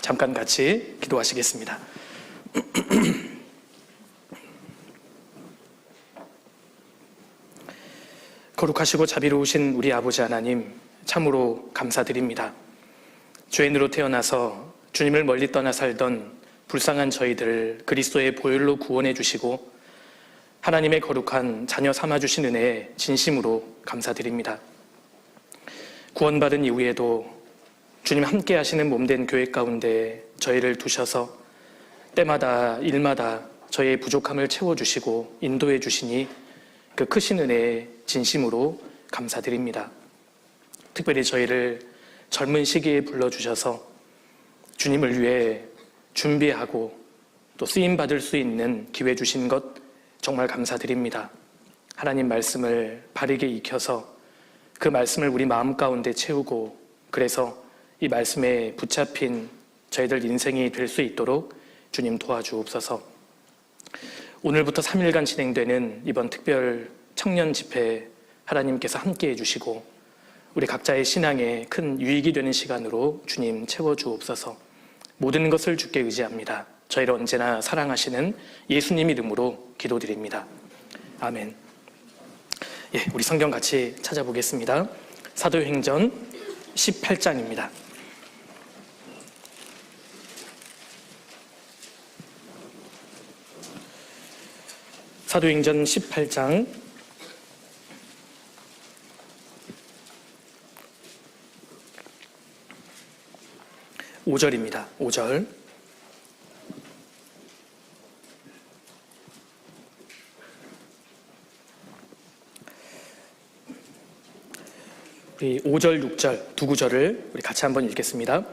잠깐 같이 기도하시겠습니다. 거룩하시고 자비로우신 우리 아버지 하나님, 참으로 감사드립니다. 죄인으로 태어나서 주님을 멀리 떠나 살던 불쌍한 저희들을 그리스도의 보혈로 구원해 주시고 하나님의 거룩한 자녀 삼아 주신 은혜에 진심으로 감사드립니다. 구원받은 이후에도 주님 함께 하시는 몸된 교회 가운데 저희를 두셔서 때마다 일마다 저희의 부족함을 채워주시고 인도해 주시니 그 크신 은혜에 진심으로 감사드립니다. 특별히 저희를 젊은 시기에 불러주셔서 주님을 위해 준비하고 또 쓰임받을 수 있는 기회 주신 것 정말 감사드립니다. 하나님 말씀을 바르게 익혀서 그 말씀을 우리 마음 가운데 채우고 그래서 이 말씀에 붙잡힌 저희들 인생이 될 수 있도록 주님 도와주옵소서. 오늘부터 3일간 진행되는 이번 특별 청년 집회 하나님께서 함께 해주시고 우리 각자의 신앙에 큰 유익이 되는 시간으로 주님 채워주옵소서. 모든 것을 주께 의지합니다. 저희를 언제나 사랑하시는 예수님 이름으로 기도드립니다. 아멘. 우리 성경 같이 찾아보겠습니다. 사도행전 18장입니다. 사도행전 18장 5절입니다. 5절. 우리 5절, 6절 두 구절을 우리 같이 한번 읽겠습니다.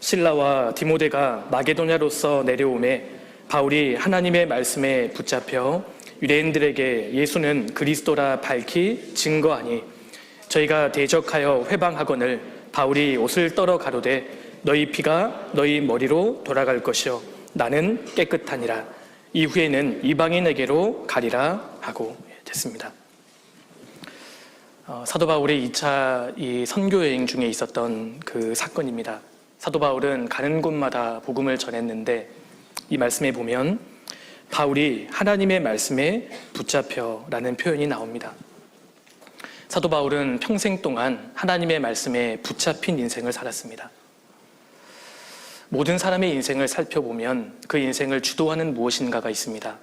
실라와 디모데가 마게도냐로서 내려오매 바울이 하나님의 말씀에 붙잡혀 유대인들에게 예수는 그리스도라 밝히 증거하니 저희가 대적하여 회방하거늘 바울이 옷을 떨어 가로되 너희 피가 너희 머리로 돌아갈 것이요 나는 깨끗하니라. 이후에는 이방인에게로 가리라 하고 됐습니다. 사도 바울의 2차 이 선교 여행 중에 있었던 그 사건입니다. 사도 바울은 가는 곳마다 복음을 전했는데 이 말씀에 보면 바울이 하나님의 말씀에 붙잡혀라는 표현이 나옵니다. 사도 바울은 평생 동안 하나님의 말씀에 붙잡힌 인생을 살았습니다. 모든 사람의 인생을 살펴보면 그 인생을 주도하는 무엇인가가 있습니다.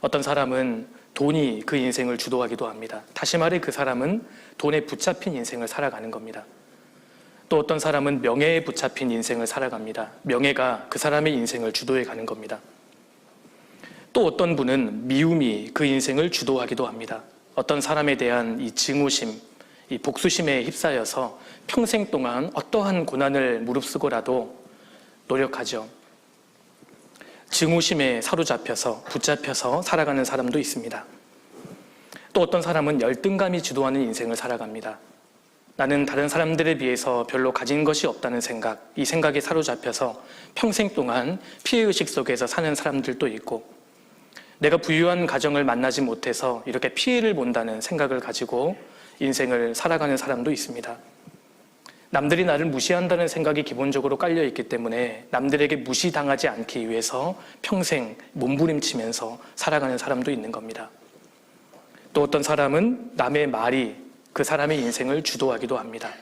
어떤 사람은 돈이 그 인생을 주도하기도 합니다. 다시 말해 그 사람은 돈에 붙잡힌 인생을 살아가는 겁니다. 또 어떤 사람은 명예에 붙잡힌 인생을 살아갑니다. 명예가 그 사람의 인생을 주도해 가는 겁니다. 또 어떤 분은 미움이 그 인생을 주도하기도 합니다. 어떤 사람에 대한 이 증오심, 이 복수심에 휩싸여서 평생 동안 어떠한 고난을 무릅쓰고라도 노력하죠. 증오심에 사로잡혀서 붙잡혀서 살아가는 사람도 있습니다. 또 어떤 사람은 열등감이 주도하는 인생을 살아갑니다. 나는 다른 사람들에 비해서 별로 가진 것이 없다는 생각, 이 생각에 사로잡혀서 평생 동안 피해의식 속에서 사는 사람들도 있고 내가 부유한 가정을 만나지 못해서 이렇게 피해를 본다는 생각을 가지고 인생을 살아가는 사람도 있습니다. 남들이 나를 무시한다는 생각이 기본적으로 깔려있기 때문에 남들에게 무시당하지 않기 위해서 평생 몸부림치면서 살아가는 사람도 있는 겁니다. 또 어떤 사람은 남의 말이 그 사람의 인생을 주도하기도 합니다.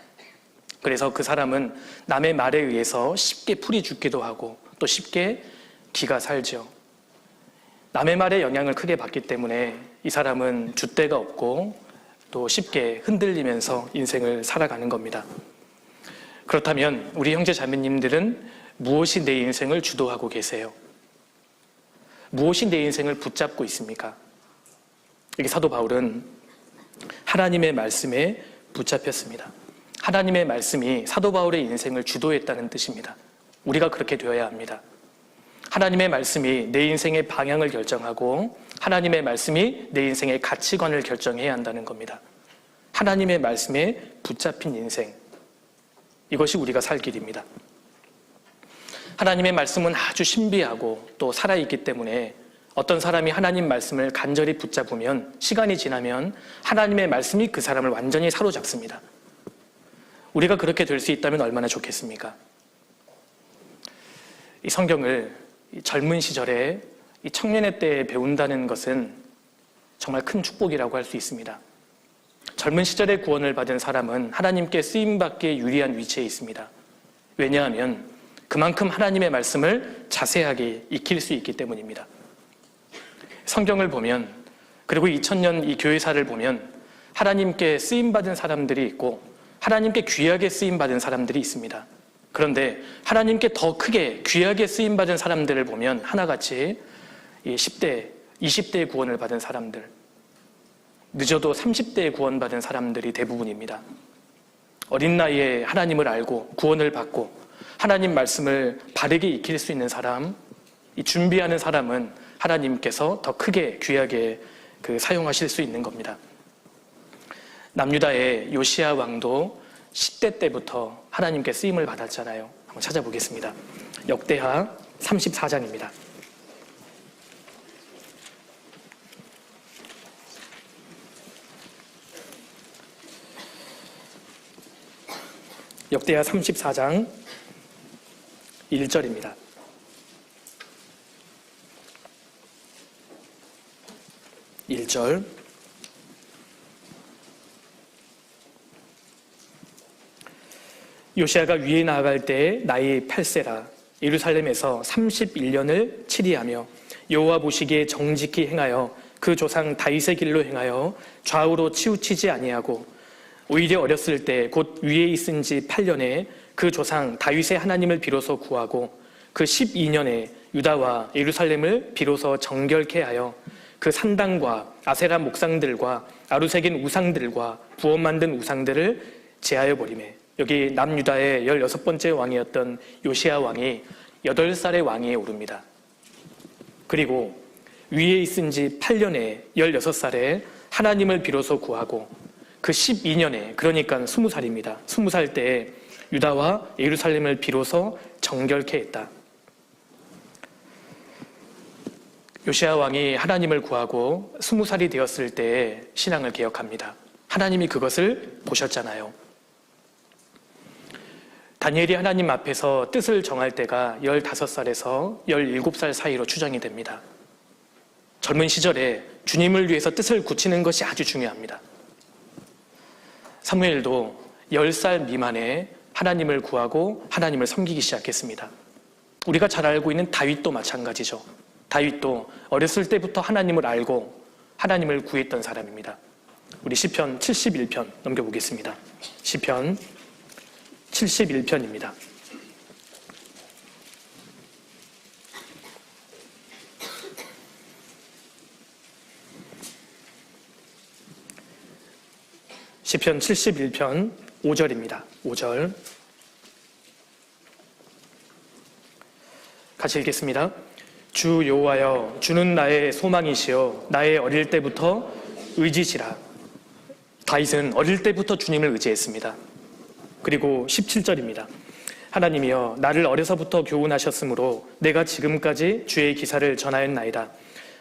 그래서 그 사람은 남의 말에 의해서 쉽게 풀이 죽기도 하고 또 쉽게 기가 살죠. 남의 말에 영향을 크게 받기 때문에 이 사람은 줏대가 없고 또 쉽게 흔들리면서 인생을 살아가는 겁니다. 그렇다면 우리 형제 자매님들은 무엇이 내 인생을 주도하고 계세요? 무엇이 내 인생을 붙잡고 있습니까? 여기 사도 바울은 하나님의 말씀에 붙잡혔습니다. 하나님의 말씀이 사도 바울의 인생을 주도했다는 뜻입니다. 우리가 그렇게 되어야 합니다. 하나님의 말씀이 내 인생의 방향을 결정하고 하나님의 말씀이 내 인생의 가치관을 결정해야 한다는 겁니다. 하나님의 말씀에 붙잡힌 인생, 이것이 우리가 살 길입니다. 하나님의 말씀은 아주 신비하고 또 살아있기 때문에 어떤 사람이 하나님 말씀을 간절히 붙잡으면 시간이 지나면 하나님의 말씀이 그 사람을 완전히 사로잡습니다. 우리가 그렇게 될 수 있다면 얼마나 좋겠습니까? 이 성경을 젊은 시절에 이 청년의 때에 배운다는 것은 정말 큰 축복이라고 할 수 있습니다. 젊은 시절에 구원을 받은 사람은 하나님께 쓰임받기에 유리한 위치에 있습니다. 왜냐하면 그만큼 하나님의 말씀을 자세하게 익힐 수 있기 때문입니다. 성경을 보면, 그리고 2000년 이 교회사를 보면 하나님께 쓰임받은 사람들이 있고 하나님께 귀하게 쓰임받은 사람들이 있습니다. 그런데 하나님께 더 크게 귀하게 쓰임받은 사람들을 보면 하나같이 10대, 20대의 구원을 받은 사람들, 늦어도 30대에 구원받은 사람들이 대부분입니다. 어린 나이에 하나님을 알고 구원을 받고 하나님 말씀을 바르게 익힐 수 있는 사람, 이 준비하는 사람은 하나님께서 더 크게 귀하게 사용하실 수 있는 겁니다. 남유다의 요시야 왕도 10대 때부터 하나님께 쓰임을 받았잖아요. 한번 찾아보겠습니다. 역대하 34장입니다. 역대하 34장 1절입니다. 요시야가 위에 나아갈 때 나이 8세라 예루살렘에서 31년을 치리하며 여호와 보시기에 정직히 행하여 그 조상 다윗의 길로 행하여 좌우로 치우치지 아니하고 오히려 어렸을 때 곧 위에 있은 지 8년에 그 조상 다윗의 하나님을 비로소 구하고 그 12년에 유다와 예루살렘을 비로소 정결케 하여 그 산당과 아세라 목상들과 아루새긴 우상들과 부업 만든 우상들을 제하여 버리매. 여기 남유다의 16번째 왕이었던 요시야 왕이 8살의 왕위에 오릅니다. 그리고 위에 있은 지 8년에 16살에 하나님을 비로소 구하고 그 12년에, 그러니까 20살입니다. 20살 때에 유다와 예루살렘을 비로소 정결케 했다. 요시야 왕이 하나님을 구하고 20살이 되었을 때에 신앙을 개혁합니다. 하나님이 그것을 보셨잖아요. 다니엘이 하나님 앞에서 뜻을 정할 때가 15살에서 17살 사이로 추정이 됩니다. 젊은 시절에 주님을 위해서 뜻을 굳히는 것이 아주 중요합니다. 사무엘도 10살 미만에 하나님을 구하고 하나님을 섬기기 시작했습니다. 우리가 잘 알고 있는 다윗도 마찬가지죠. 다윗도 어렸을 때부터 하나님을 알고 하나님을 구했던 사람입니다. 우리 시편 71편 넘겨보겠습니다. 시편 71편입니다. 시편 71편 5절입니다. 5절 같이 읽겠습니다. 주 여호와여, 주는 나의 소망이시여 나의 어릴 때부터 의지시라. 다윗은 어릴 때부터 주님을 의지했습니다. 그리고 17절입니다. 하나님이여, 나를 어려서부터 교훈하셨으므로 내가 지금까지 주의 기사를 전하였나이다.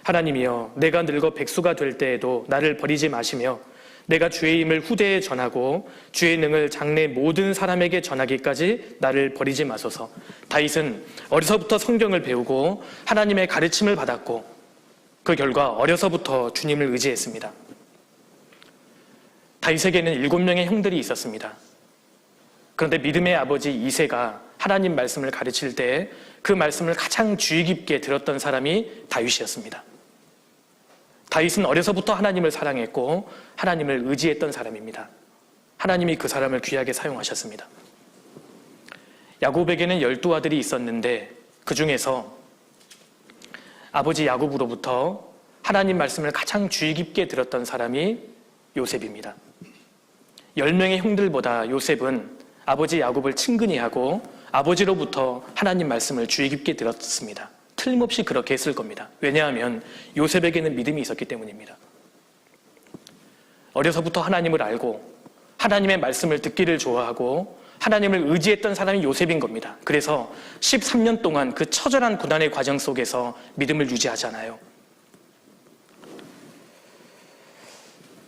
하나님이여, 내가 늙어 백수가 될 때에도 나를 버리지 마시며 내가 주의 힘을 후대에 전하고 주의 능을 장래 모든 사람에게 전하기까지 나를 버리지 마소서. 다윗은 어려서부터 성경을 배우고 하나님의 가르침을 받았고 그 결과 어려서부터 주님을 의지했습니다. 다윗에게는 7명의 형들이 있었습니다. 그런데 믿음의 아버지 이새가 하나님 말씀을 가르칠 때 그 말씀을 가장 주의 깊게 들었던 사람이 다윗이었습니다. 다윗은 어려서부터 하나님을 사랑했고 하나님을 의지했던 사람입니다. 하나님이 그 사람을 귀하게 사용하셨습니다. 야곱에게는 12아들이 있었는데 그 중에서 아버지 야곱으로부터 하나님 말씀을 가장 주의 깊게 들었던 사람이 요셉입니다. 10명의 형들보다 요셉은 아버지 야곱을 친근히 하고 아버지로부터 하나님 말씀을 주의 깊게 들었습니다. 틀림없이 그렇게 했을 겁니다. 왜냐하면 요셉에게는 믿음이 있었기 때문입니다. 어려서부터 하나님을 알고 하나님의 말씀을 듣기를 좋아하고 하나님을 의지했던 사람이 요셉인 겁니다. 그래서 13년 동안 그 처절한 고난의 과정 속에서 믿음을 유지하잖아요.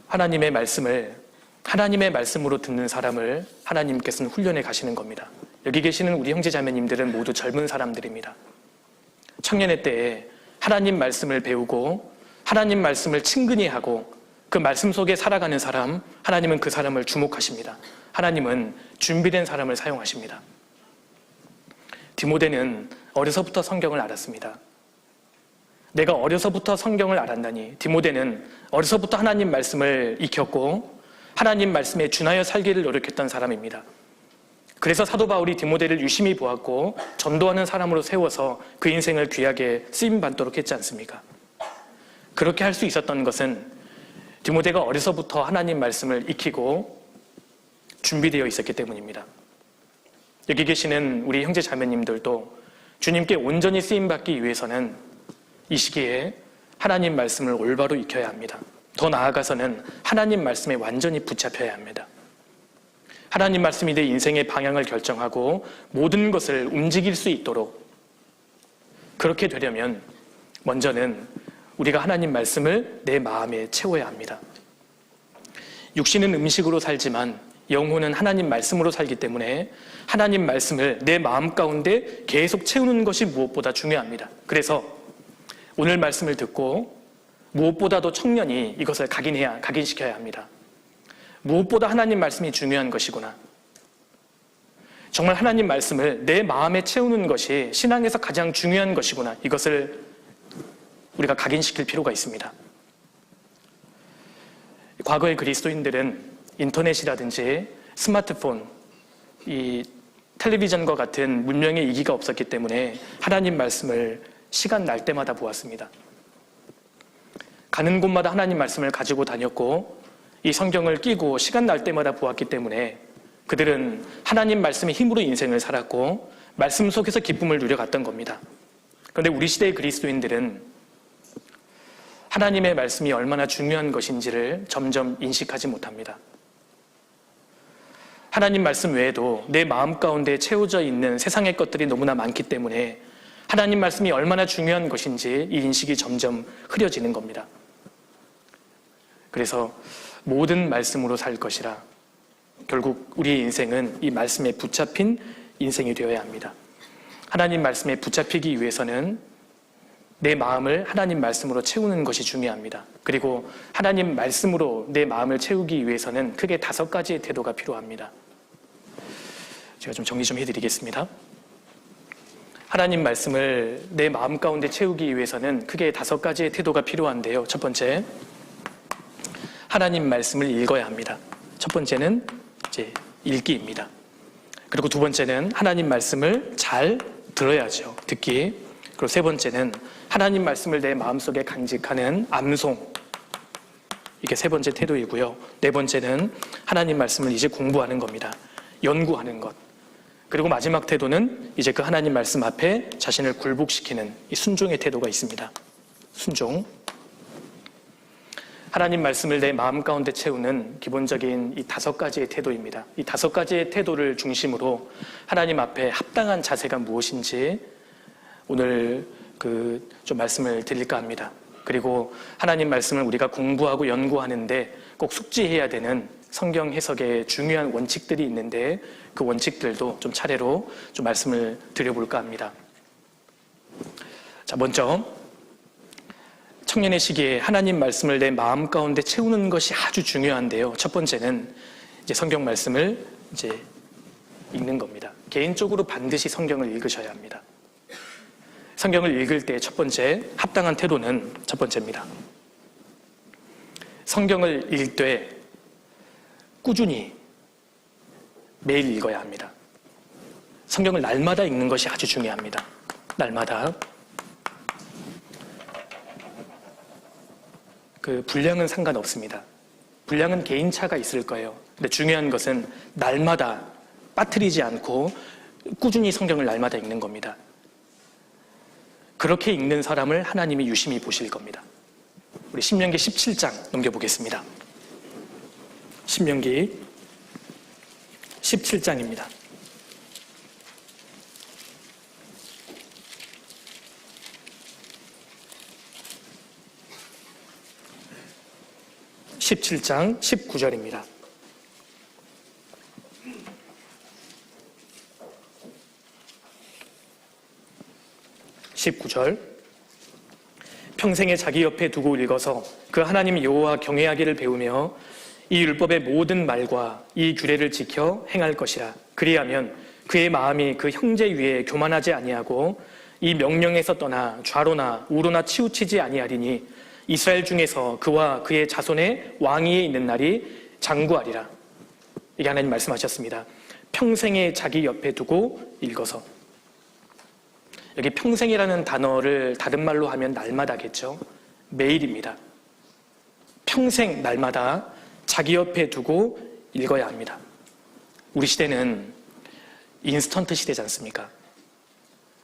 하나님의 말씀으로 듣는 사람을 하나님께서는 훈련해 가시는 겁니다. 여기 계시는 우리 형제 자매님들은 모두 젊은 사람들입니다. 청년의 때에 하나님 말씀을 배우고 하나님 말씀을 친근히 하고 그 말씀 속에 살아가는 사람, 하나님은 그 사람을 주목하십니다. 하나님은 준비된 사람을 사용하십니다. 디모데는 어려서부터 성경을 알았습니다. 내가 어려서부터 성경을 알았나니, 디모데는 어려서부터 하나님 말씀을 익혔고 하나님 말씀에 준하여 살기를 노력했던 사람입니다. 그래서 사도 바울이 디모데를 유심히 보았고 전도하는 사람으로 세워서 그 인생을 귀하게 쓰임받도록 했지 않습니까? 그렇게 할 수 있었던 것은 디모데가 어려서부터 하나님 말씀을 익히고 준비되어 있었기 때문입니다. 여기 계시는 우리 형제 자매님들도 주님께 온전히 쓰임받기 위해서는 이 시기에 하나님 말씀을 올바로 익혀야 합니다. 더 나아가서는 하나님 말씀에 완전히 붙잡혀야 합니다. 하나님 말씀이 내 인생의 방향을 결정하고 모든 것을 움직일 수 있도록, 그렇게 되려면 먼저는 우리가 하나님 말씀을 내 마음에 채워야 합니다. 육신은 음식으로 살지만 영혼은 하나님 말씀으로 살기 때문에 하나님 말씀을 내 마음 가운데 계속 채우는 것이 무엇보다 중요합니다. 그래서 오늘 말씀을 듣고 무엇보다도 청년이 이것을 각인시켜야 합니다. 무엇보다 하나님 말씀이 중요한 것이구나. 정말 하나님 말씀을 내 마음에 채우는 것이 신앙에서 가장 중요한 것이구나. 이것을 우리가 각인시킬 필요가 있습니다. 과거의 그리스도인들은 인터넷이라든지 스마트폰, 이 텔레비전과 같은 문명의 이기가 없었기 때문에 하나님 말씀을 시간 날 때마다 보았습니다. 가는 곳마다 하나님 말씀을 가지고 다녔고 이 성경을 끼고 시간 날 때마다 보았기 때문에 그들은 하나님 말씀의 힘으로 인생을 살았고 말씀 속에서 기쁨을 누려갔던 겁니다. 그런데 우리 시대의 그리스도인들은 하나님의 말씀이 얼마나 중요한 것인지를 점점 인식하지 못합니다. 하나님 말씀 외에도 내 마음 가운데 채워져 있는 세상의 것들이 너무나 많기 때문에 하나님 말씀이 얼마나 중요한 것인지 이 인식이 점점 흐려지는 겁니다. 그래서 모든 말씀으로 살 것이라, 결국 우리의 인생은 이 말씀에 붙잡힌 인생이 되어야 합니다. 하나님 말씀에 붙잡히기 위해서는 내 마음을 하나님 말씀으로 채우는 것이 중요합니다. 그리고 하나님 말씀으로 내 마음을 채우기 위해서는 크게 5가지의 태도가 필요합니다. 제가 좀 정리 좀 해드리겠습니다. 하나님 말씀을 내 마음 가운데 채우기 위해서는 크게 5가지의 태도가 필요한데요. 첫 번째, 하나님 말씀을 읽어야 합니다. 첫 번째는 이제 읽기입니다. 그리고 두 번째는 하나님 말씀을 잘 들어야죠. 듣기. 그리고 세 번째는 하나님 말씀을 내 마음속에 간직하는 암송. 이게 세 번째 태도이고요. 네 번째는 하나님 말씀을 이제 공부하는 겁니다. 연구하는 것. 그리고 마지막 태도는 이제 그 하나님 말씀 앞에 자신을 굴복시키는 이 순종의 태도가 있습니다. 순종. 하나님 말씀을 내 마음 가운데 채우는 기본적인 이 5가지의 태도입니다. 이 5가지의 태도를 중심으로 하나님 앞에 합당한 자세가 무엇인지 오늘 좀 말씀을 드릴까 합니다. 그리고 하나님 말씀을 우리가 공부하고 연구하는데 꼭 숙지해야 되는 성경 해석의 중요한 원칙들이 있는데 그 원칙들도 좀 차례로 좀 말씀을 드려볼까 합니다. 자, 먼저 청년의 시기에 하나님 말씀을 내 마음 가운데 채우는 것이 아주 중요한데요. 첫 번째는 이제 성경 말씀을 이제 읽는 겁니다. 개인적으로 반드시 성경을 읽으셔야 합니다. 성경을 읽을 때 첫 번째 합당한 태도는 첫 번째입니다. 성경을 읽되 꾸준히 매일 읽어야 합니다. 성경을 날마다 읽는 것이 아주 중요합니다. 날마다. 그 분량은 상관없습니다. 분량은 개인차가 있을 거예요. 근데 중요한 것은 날마다 빠뜨리지 않고 꾸준히 성경을 날마다 읽는 겁니다. 그렇게 읽는 사람을 하나님이 유심히 보실 겁니다. 우리 신명기 17장 넘겨보겠습니다. 신명기 17장입니다. (17장) 19절입니다. 19절. 평생에 자기 옆에 두고 읽어서 그 하나님 여호와 경외하기를 배우며 이 율법의 모든 말과 이 규례를 지켜 행할 것이라. 그리하면 그의 마음이 그 형제 위에 교만하지 아니하고 이 명령에서 떠나 좌로나 우로나 치우치지 아니하리니 이스라엘 중에서 그와 그의 자손의 왕위에 있는 날이 장구하리라. 이게 하나님 말씀하셨습니다. 평생에 자기 옆에 두고 읽어서. 여기 평생이라는 단어를 다른 말로 하면 날마다겠죠. 매일입니다. 평생 날마다 자기 옆에 두고 읽어야 합니다. 우리 시대는 인스턴트 시대지 않습니까?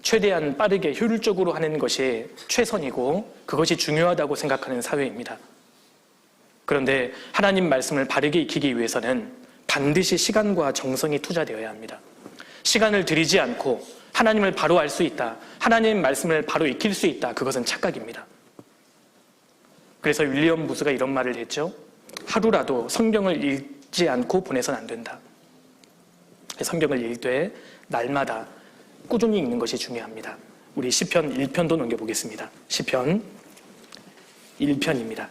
최대한 빠르게 효율적으로 하는 것이 최선이고 그것이 중요하다고 생각하는 사회입니다. 그런데 하나님 말씀을 바르게 익히기 위해서는 반드시 시간과 정성이 투자되어야 합니다. 시간을 들이지 않고 하나님을 바로 알 수 있다, 하나님 말씀을 바로 익힐 수 있다, 그것은 착각입니다. 그래서 윌리엄 부스가 이런 말을 했죠. 하루라도 성경을 읽지 않고 보내선 안 된다. 성경을 읽되 날마다 꾸준히 읽는 것이 중요합니다. 우리 시편 1편도 넘겨보겠습니다. 시편 1편입니다.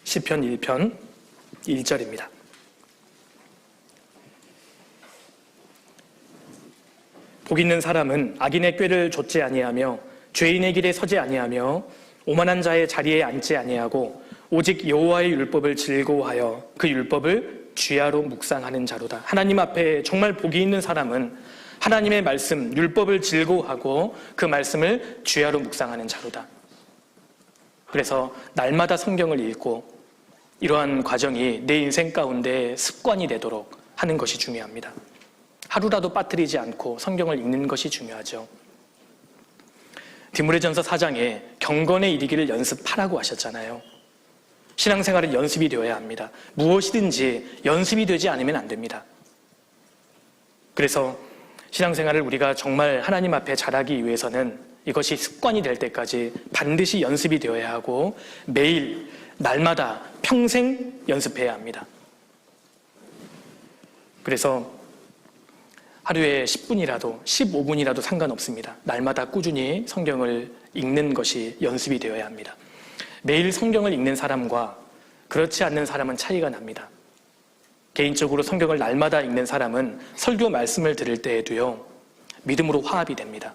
시편 1편 1절입니다. 복 있는 사람은 악인의 꾀를 좇지 아니하며 죄인의 길에 서지 아니하며 오만한 자의 자리에 앉지 아니하고 오직 여호와의 율법을 즐거워하여 그 율법을 주야로 묵상하는 자로다. 하나님 앞에 정말 복이 있는 사람은 하나님의 말씀, 율법을 즐거워하고 그 말씀을 주야로 묵상하는 자로다. 그래서 날마다 성경을 읽고 이러한 과정이 내 인생 가운데 습관이 되도록 하는 것이 중요합니다. 하루라도 빠뜨리지 않고 성경을 읽는 것이 중요하죠. 디모데전서 4장에 경건에 이르기를 연습하라고 하셨잖아요. 신앙생활은 연습이 되어야 합니다. 무엇이든지 연습이 되지 않으면 안 됩니다. 그래서 신앙생활을 우리가 정말 하나님 앞에 잘하기 위해서는 이것이 습관이 될 때까지 반드시 연습이 되어야 하고 매일, 날마다, 평생 연습해야 합니다. 그래서 하루에 10분이라도 15분이라도 상관없습니다. 날마다 꾸준히 성경을 읽는 것이 연습이 되어야 합니다. 매일 성경을 읽는 사람과 그렇지 않는 사람은 차이가 납니다. 개인적으로 성경을 날마다 읽는 사람은 설교 말씀을 들을 때에도요, 믿음으로 화합이 됩니다.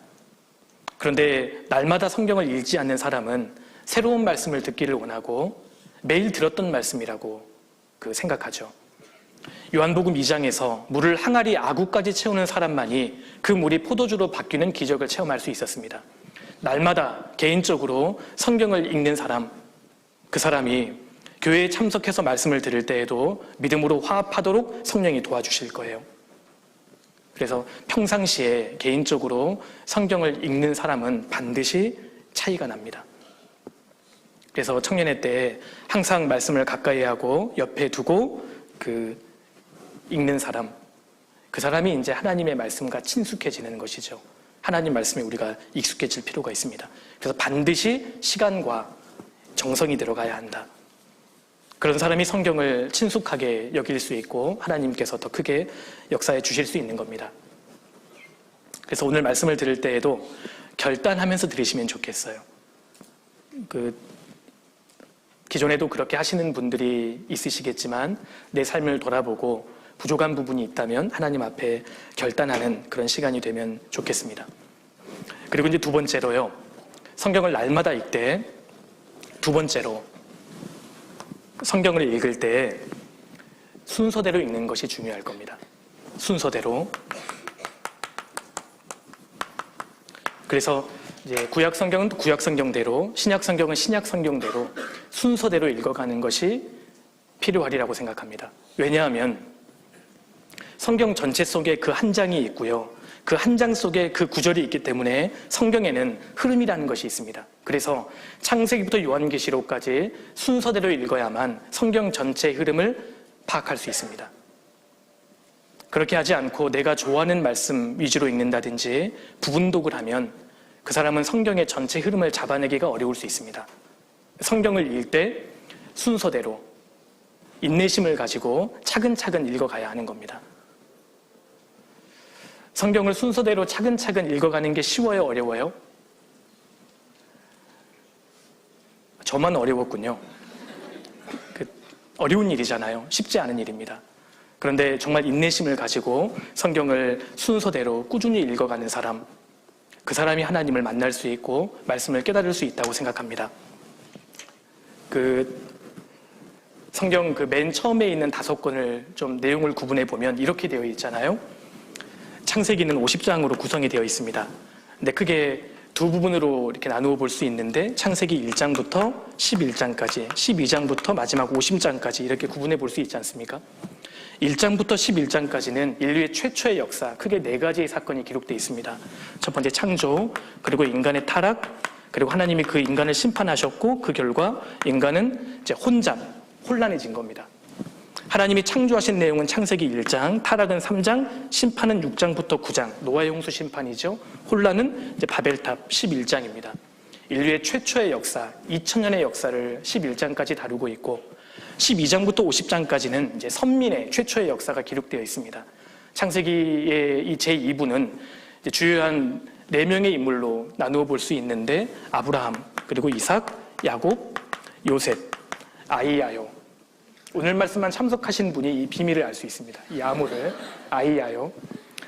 그런데 날마다 성경을 읽지 않는 사람은 새로운 말씀을 듣기를 원하고 매일 들었던 말씀이라고 생각하죠. 요한복음 2장에서 물을 항아리 아구까지 채우는 사람만이 그 물이 포도주로 바뀌는 기적을 체험할 수 있었습니다. 날마다 개인적으로 성경을 읽는 사람, 그 사람이 교회에 참석해서 말씀을 들을 때에도 믿음으로 화합하도록 성령이 도와주실 거예요. 그래서 평상시에 개인적으로 성경을 읽는 사람은 반드시 차이가 납니다. 그래서 청년회 때 항상 말씀을 가까이 하고 옆에 두고 읽는 사람, 그 사람이 이제 하나님의 말씀과 친숙해지는 것이죠. 하나님 말씀에 우리가 익숙해질 필요가 있습니다. 그래서 반드시 시간과 정성이 들어가야 한다. 그런 사람이 성경을 친숙하게 여길 수 있고 하나님께서 더 크게 역사해 주실 수 있는 겁니다. 그래서 오늘 말씀을 들을 때에도 결단하면서 들으시면 좋겠어요. 기존에도 그렇게 하시는 분들이 있으시겠지만 내 삶을 돌아보고 부족한 부분이 있다면 하나님 앞에 결단하는 그런 시간이 되면 좋겠습니다. 그리고 이제 두 번째로요, 성경을 날마다 읽되 두 번째로 성경을 읽을 때 순서대로 읽는 것이 중요할 겁니다. 순서대로. 그래서 이제 구약 성경은 구약 성경대로, 신약 성경은 신약 성경대로 순서대로 읽어가는 것이 필요하리라고 생각합니다. 왜냐하면 성경 전체 속에 그 한 장이 있고요, 그 한 장 속에 그 구절이 있기 때문에 성경에는 흐름이라는 것이 있습니다. 그래서 창세기부터 요한계시록까지 순서대로 읽어야만 성경 전체의 흐름을 파악할 수 있습니다. 그렇게 하지 않고 내가 좋아하는 말씀 위주로 읽는다든지 부분독을 하면 그 사람은 성경의 전체 흐름을 잡아내기가 어려울 수 있습니다. 성경을 읽을 때 순서대로 인내심을 가지고 차근차근 읽어가야 하는 겁니다. 성경을 순서대로 차근차근 읽어가는 게 쉬워요, 어려워요? 저만 어려웠군요. 어려운 일이잖아요. 쉽지 않은 일입니다. 그런데 정말 인내심을 가지고 성경을 순서대로 꾸준히 읽어가는 사람, 그 사람이 하나님을 만날 수 있고 말씀을 깨달을 수 있다고 생각합니다. 성경 맨 처음에 있는 5권을 좀 내용을 구분해 보면 이렇게 되어 있잖아요. 창세기는 50장으로 구성이 되어 있습니다. 근데 크게 두 부분으로 이렇게 나누어 볼 수 있는데 창세기 1장부터 11장까지, 12장부터 마지막 50장까지 이렇게 구분해 볼 수 있지 않습니까? 1장부터 11장까지는 인류의 최초의 역사, 크게 4가지의 사건이 기록되어 있습니다. 첫 번째 창조, 그리고 인간의 타락, 그리고 하나님이 그 인간을 심판하셨고 그 결과 인간은 이제 혼란해진 겁니다. 하나님이 창조하신 내용은 창세기 1장, 타락은 3장, 심판은 6장부터 9장, 노아의 홍수 심판이죠. 혼란은 이제 바벨탑 11장입니다. 인류의 최초의 역사, 2000년의 역사를 11장까지 다루고 있고 12장부터 50장까지는 이제 선민의 최초의 역사가 기록되어 있습니다. 창세기의 이 제2부는 주요한 4명의 인물로 나누어 볼 수 있는데 아브라함, 그리고 이삭, 야곱, 요셉, 아이야요. 오늘 말씀만 참석하신 분이 이 비밀을 알 수 있습니다. 이 암호를 아이야요.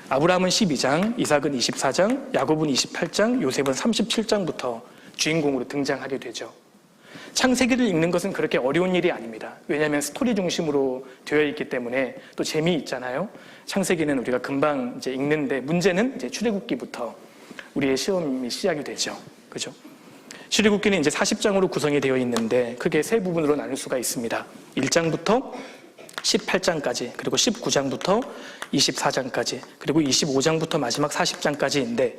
아브라함은 12장, 이삭은 24장, 야곱은 28장, 요셉은 37장부터 주인공으로 등장하게 되죠. 창세기를 읽는 것은 그렇게 어려운 일이 아닙니다. 왜냐하면 스토리 중심으로 되어 있기 때문에 또 재미있잖아요. 창세기는 우리가 금방 이제 읽는데 문제는 이제 출애굽기부터 우리의 시험이 시작이 되죠. 그죠? 출애굽기는 이제 40장으로 구성이 되어 있는데 크게 3부분으로 나눌 수가 있습니다. 1장부터 18장까지, 그리고 19장부터 24장까지, 그리고 25장부터 마지막 40장까지인데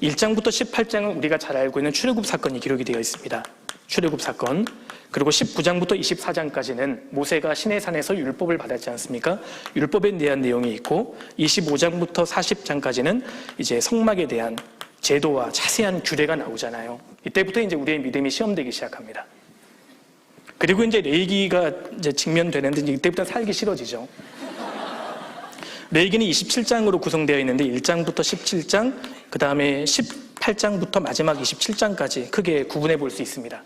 1장부터 18장은 우리가 잘 알고 있는 출애굽 사건이 기록이 되어 있습니다. 출애굽 사건. 그리고 19장부터 24장까지는 모세가 시내산에서 율법을 받았지 않습니까? 율법에 대한 내용이 있고 25장부터 40장까지는 이제 성막에 대한 제도와 자세한 규례가 나오잖아요. 이때부터 이제 우리의 믿음이 시험되기 시작합니다. 그리고 이제 레위기가 이제 직면되는데 이때부터 살기 싫어지죠. 레위기는 27장으로 구성되어 있는데 1장부터 17장, 그 다음에 18장부터 마지막 27장까지 크게 구분해 볼 수 있습니다.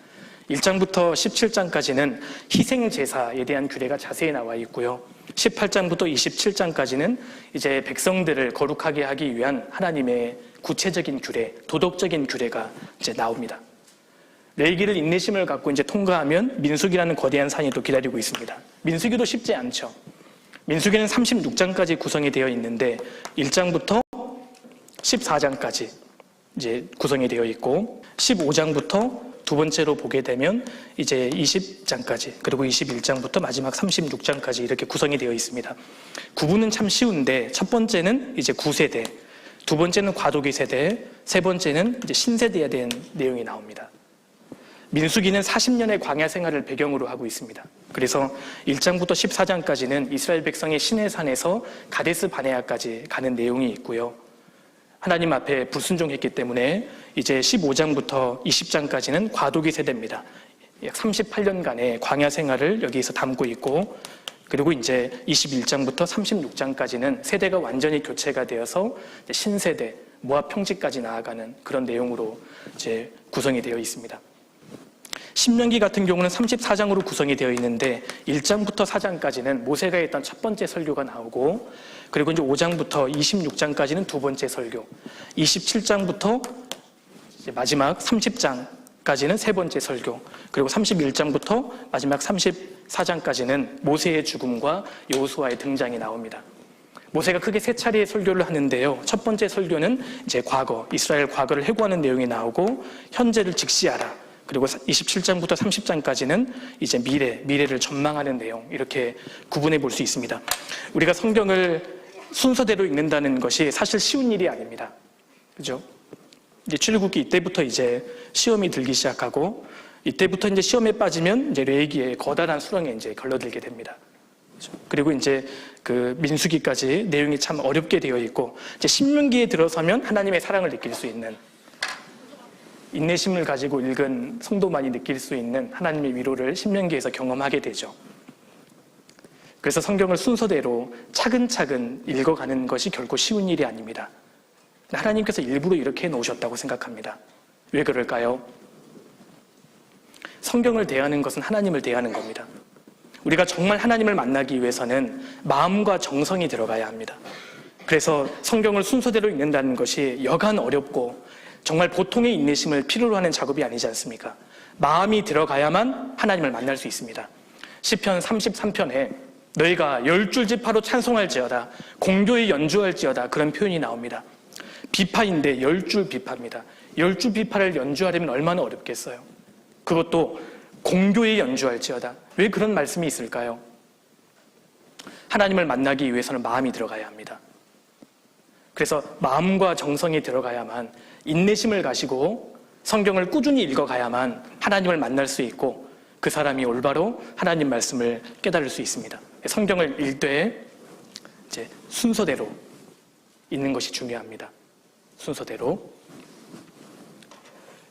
1장부터 17장까지는 희생제사에 대한 규례가 자세히 나와 있고요. 18장부터 27장까지는 이제 백성들을 거룩하게 하기 위한 하나님의 구체적인 규례, 도덕적인 규례가 이제 나옵니다. 레위기를 인내심을 갖고 이제 통과하면 민수기라는 거대한 산이 또 기다리고 있습니다. 민수기도 쉽지 않죠. 민수기는 36장까지 구성이 되어 있는데 1장부터 14장까지 이제 구성이 되어 있고 15장부터 두 번째로 보게 되면 이제 20장까지, 그리고 21장부터 마지막 36장까지 이렇게 구성이 되어 있습니다. 구분은 참 쉬운데 첫 번째는 이제 구세대, 두 번째는 과도기 세대, 세 번째는 이제 신세대에 대한 내용이 나옵니다. 민수기는 40년의 광야 생활을 배경으로 하고 있습니다. 그래서 1장부터 14장까지는 이스라엘 백성이 시내산에서 가데스 바네아까지 가는 내용이 있고요. 하나님 앞에 불순종했기 때문에 이제 15장부터 20장까지는 과도기 세대입니다. 약 38년간의 광야 생활을 여기에서 담고 있고, 그리고 이제 21장부터 36장까지는 세대가 완전히 교체가 되어서 신세대, 모압 평지까지 나아가는 그런 내용으로 이제 구성이 되어 있습니다. 신명기 같은 경우는 34장으로 구성이 되어 있는데 1장부터 4장까지는 모세가 했던 첫 번째 설교가 나오고, 그리고 이제 5장부터 26장까지는 두 번째 설교, 27장부터 이제 마지막 30장까지는 세 번째 설교, 그리고 31장부터 마지막 34장까지는 모세의 죽음과 여호수아의 등장이 나옵니다. 모세가 크게 3차례의 설교를 하는데요. 첫 번째 설교는 이제 과거, 이스라엘 과거를 회고하는 내용이 나오고, 현재를 직시하라. 그리고 27장부터 30장까지는 이제 미래를 전망하는 내용, 이렇게 구분해 볼 수 있습니다. 우리가 성경을 순서대로 읽는다는 것이 사실 쉬운 일이 아닙니다. 그죠? 이제 출애굽기 이때부터 이제 시험이 들기 시작하고, 이때부터 이제 시험에 빠지면 이제 레위기의 거다란 수렁에 이제 걸러들게 됩니다. 그죠? 그리고 이제 그 민수기까지 내용이 참 어렵게 되어 있고, 이제 신명기에 들어서면 하나님의 사랑을 느낄 수 있는, 인내심을 가지고 읽은 성도만이 느낄 수 있는 하나님의 위로를 신명기에서 경험하게 되죠. 그래서 성경을 순서대로 차근차근 읽어가는 것이 결코 쉬운 일이 아닙니다. 하나님께서 일부러 이렇게 해놓으셨다고 생각합니다. 왜 그럴까요? 성경을 대하는 것은 하나님을 대하는 겁니다. 우리가 정말 하나님을 만나기 위해서는 마음과 정성이 들어가야 합니다. 그래서 성경을 순서대로 읽는다는 것이 여간 어렵고 정말 보통의 인내심을 필요로 하는 작업이 아니지 않습니까? 마음이 들어가야만 하나님을 만날 수 있습니다. 시편 33편에 너희가 10줄지파로 찬송할지어다, 공교히 연주할지어다, 그런 표현이 나옵니다. 비파인데 10줄 비파입니다. 10줄 비파를 연주하려면 얼마나 어렵겠어요. 그것도 공교히 연주할지어다. 왜 그런 말씀이 있을까요? 하나님을 만나기 위해서는 마음이 들어가야 합니다. 그래서 마음과 정성이 들어가야만, 인내심을 가지고 성경을 꾸준히 읽어가야만 하나님을 만날 수 있고 그 사람이 올바로 하나님 말씀을 깨달을 수 있습니다. 성경을 읽되 이제 순서대로 읽는 것이 중요합니다. 순서대로.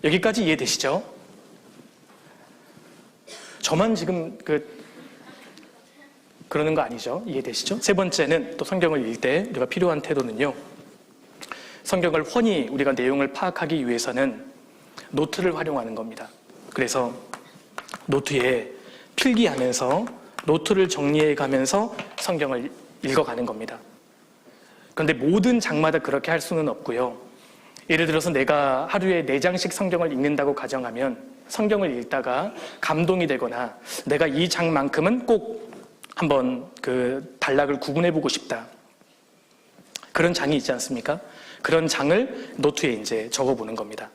여기까지 이해되시죠? 저만 지금 그러는 거 아니죠? 이해되시죠? 세 번째는 또 성경을 읽을 때 우리가 필요한 태도는요, 성경을 훤히 우리가 내용을 파악하기 위해서는 노트를 활용하는 겁니다. 그래서 노트에 필기하면서 노트를 정리해 가면서 성경을 읽어가는 겁니다. 그런데 모든 장마다 그렇게 할 수는 없고요. 예를 들어서 내가 하루에 4장씩 성경을 읽는다고 가정하면 성경을 읽다가 감동이 되거나 내가 이 장만큼은 꼭 한번 그 단락을 구분해 보고 싶다, 그런 장이 있지 않습니까? 그런 장을 노트에 이제 적어 보는 겁니다.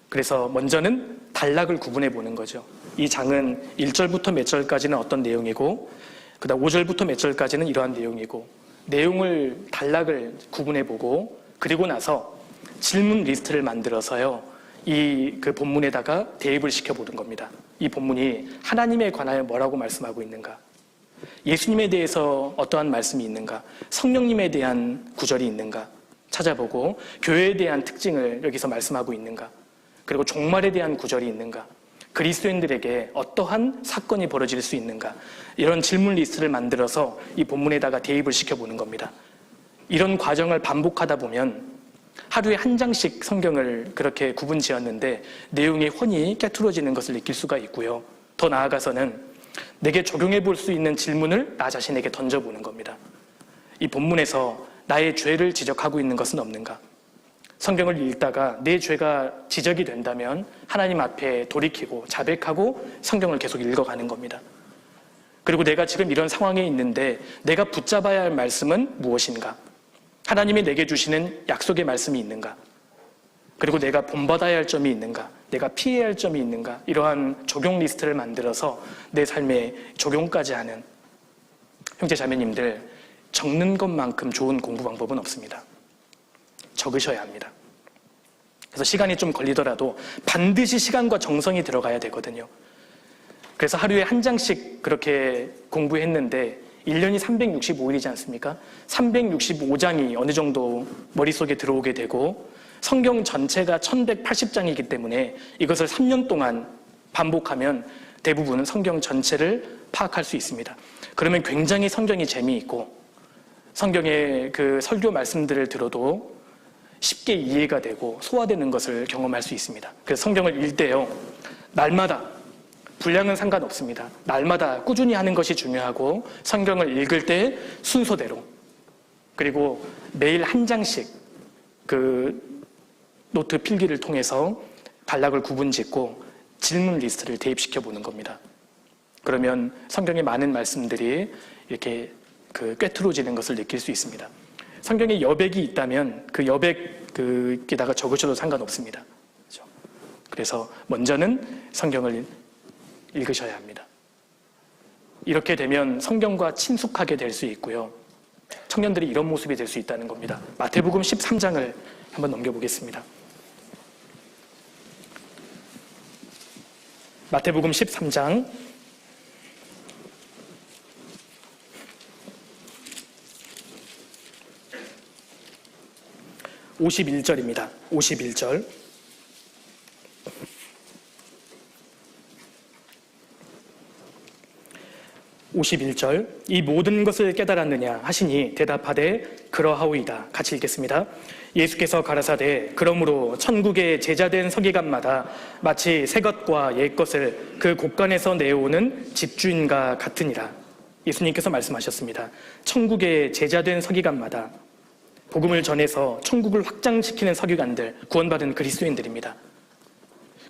그래서 먼저는 단락을 구분해 보는 거죠. 이 장은 1절부터 몇 절까지는 어떤 내용이고, 그 다음 5절부터 몇 절까지는 이러한 내용이고, 내용을, 단락을 구분해 보고, 그리고 나서 질문 리스트를 만들어서요, 그 본문에다가 대입을 시켜보는 겁니다. 이 본문이 하나님에 관하여 뭐라고 말씀하고 있는가? 예수님에 대해서 어떠한 말씀이 있는가? 성령님에 대한 구절이 있는가? 찾아보고, 교회에 대한 특징을 여기서 말씀하고 있는가? 그리고 종말에 대한 구절이 있는가? 그리스도인들에게 어떠한 사건이 벌어질 수 있는가? 이런 질문 리스트를 만들어서 이 본문에다가 대입을 시켜보는 겁니다. 이런 과정을 반복하다 보면 하루에 한 장씩 성경을 그렇게 구분 지었는데 내용이 훤히 깨트러지는 것을 느낄 수가 있고요. 더 나아가서는 내게 적용해 볼 수 있는 질문을 나 자신에게 던져보는 겁니다. 이 본문에서 나의 죄를 지적하고 있는 것은 없는가? 성경을 읽다가 내 죄가 지적이 된다면 하나님 앞에 돌이키고 자백하고 성경을 계속 읽어가는 겁니다. 그리고 내가 지금 이런 상황에 있는데 내가 붙잡아야 할 말씀은 무엇인가? 하나님이 내게 주시는 약속의 말씀이 있는가? 그리고 내가 본받아야 할 점이 있는가? 내가 피해야 할 점이 있는가? 이러한 적용 리스트를 만들어서 내 삶에 적용까지 하는, 형제 자매님들, 적는 것만큼 좋은 공부 방법은 없습니다. 적으셔야 합니다. 그래서 시간이 좀 걸리더라도 반드시 시간과 정성이 들어가야 되거든요. 그래서 하루에 한 장씩 그렇게 공부했는데 1년이 365일이지 않습니까? 365장이 어느 정도 머릿속에 들어오게 되고 성경 전체가 1180장이기 때문에 이것을 3년 동안 반복하면 대부분은 성경 전체를 파악할 수 있습니다. 그러면 굉장히 성경이 재미있고 성경의 그 설교 말씀들을 들어도 쉽게 이해가 되고 소화되는 것을 경험할 수 있습니다. 그래서 성경을 읽을 때요, 날마다, 분량은 상관없습니다. 날마다 꾸준히 하는 것이 중요하고 성경을 읽을 때 순서대로, 그리고 매일 한 장씩 그 노트 필기를 통해서 단락을 구분 짓고 질문 리스트를 대입시켜 보는 겁니다. 그러면 성경의 많은 말씀들이 이렇게 꿰뚫어지는 것을 느낄 수 있습니다. 성경에 여백이 있다면 그 여백에다가 적으셔도 상관없습니다. 그렇죠? 그래서 먼저는 성경을 읽으셔야 합니다. 이렇게 되면 성경과 친숙하게 될 수 있고요. 청년들이 이런 모습이 될 수 있다는 겁니다. 마태복음 13장을 한번 넘겨보겠습니다. 마태복음 13장 51절입니다. 51절. 51절 이 모든 것을 깨달았느냐 하시니 대답하되 그러하오이다. 같이 읽겠습니다. 예수께서 가라사대 그러므로 천국의 제자된 서기관마다 마치 새 것과 옛 것을 그 곳간에서 내어오는 집주인과 같으니라. 예수님께서 말씀하셨습니다. 천국의 제자된 서기관마다 복음을 전해서 천국을 확장시키는 서기관들, 구원받은 그리스도인들입니다.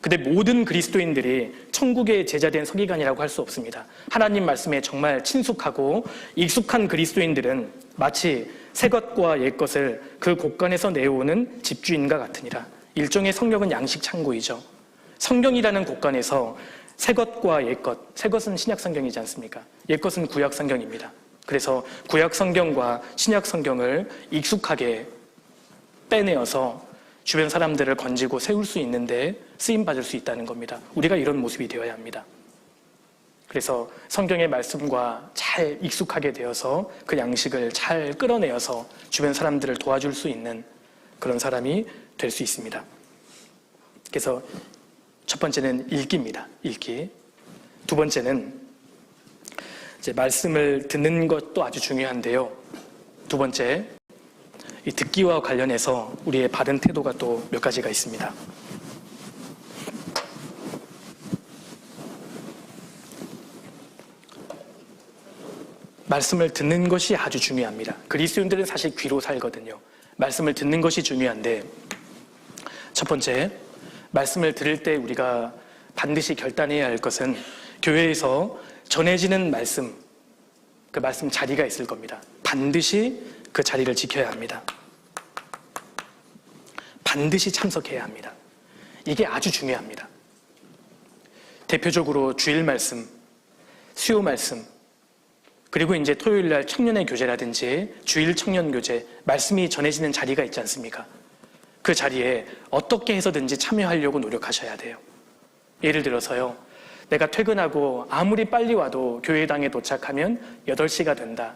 근데 모든 그리스도인들이 천국의 제자된 서기관이라고 할 수 없습니다. 하나님 말씀에 정말 친숙하고 익숙한 그리스도인들은 마치 새 것과 옛 것을 그 곳간에서 내어오는 집주인과 같으니라. 일종의 성경은 양식 창고이죠. 성경이라는 곳간에서 새 것과 옛 것, 새 것은 신약 성경이지 않습니까? 옛 것은 구약 성경입니다. 그래서 구약 성경과 신약 성경을 익숙하게 빼내어서 주변 사람들을 건지고 세울 수 있는데 쓰임받을 수 있다는 겁니다. 우리가 이런 모습이 되어야 합니다. 그래서 성경의 말씀과 잘 익숙하게 되어서 그 양식을 잘 끌어내어서 주변 사람들을 도와줄 수 있는 그런 사람이 될 수 있습니다. 그래서 첫 번째는 읽기입니다. 읽기. 두 번째는 이제 말씀을 듣는 것도 아주 중요한데요. 두 번째, 이 듣기와 관련해서 우리의 바른 태도가 또 몇 가지가 있습니다. 말씀을 듣는 것이 아주 중요합니다. 그리스도인들은 사실 귀로 살거든요. 말씀을 듣는 것이 중요한데, 첫 번째, 말씀을 들을 때 우리가 반드시 결단해야 할 것은 교회에서 전해지는 말씀, 그 말씀 자리가 있을 겁니다. 반드시 그 자리를 지켜야 합니다. 반드시 참석해야 합니다. 이게 아주 중요합니다. 대표적으로 주일 말씀, 수요 말씀, 그리고 이제 토요일 날 청년의 교제라든지 주일 청년 교제, 말씀이 전해지는 자리가 있지 않습니까? 그 자리에 어떻게 해서든지 참여하려고 노력하셔야 돼요. 예를 들어서요, 내가 퇴근하고 아무리 빨리 와도 교회당에 도착하면 8시가 된다.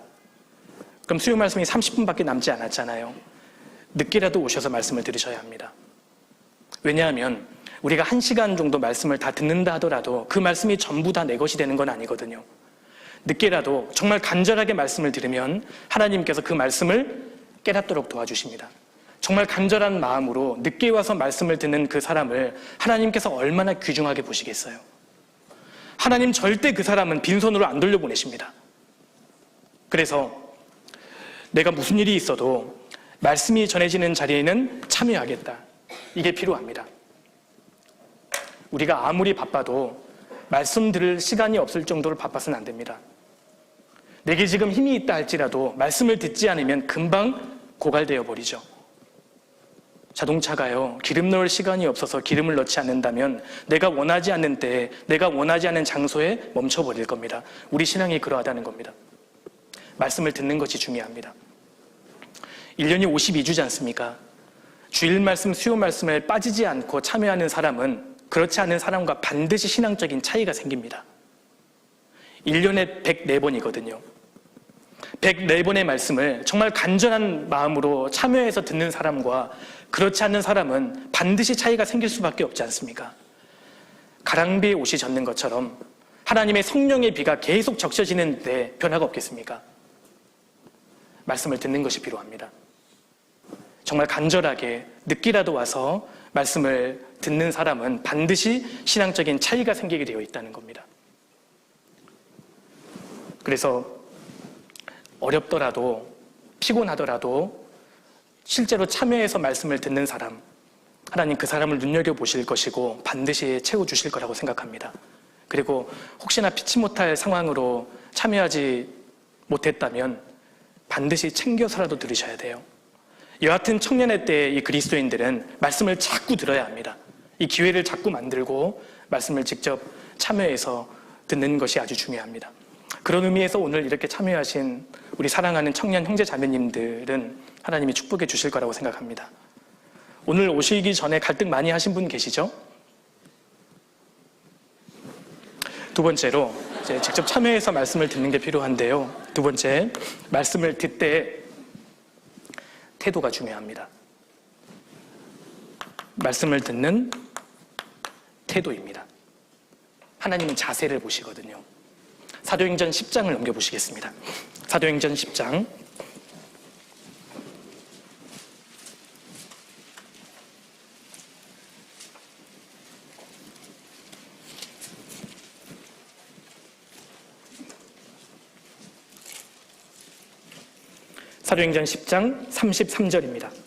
그럼 수요 말씀이 30분밖에 남지 않았잖아요. 늦게라도 오셔서 말씀을 들으셔야 합니다. 왜냐하면 우리가 1시간 정도 말씀을 다 듣는다 하더라도 그 말씀이 전부 다 내 것이 되는 건 아니거든요. 늦게라도 정말 간절하게 말씀을 들으면 하나님께서 그 말씀을 깨닫도록 도와주십니다. 정말 간절한 마음으로 늦게 와서 말씀을 듣는 그 사람을 하나님께서 얼마나 귀중하게 보시겠어요. 하나님 절대 그 사람은 빈손으로 안 돌려보내십니다. 그래서 내가 무슨 일이 있어도 말씀이 전해지는 자리에는 참여하겠다. 이게 필요합니다. 우리가 아무리 바빠도 말씀 들을 시간이 없을 정도로 바빠서는 안 됩니다. 내게 지금 힘이 있다 할지라도 말씀을 듣지 않으면 금방 고갈되어 버리죠. 자동차가요, 기름 넣을 시간이 없어서 기름을 넣지 않는다면 내가 원하지 않는 때에, 내가 원하지 않는 장소에 멈춰버릴 겁니다. 우리 신앙이 그러하다는 겁니다. 말씀을 듣는 것이 중요합니다. 1년이 52주지 않습니까? 주일 말씀, 수요 말씀을 빠지지 않고 참여하는 사람은 그렇지 않은 사람과 반드시 신앙적인 차이가 생깁니다. 1년에 104번이거든요. 104번의 말씀을 정말 간절한 마음으로 참여해서 듣는 사람과 그렇지 않는 사람은 반드시 차이가 생길 수밖에 없지 않습니까? 가랑비에 옷이 젖는 것처럼 하나님의 성령의 비가 계속 적셔지는데 변화가 없겠습니까? 말씀을 듣는 것이 필요합니다. 정말 간절하게 늦게라도 와서 말씀을 듣는 사람은 반드시 신앙적인 차이가 생기게 되어 있다는 겁니다. 그래서 어렵더라도 피곤하더라도 실제로 참여해서 말씀을 듣는 사람, 하나님 그 사람을 눈여겨보실 것이고 반드시 채워주실 거라고 생각합니다. 그리고 혹시나 피치 못할 상황으로 참여하지 못했다면 반드시 챙겨서라도 들으셔야 돼요. 여하튼 청년의 때 이 그리스도인들은 말씀을 자꾸 들어야 합니다. 이 기회를 자꾸 만들고 말씀을 직접 참여해서 듣는 것이 아주 중요합니다. 그런 의미에서 오늘 이렇게 참여하신 우리 사랑하는 청년 형제 자매님들은 하나님이 축복해 주실 거라고 생각합니다. 오늘 오시기 전에 갈등 많이 하신 분 계시죠? 두 번째로 이제 직접 참여해서 말씀을 듣는 게 필요한데요. 두 번째, 말씀을 듣되 태도가 중요합니다. 말씀을 듣는 태도입니다. 하나님은 자세를 보시거든요. 사도행전 10장을 넘겨보시겠습니다. 사도행전 10장. 사도행전 10장 33절입니다.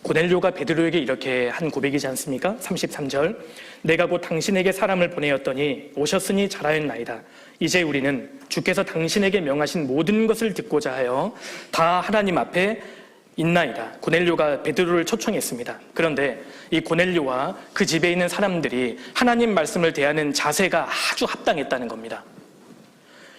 고넬료가 베드로에게 이렇게 한 고백이지 않습니까? 33절. 내가 곧 당신에게 사람을 보내었더니 오셨으니 잘하였나이다. 이제 우리는 주께서 당신에게 명하신 모든 것을 듣고자 하여 다 하나님 앞에 있나이다. 고넬료가 베드로를 초청했습니다. 그런데 이 고넬료와 그 집에 있는 사람들이 하나님 말씀을 대하는 자세가 아주 합당했다는 겁니다.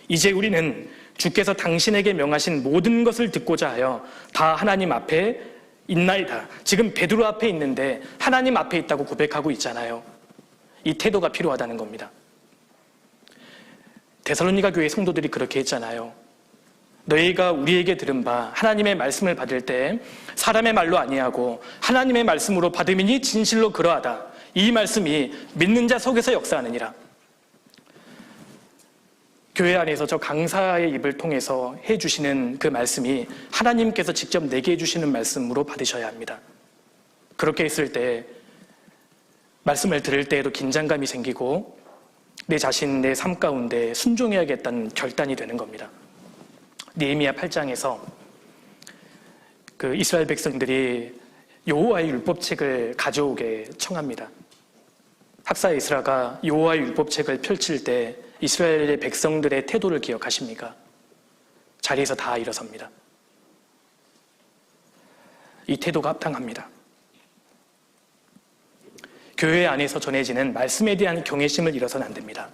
이제 우리는 주께서 당신에게 명하신 모든 것을 듣고자 하여 다 하나님 앞에 있나이다. 지금 베드로 앞에 있는데 하나님 앞에 있다고 고백하고 있잖아요. 이 태도가 필요하다는 겁니다. 데살로니가 교회 성도들이 그렇게 했잖아요. 너희가 우리에게 들은 바 하나님의 말씀을 받을 때 사람의 말로 아니하고 하나님의 말씀으로 받음이니 진실로 그러하다. 이 말씀이 믿는 자 속에서 역사하느니라. 교회 안에서 저 강사의 입을 통해서 해주시는 그 말씀이 하나님께서 직접 내게 해주시는 말씀으로 받으셔야 합니다. 그렇게 했을 때 말씀을 들을 때에도 긴장감이 생기고 내 자신, 내 삶 가운데 순종해야겠다는 결단이 되는 겁니다. 느헤미야 8장에서 그 이스라엘 백성들이 여호와의 율법책을 가져오게 청합니다. 학사 에스라가 여호와의 율법책을 펼칠 때 이스라엘의 백성들의 태도를 기억하십니까? 자리에서 다 일어섭니다. 이 태도가 합당합니다. 교회 안에서 전해지는 말씀에 대한 경외심을 잃어서는 안 됩니다.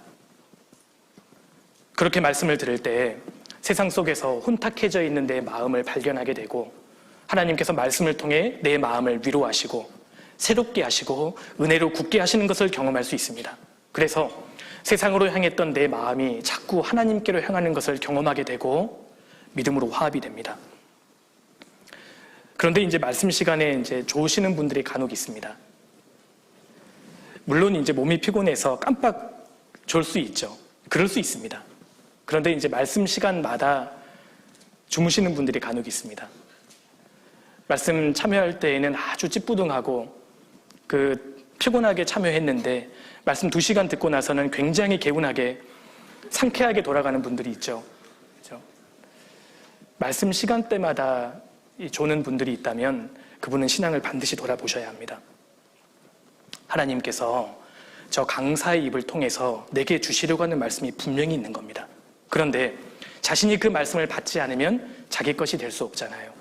그렇게 말씀을 들을 때 세상 속에서 혼탁해져 있는 내 마음을 발견하게 되고 하나님께서 말씀을 통해 내 마음을 위로하시고 새롭게 하시고 은혜로 굳게 하시는 것을 경험할 수 있습니다. 그래서 세상으로 향했던 내 마음이 자꾸 하나님께로 향하는 것을 경험하게 되고 믿음으로 화합이 됩니다. 그런데 이제 말씀 시간에 이제 좋으시는 분들이 간혹 있습니다. 물론 이제 몸이 피곤해서 깜빡 졸 수 있죠. 그럴 수 있습니다. 그런데 이제 말씀 시간마다 주무시는 분들이 간혹 있습니다. 말씀 참여할 때에는 아주 찌뿌둥하고 피곤하게 참여했는데 말씀 2시간 듣고 나서는 굉장히 개운하게 상쾌하게 돌아가는 분들이 있죠. 그렇죠? 말씀 시간대마다 조는 분들이 있다면 그분은 신앙을 반드시 돌아보셔야 합니다. 하나님께서 저 강사의 입을 통해서 내게 주시려고 하는 말씀이 분명히 있는 겁니다. 그런데 자신이 그 말씀을 받지 않으면 자기 것이 될 수 없잖아요.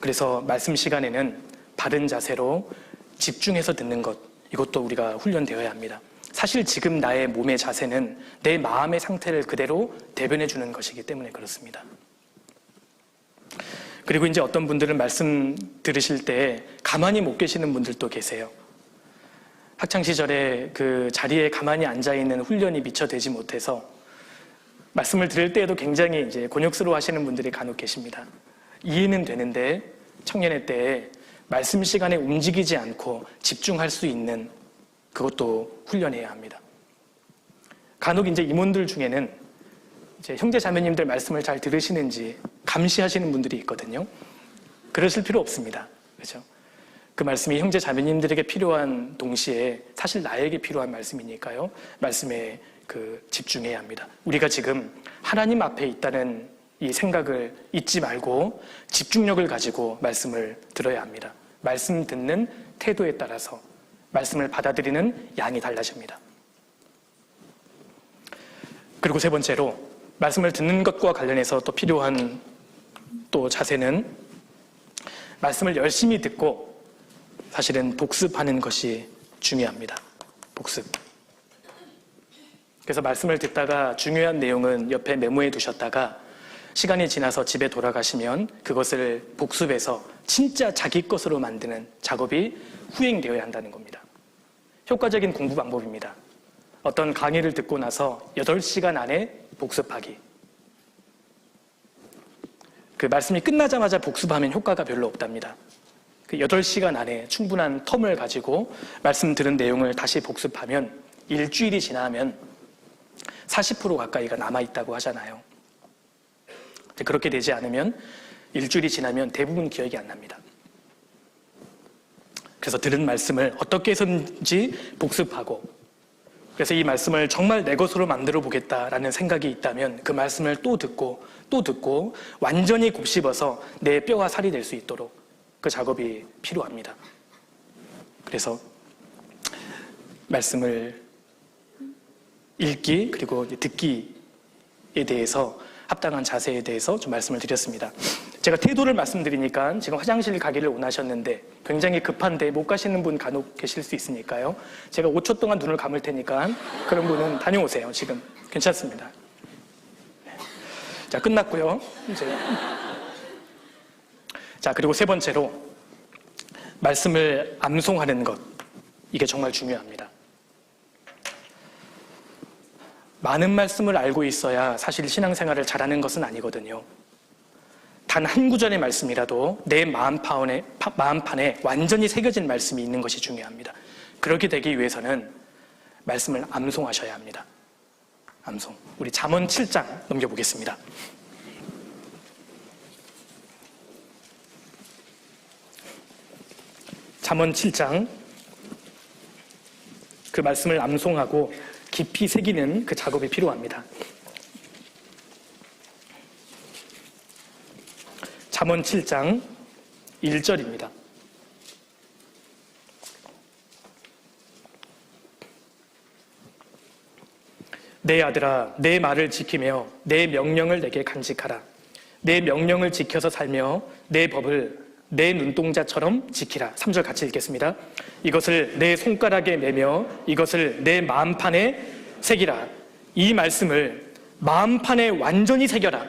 그래서 말씀 시간에는 바른 자세로 집중해서 듣는 것, 이것도 우리가 훈련되어야 합니다. 사실 지금 나의 몸의 자세는 내 마음의 상태를 그대로 대변해 주는 것이기 때문에 그렇습니다. 그리고 이제 어떤 분들은 말씀 들으실 때 가만히 못 계시는 분들도 계세요. 학창시절에 그 자리에 가만히 앉아있는 훈련이 미처 되지 못해서 말씀을 들을 때에도 굉장히 이제 곤욕스러워 하시는 분들이 간혹 계십니다. 이해는 되는데 청년의 때에 말씀 시간에 움직이지 않고 집중할 수 있는 그것도 훈련해야 합니다. 간혹 이제 임원들 중에는 이제 형제 자매님들 말씀을 잘 들으시는지 감시하시는 분들이 있거든요. 그러실 필요 없습니다. 그렇죠? 그 말씀이 형제 자매님들에게 필요한 동시에 사실 나에게 필요한 말씀이니까요. 말씀에 집중해야 합니다. 우리가 지금 하나님 앞에 있다는 이 생각을 잊지 말고 집중력을 가지고 말씀을 들어야 합니다. 말씀 듣는 태도에 따라서 말씀을 받아들이는 양이 달라집니다. 그리고 세 번째로 말씀을 듣는 것과 관련해서 또 필요한 또 자세는 말씀을 열심히 듣고 사실은 복습하는 것이 중요합니다. 복습. 그래서 말씀을 듣다가 중요한 내용은 옆에 메모해 두셨다가 시간이 지나서 집에 돌아가시면 그것을 복습해서 진짜 자기 것으로 만드는 작업이 후행되어야 한다는 겁니다. 효과적인 공부 방법입니다. 어떤 강의를 듣고 나서 8시간 안에 복습하기. 그 말씀이 끝나자마자 복습하면 효과가 별로 없답니다. 그 8시간 안에 충분한 텀을 가지고 말씀 들은 내용을 다시 복습하면 일주일이 지나면 40% 가까이가 남아있다고 하잖아요. 그렇게 되지 않으면 일주일이 지나면 대부분 기억이 안 납니다. 그래서 들은 말씀을 어떻게 해서든지 복습하고, 그래서 이 말씀을 정말 내 것으로 만들어 보겠다라는 생각이 있다면 그 말씀을 또 듣고 또 듣고 완전히 곱씹어서 내 뼈와 살이 될 수 있도록 그 작업이 필요합니다. 그래서 말씀을 읽기 그리고 듣기에 대해서 합당한 자세에 대해서 좀 말씀을 드렸습니다. 제가 태도를 말씀드리니까 지금 화장실 가기를 원하셨는데 굉장히 급한데 못 가시는 분 간혹 계실 수 있으니까요. 제가 5초 동안 눈을 감을 테니까 그런 분은 다녀오세요. 지금 괜찮습니다. 자, 끝났고요. 이제. 자, 그리고 세 번째로 말씀을 암송하는 것. 이게 정말 중요합니다. 많은 말씀을 알고 있어야 사실 신앙생활을 잘하는 것은 아니거든요. 단 한 구절의 말씀이라도 내 마음판에 완전히 새겨진 말씀이 있는 것이 중요합니다. 그렇게 되기 위해서는 말씀을 암송하셔야 합니다. 암송. 우리 잠언 7장 넘겨보겠습니다. 잠언 7장, 그 말씀을 암송하고 깊이 새기는 그 작업이 필요합니다. 잠언 7장 1절입니다. 내 아들아, 내 말을 지키며 내 명령을 내게 간직하라. 내 명령을 지켜서 살며 내 법을 내 눈동자처럼 지키라. 3절 같이 읽겠습니다. 이것을 내 손가락에 매며 이것을 내 마음판에 새기라. 이 말씀을 마음판에 완전히 새겨라.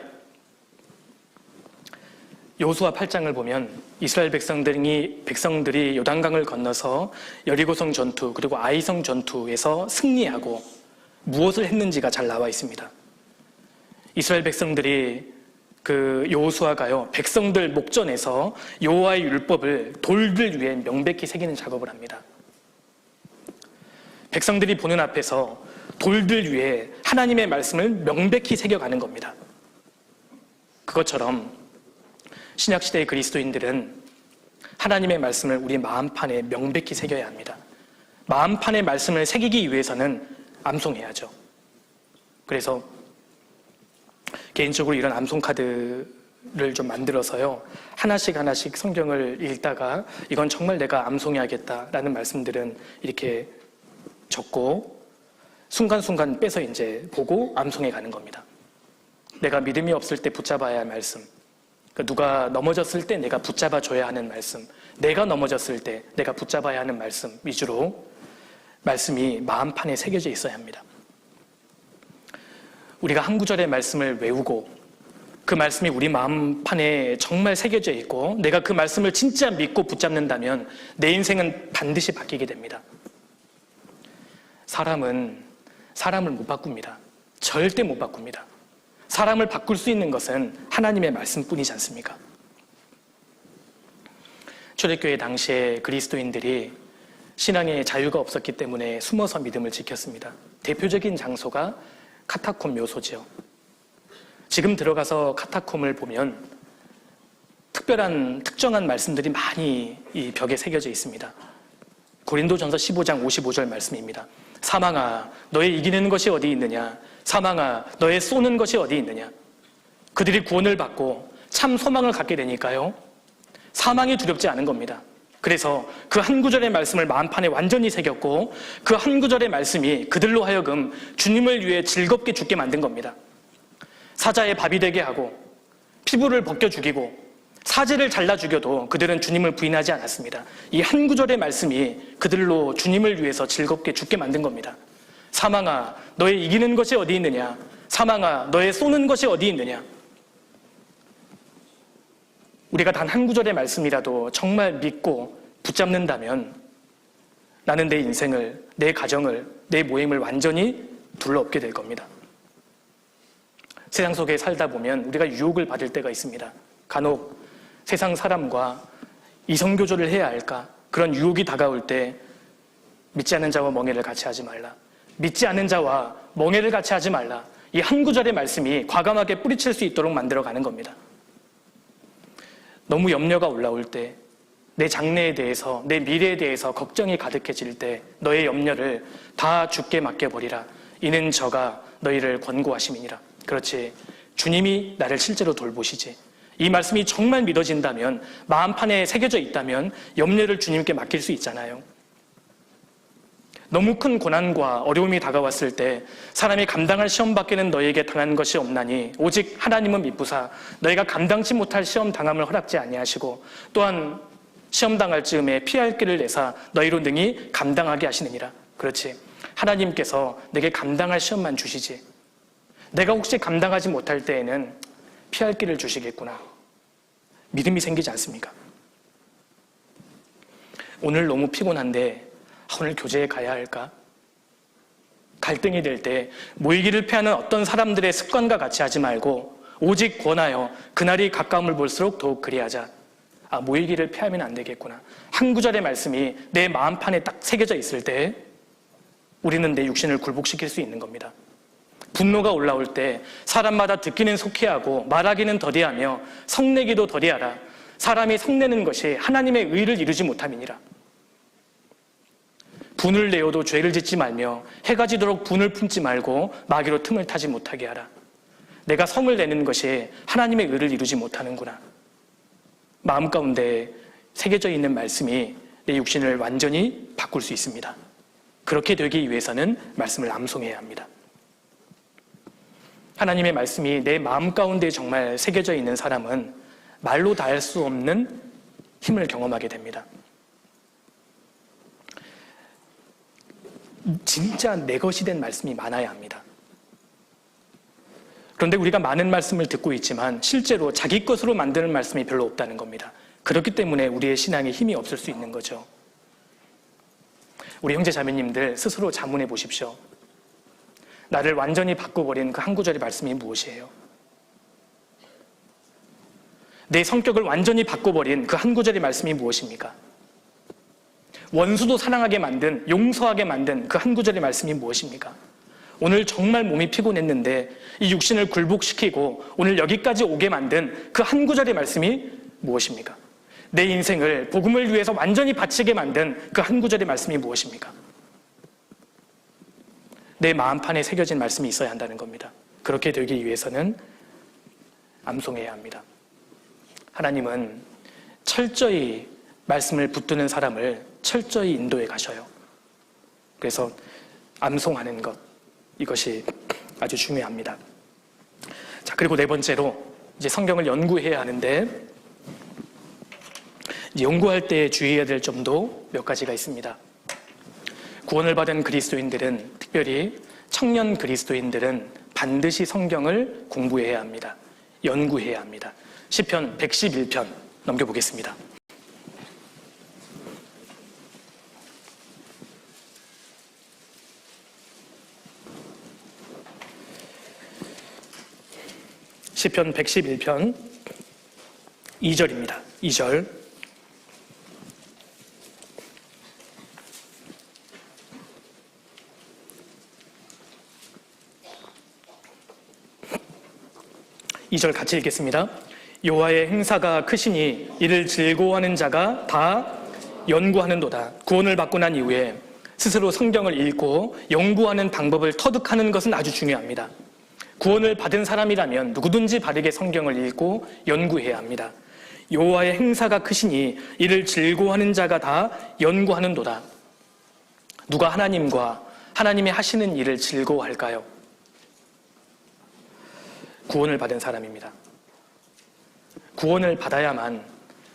여호수아 8장을 보면 이스라엘 백성들이 요단강을 건너서 여리고성 전투 그리고 아이성 전투에서 승리하고 무엇을 했는지가 잘 나와 있습니다. 이스라엘 백성들이 그 여호수아가요, 백성들 목전에서 여호와의 율법을 돌들 위에 명백히 새기는 작업을 합니다. 백성들이 보는 앞에서 돌들 위에 하나님의 말씀을 명백히 새겨가는 겁니다. 그것처럼 신약시대의 그리스도인들은 하나님의 말씀을 우리 마음판에 명백히 새겨야 합니다. 마음판에 말씀을 새기기 위해서는 암송해야죠. 그래서 개인적으로 이런 암송 카드를 좀 만들어서요, 하나씩 성경을 읽다가 이건 정말 내가 암송해야겠다라는 말씀들은 이렇게 적고 순간순간 빼서 이제 보고 암송해 가는 겁니다. 내가 믿음이 없을 때 붙잡아야 할 말씀, 누가 넘어졌을 때 내가 붙잡아줘야 하는 말씀, 내가 넘어졌을 때 내가 붙잡아야 하는 말씀 위주로 말씀이 마음판에 새겨져 있어야 합니다. 우리가 한 구절의 말씀을 외우고 그 말씀이 우리 마음판에 정말 새겨져 있고 내가 그 말씀을 진짜 믿고 붙잡는다면 내 인생은 반드시 바뀌게 됩니다. 사람은 사람을 못 바꿉니다. 절대 못 바꿉니다. 사람을 바꿀 수 있는 것은 하나님의 말씀뿐이지 않습니까? 초대교회 당시에 그리스도인들이 신앙에 자유가 없었기 때문에 숨어서 믿음을 지켰습니다. 대표적인 장소가 카타콤 묘소지요. 지금 들어가서 카타콤을 보면 특정한 말씀들이 많이 이 벽에 새겨져 있습니다. 고린도전서 15장 55절 말씀입니다. 사망아, 너의 이기는 것이 어디 있느냐? 사망아, 너의 쏘는 것이 어디 있느냐? 그들이 구원을 받고 참 소망을 갖게 되니까요, 사망이 두렵지 않은 겁니다. 그래서 그 한 구절의 말씀을 마음판에 완전히 새겼고 그 한 구절의 말씀이 그들로 하여금 주님을 위해 즐겁게 죽게 만든 겁니다. 사자의 밥이 되게 하고 피부를 벗겨 죽이고 사지를 잘라 죽여도 그들은 주님을 부인하지 않았습니다. 이 한 구절의 말씀이 그들로 주님을 위해서 즐겁게 죽게 만든 겁니다. 사망아, 너의 이기는 것이 어디 있느냐? 사망아, 너의 쏘는 것이 어디 있느냐? 우리가 단 한 구절의 말씀이라도 정말 믿고 붙잡는다면 나는 내 인생을, 내 가정을, 내 모임을 완전히 둘러엎게 될 겁니다. 세상 속에 살다 보면 우리가 유혹을 받을 때가 있습니다. 간혹 세상 사람과 이성교조를 해야 할까? 그런 유혹이 다가올 때 믿지 않는 자와 멍에를 같이 하지 말라. 믿지 않는 자와 멍에를 같이 하지 말라. 이 한 구절의 말씀이 과감하게 뿌리칠 수 있도록 만들어가는 겁니다. 너무 염려가 올라올 때, 내 장래에 대해서, 내 미래에 대해서 걱정이 가득해질 때 너의 염려를 다 주께 맡겨버리라. 이는 저가 너희를 권고하심이니라. 그렇지, 주님이 나를 실제로 돌보시지. 이 말씀이 정말 믿어진다면, 마음판에 새겨져 있다면 염려를 주님께 맡길 수 있잖아요. 너무 큰 고난과 어려움이 다가왔을 때 사람이 감당할 시험 밖에는 너희에게 당한 것이 없나니 오직 하나님은 미쁘사 너희가 감당치 못할 시험 당함을 허락지 아니하시고 또한 시험 당할 즈음에 피할 길을 내사 너희로 능히 감당하게 하시느니라. 그렇지, 하나님께서 내게 감당할 시험만 주시지, 내가 혹시 감당하지 못할 때에는 피할 길을 주시겠구나. 믿음이 생기지 않습니까? 오늘 너무 피곤한데 오늘 교제에 가야 할까? 갈등이 될 때 모이기를 피하는 어떤 사람들의 습관과 같이 하지 말고 오직 권하여 그날이 가까움을 볼수록 더욱 그리하자. 모이기를 피하면 안 되겠구나. 한 구절의 말씀이 내 마음판에 딱 새겨져 있을 때 우리는 내 육신을 굴복시킬 수 있는 겁니다. 분노가 올라올 때 사람마다 듣기는 속히하고 말하기는 더디하며 성내기도 더디하라. 사람이 성내는 것이 하나님의 의를 이루지 못함이니라. 분을 내어도 죄를 짓지 말며 해가 지도록 분을 품지 말고 마귀로 틈을 타지 못하게 하라. 내가 성을 내는 것이 하나님의 의를 이루지 못하는구나. 마음 가운데 새겨져 있는 말씀이 내 육신을 완전히 바꿀 수 있습니다. 그렇게 되기 위해서는 말씀을 암송해야 합니다. 하나님의 말씀이 내 마음 가운데 정말 새겨져 있는 사람은 말로 다 할 수 없는 힘을 경험하게 됩니다. 진짜 내 것이 된 말씀이 많아야 합니다. 그런데 우리가 많은 말씀을 듣고 있지만 실제로 자기 것으로 만드는 말씀이 별로 없다는 겁니다. 그렇기 때문에 우리의 신앙에 힘이 없을 수 있는 거죠. 우리 형제 자매님들 스스로 자문해 보십시오. 나를 완전히 바꿔버린 그 한 구절의 말씀이 무엇이에요? 내 성격을 완전히 바꿔버린 그 한 구절의 말씀이 무엇입니까? 원수도 사랑하게 만든, 용서하게 만든 그 한 구절의 말씀이 무엇입니까? 오늘 정말 몸이 피곤했는데 이 육신을 굴복시키고 오늘 여기까지 오게 만든 그 한 구절의 말씀이 무엇입니까? 내 인생을 복음을 위해서 완전히 바치게 만든 그 한 구절의 말씀이 무엇입니까? 내 마음판에 새겨진 말씀이 있어야 한다는 겁니다. 그렇게 되기 위해서는 암송해야 합니다. 하나님은 철저히 말씀을 붙드는 사람을 철저히 인도해 가셔요. 그래서 암송하는 것, 이것이 아주 중요합니다. 자, 그리고 네 번째로 이제 성경을 연구해야 하는데 연구할 때 주의해야 될 점도 몇 가지가 있습니다. 구원을 받은 그리스도인들은, 특별히 청년 그리스도인들은 반드시 성경을 공부해야 합니다. 연구해야 합니다. 시편 111편 넘겨보겠습니다. 시편 111편 2절입니다. 2절. 이 절 같이 읽겠습니다. 여호와의 행사가 크시니 이를 즐거워하는 자가 다 연구하는도다. 구원을 받고 난 이후에 스스로 성경을 읽고 연구하는 방법을 터득하는 것은 아주 중요합니다. 구원을 받은 사람이라면 누구든지 바르게 성경을 읽고 연구해야 합니다. 여호와의 행사가 크시니 이를 즐거워하는 자가 다 연구하는도다. 누가 하나님과 하나님이 하시는 일을 즐거워할까요? 구원을 받은 사람입니다. 구원을 받아야만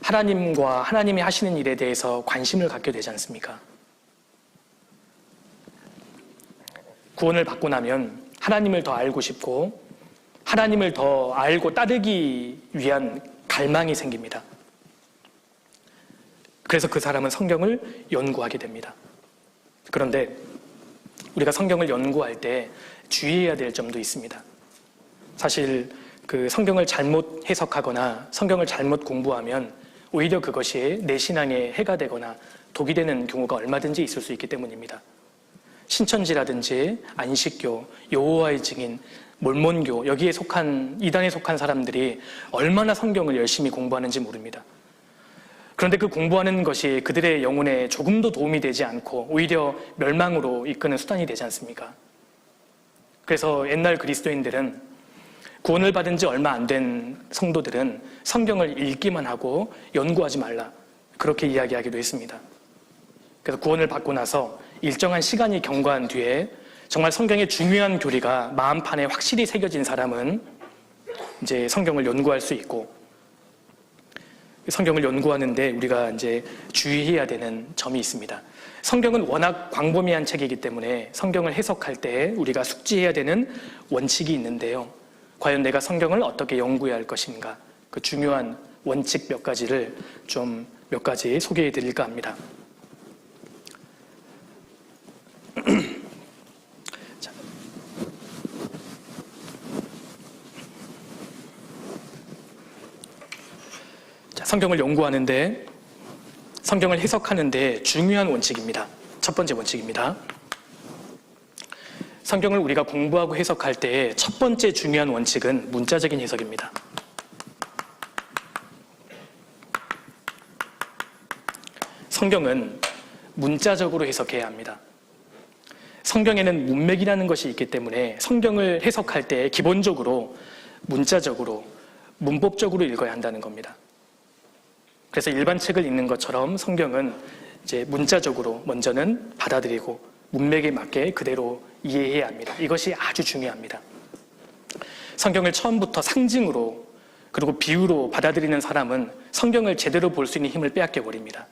하나님과 하나님이 하시는 일에 대해서 관심을 갖게 되지 않습니까? 구원을 받고 나면 하나님을 더 알고 싶고 하나님을 더 알고 따르기 위한 갈망이 생깁니다. 그래서 그 사람은 성경을 연구하게 됩니다. 그런데 우리가 성경을 연구할 때 주의해야 될 점도 있습니다. 사실 그 성경을 잘못 해석하거나 성경을 잘못 공부하면 오히려 그것이 내 신앙에 해가 되거나 독이 되는 경우가 얼마든지 있을 수 있기 때문입니다. 신천지라든지 안식교, 여호와의 증인, 몰몬교 여기에 속한 이단에 속한 사람들이 얼마나 성경을 열심히 공부하는지 모릅니다. 그런데 그 공부하는 것이 그들의 영혼에 조금도 도움이 되지 않고 오히려 멸망으로 이끄는 수단이 되지 않습니까? 그래서 옛날 그리스도인들은 구원을 받은 지 얼마 안 된 성도들은 성경을 읽기만 하고 연구하지 말라 그렇게 이야기하기도 했습니다. 그래서 구원을 받고 나서 일정한 시간이 경과한 뒤에 정말 성경의 중요한 교리가 마음판에 확실히 새겨진 사람은 이제 성경을 연구할 수 있고, 성경을 연구하는데 우리가 이제 주의해야 되는 점이 있습니다. 성경은 워낙 광범위한 책이기 때문에 성경을 해석할 때 우리가 숙지해야 되는 원칙이 있는데요. 과연 내가 성경을 어떻게 연구해야 할 것인가? 그 중요한 원칙 몇 가지를 몇 가지 소개해 드릴까 합니다. 성경을 연구하는데, 성경을 해석하는데 중요한 원칙입니다. 첫 번째 원칙입니다. 성경을 우리가 공부하고 해석할 때 첫 번째 중요한 원칙은 문자적인 해석입니다. 성경은 문자적으로 해석해야 합니다. 성경에는 문맥이라는 것이 있기 때문에 성경을 해석할 때 기본적으로 문자적으로, 문법적으로 읽어야 한다는 겁니다. 그래서 일반 책을 읽는 것처럼 성경은 이제 문자적으로 먼저는 받아들이고 문맥에 맞게 그대로 이해해야 합니다. 이것이 아주 중요합니다. 성경을 처음부터 상징으로 그리고 비유로 받아들이는 사람은 성경을 제대로 볼 수 있는 힘을 빼앗겨 버립니다.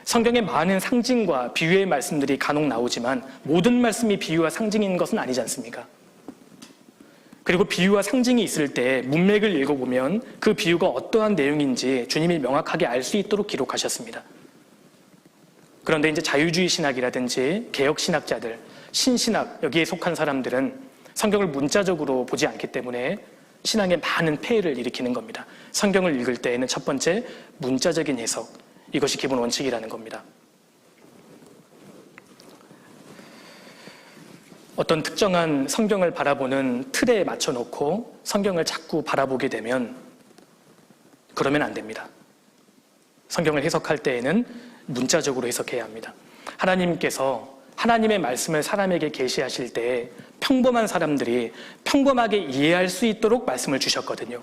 성경에 많은 상징과 비유의 말씀들이 간혹 나오지만 모든 말씀이 비유와 상징인 것은 아니지 않습니까? 그리고 비유와 상징이 있을 때 문맥을 읽어보면 그 비유가 어떠한 내용인지 주님이 명확하게 알 수 있도록 기록하셨습니다. 그런데 이제 자유주의 신학이라든지 개혁신학자들, 신신학 여기에 속한 사람들은 성경을 문자적으로 보지 않기 때문에 신앙에 많은 폐해를 일으키는 겁니다. 성경을 읽을 때에는 첫 번째 문자적인 해석, 이것이 기본 원칙이라는 겁니다. 어떤 특정한 성경을 바라보는 틀에 맞춰놓고 성경을 자꾸 바라보게 되면 그러면 안 됩니다. 성경을 해석할 때에는 문자적으로 해석해야 합니다. 하나님께서 하나님의 말씀을 사람에게 계시하실 때 평범한 사람들이 평범하게 이해할 수 있도록 말씀을 주셨거든요.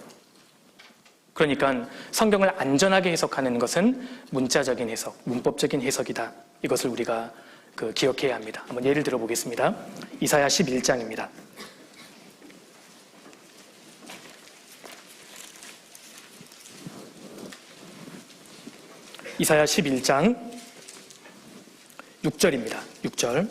그러니까 성경을 안전하게 해석하는 것은 문자적인 해석, 문법적인 해석이다. 이것을 우리가 기억해야 합니다. 한번 예를 들어 보겠습니다. 이사야 11장입니다. 이사야 11장 6절입니다. 6절.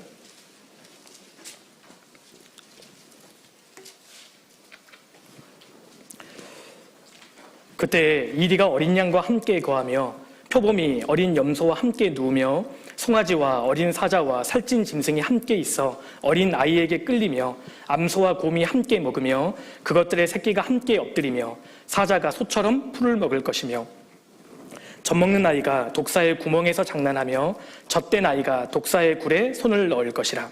그때 이리가 어린 양과 함께 거하며 표범이 어린 염소와 함께 누우며 송아지와 어린 사자와 살찐 짐승이 함께 있어 어린 아이에게 끌리며 암소와 곰이 함께 먹으며 그것들의 새끼가 함께 엎드리며 사자가 소처럼 풀을 먹을 것이며 젖먹는 아이가 독사의 구멍에서 장난하며 젖된 아이가 독사의 굴에 손을 넣을 것이라.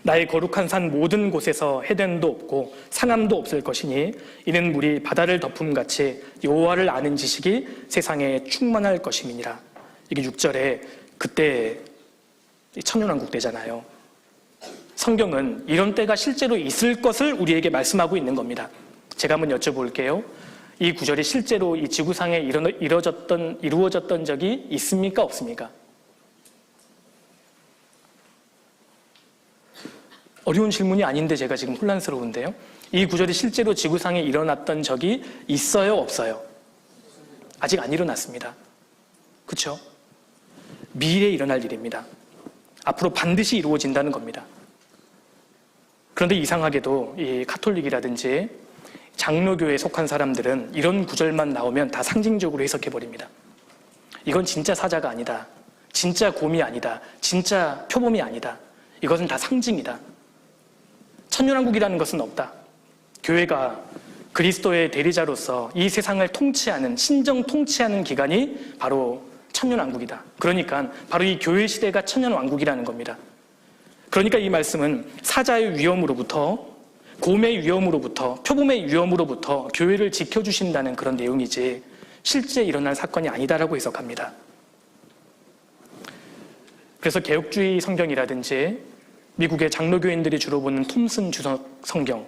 나의 거룩한 산 모든 곳에서 해변도 없고 상암도 없을 것이니 이는 물이 바다를 덮음같이 여호와를 아는 지식이 세상에 충만할 것임이니라. 이게 6절에 그때 천년왕국 때잖아요. 성경은 이런 때가 실제로 있을 것을 우리에게 말씀하고 있는 겁니다. 제가 한번 여쭤볼게요. 이 구절이 실제로 이 지구상에 이루어졌던 적이 있습니까? 없습니까? 어려운 질문이 아닌데 제가 지금 혼란스러운데요. 이 구절이 실제로 지구상에 일어났던 적이 있어요? 없어요? 아직 안 일어났습니다. 그렇죠? 미래에 일어날 일입니다. 앞으로 반드시 이루어진다는 겁니다. 그런데 이상하게도 이 가톨릭이라든지 장로교에 속한 사람들은 이런 구절만 나오면 다 상징적으로 해석해버립니다. 이건 진짜 사자가 아니다. 진짜 곰이 아니다. 진짜 표범이 아니다. 이것은 다 상징이다. 천년왕국이라는 것은 없다. 교회가 그리스도의 대리자로서 이 세상을 통치하는, 신정 통치하는 기간이 바로 천년왕국이다. 그러니까 바로 이 교회 시대가 천년왕국이라는 겁니다. 그러니까 이 말씀은 사자의 위험으로부터, 곰의 위험으로부터, 표범의 위험으로부터 교회를 지켜주신다는 그런 내용이지 실제 일어날 사건이 아니다라고 해석합니다. 그래서 개혁주의 성경이라든지 미국의 장로교인들이 주로 보는 톰슨 주석 성경,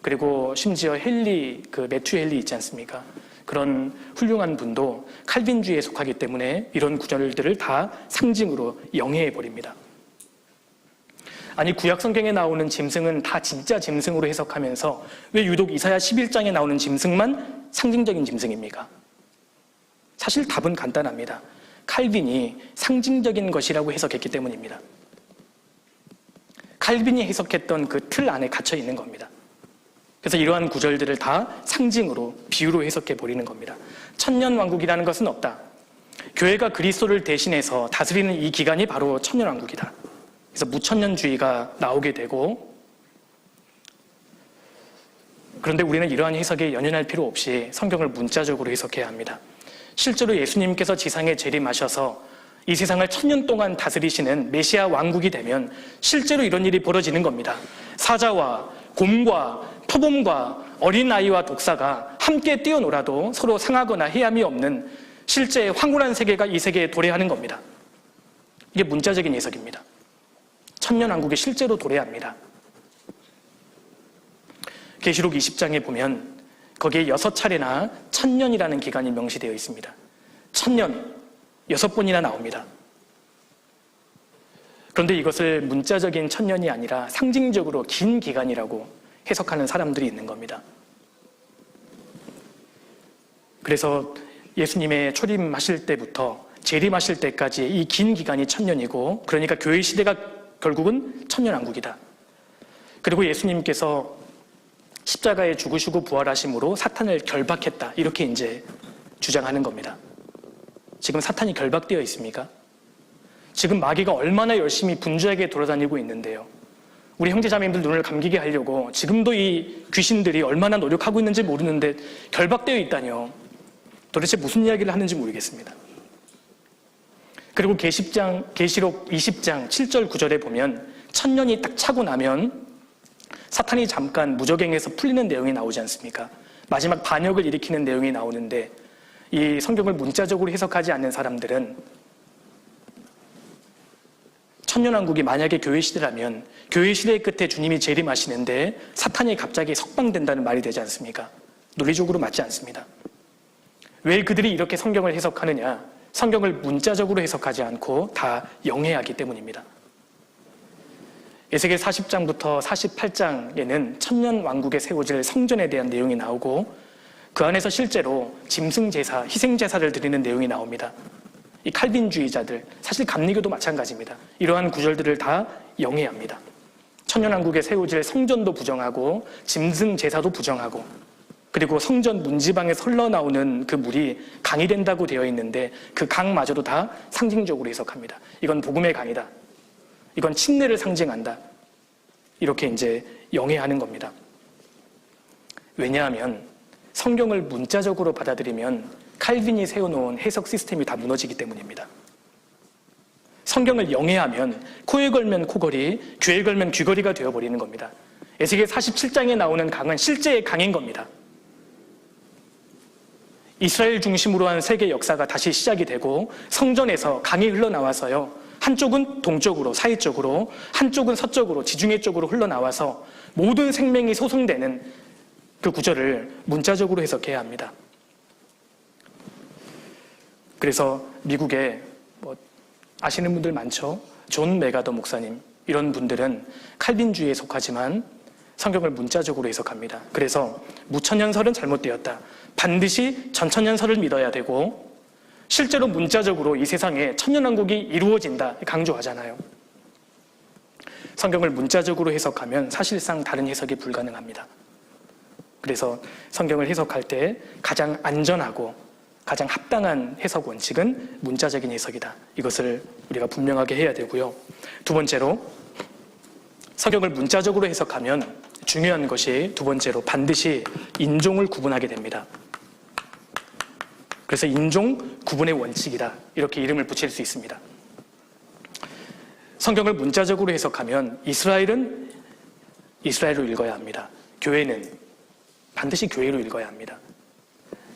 그리고 심지어 헨리, 매튜 헨리 있지 않습니까? 그런 훌륭한 분도 칼빈주의에 속하기 때문에 이런 구절들을 다 상징으로 영해해버립니다. 아니, 구약 성경에 나오는 짐승은 다 진짜 짐승으로 해석하면서 왜 유독 이사야 11장에 나오는 짐승만 상징적인 짐승입니까? 사실 답은 간단합니다. 칼빈이 상징적인 것이라고 해석했기 때문입니다. 칼빈이 해석했던 그 틀 안에 갇혀 있는 겁니다. 그래서 이러한 구절들을 다 상징으로, 비유로 해석해 버리는 겁니다. 천년왕국이라는 것은 없다. 교회가 그리스도를 대신해서 다스리는 이 기간이 바로 천년왕국이다. 그래서 무천년주의가 나오게 되고, 그런데 우리는 이러한 해석에 연연할 필요 없이 성경을 문자적으로 해석해야 합니다. 실제로 예수님께서 지상에 재림하셔서 이 세상을 천년 동안 다스리시는 메시아 왕국이 되면 실제로 이런 일이 벌어지는 겁니다. 사자와 곰과 표범과 어린아이와 독사가 함께 뛰어놀아도 서로 상하거나 해함이 없는 실제 황홀한 세계가 이 세계에 도래하는 겁니다. 이게 문자적인 해석입니다. 천년왕국이 실제로 도래합니다. 계시록 20장에 보면 거기에 6차례나 천년이라는 기간이 명시되어 있습니다. 천년, 6번이나 나옵니다. 그런데 이것을 문자적인 천년이 아니라 상징적으로 긴 기간이라고 해석하는 사람들이 있는 겁니다. 그래서 예수님의 초림하실 때부터 재림하실 때까지 이 긴 기간이 천년이고, 그러니까 교회 시대가 결국은 천년왕국이다. 그리고 예수님께서 십자가에 죽으시고 부활하심으로 사탄을 결박했다. 이렇게 이제 주장하는 겁니다. 지금 사탄이 결박되어 있습니까? 지금 마귀가 얼마나 열심히 분주하게 돌아다니고 있는데요. 우리 형제자매님들 눈을 감기게 하려고 지금도 이 귀신들이 얼마나 노력하고 있는지 모르는데 결박되어 있다니요. 도대체 무슨 이야기를 하는지 모르겠습니다. 그리고 계시록 20장 7절 9절에 보면 천년이 딱 차고 나면 사탄이 잠깐 무적행에서 풀리는 내용이 나오지 않습니까? 마지막 반역을 일으키는 내용이 나오는데, 이 성경을 문자적으로 해석하지 않는 사람들은 천년왕국이 만약에 교회 시대라면 교회 시대의 끝에 주님이 재림하시는데 사탄이 갑자기 석방된다는 말이 되지 않습니까? 논리적으로 맞지 않습니다. 왜 그들이 이렇게 성경을 해석하느냐? 성경을 문자적으로 해석하지 않고 다 영해하기 때문입니다. 에스겔 40장부터 48장에는 천년왕국에 세워질 성전에 대한 내용이 나오고, 그 안에서 실제로 짐승제사, 희생제사를 드리는 내용이 나옵니다. 이 칼빈주의자들, 사실 감리교도 마찬가지입니다. 이러한 구절들을 다 영해합니다. 천년왕국에 세워질 성전도 부정하고 짐승제사도 부정하고, 그리고 성전 문지방에서 흘러나오는 그 물이 강이 된다고 되어 있는데 그 강마저도 다 상징적으로 해석합니다. 이건 복음의 강이다. 이건 침례를 상징한다. 이렇게 이제 영해하는 겁니다. 왜냐하면 성경을 문자적으로 받아들이면 칼빈이 세워놓은 해석 시스템이 다 무너지기 때문입니다. 성경을 영해하면 코에 걸면 코걸이, 귀에 걸면 귀걸이가 되어버리는 겁니다. 에스겔 47장에 나오는 강은 실제의 강인 겁니다. 이스라엘 중심으로 한 세계 역사가 다시 시작이 되고 성전에서 강이 흘러나와서요, 한쪽은 동쪽으로, 사해 쪽으로, 한쪽은 서쪽으로, 지중해 쪽으로 흘러나와서 모든 생명이 소송되는 그 구절을 문자적으로 해석해야 합니다. 그래서 미국에 아시는 분들 많죠? 존 메가더 목사님, 이런 분들은 칼빈주의에 속하지만 성경을 문자적으로 해석합니다. 그래서 무천년설은 잘못되었다. 반드시 전천년설을 믿어야 되고 실제로 문자적으로 이 세상에 천년왕국이 이루어진다 강조하잖아요. 성경을 문자적으로 해석하면 사실상 다른 해석이 불가능합니다. 그래서 성경을 해석할 때 가장 안전하고 가장 합당한 해석 원칙은 문자적인 해석이다. 이것을 우리가 분명하게 해야 되고요. 두 번째로, 성경을 문자적으로 해석하면 중요한 것이 두 번째로 반드시 인종을 구분하게 됩니다. 그래서 인종 구분의 원칙이다, 이렇게 이름을 붙일 수 있습니다. 성경을 문자적으로 해석하면 이스라엘은 이스라엘로 읽어야 합니다. 교회는 반드시 교회로 읽어야 합니다.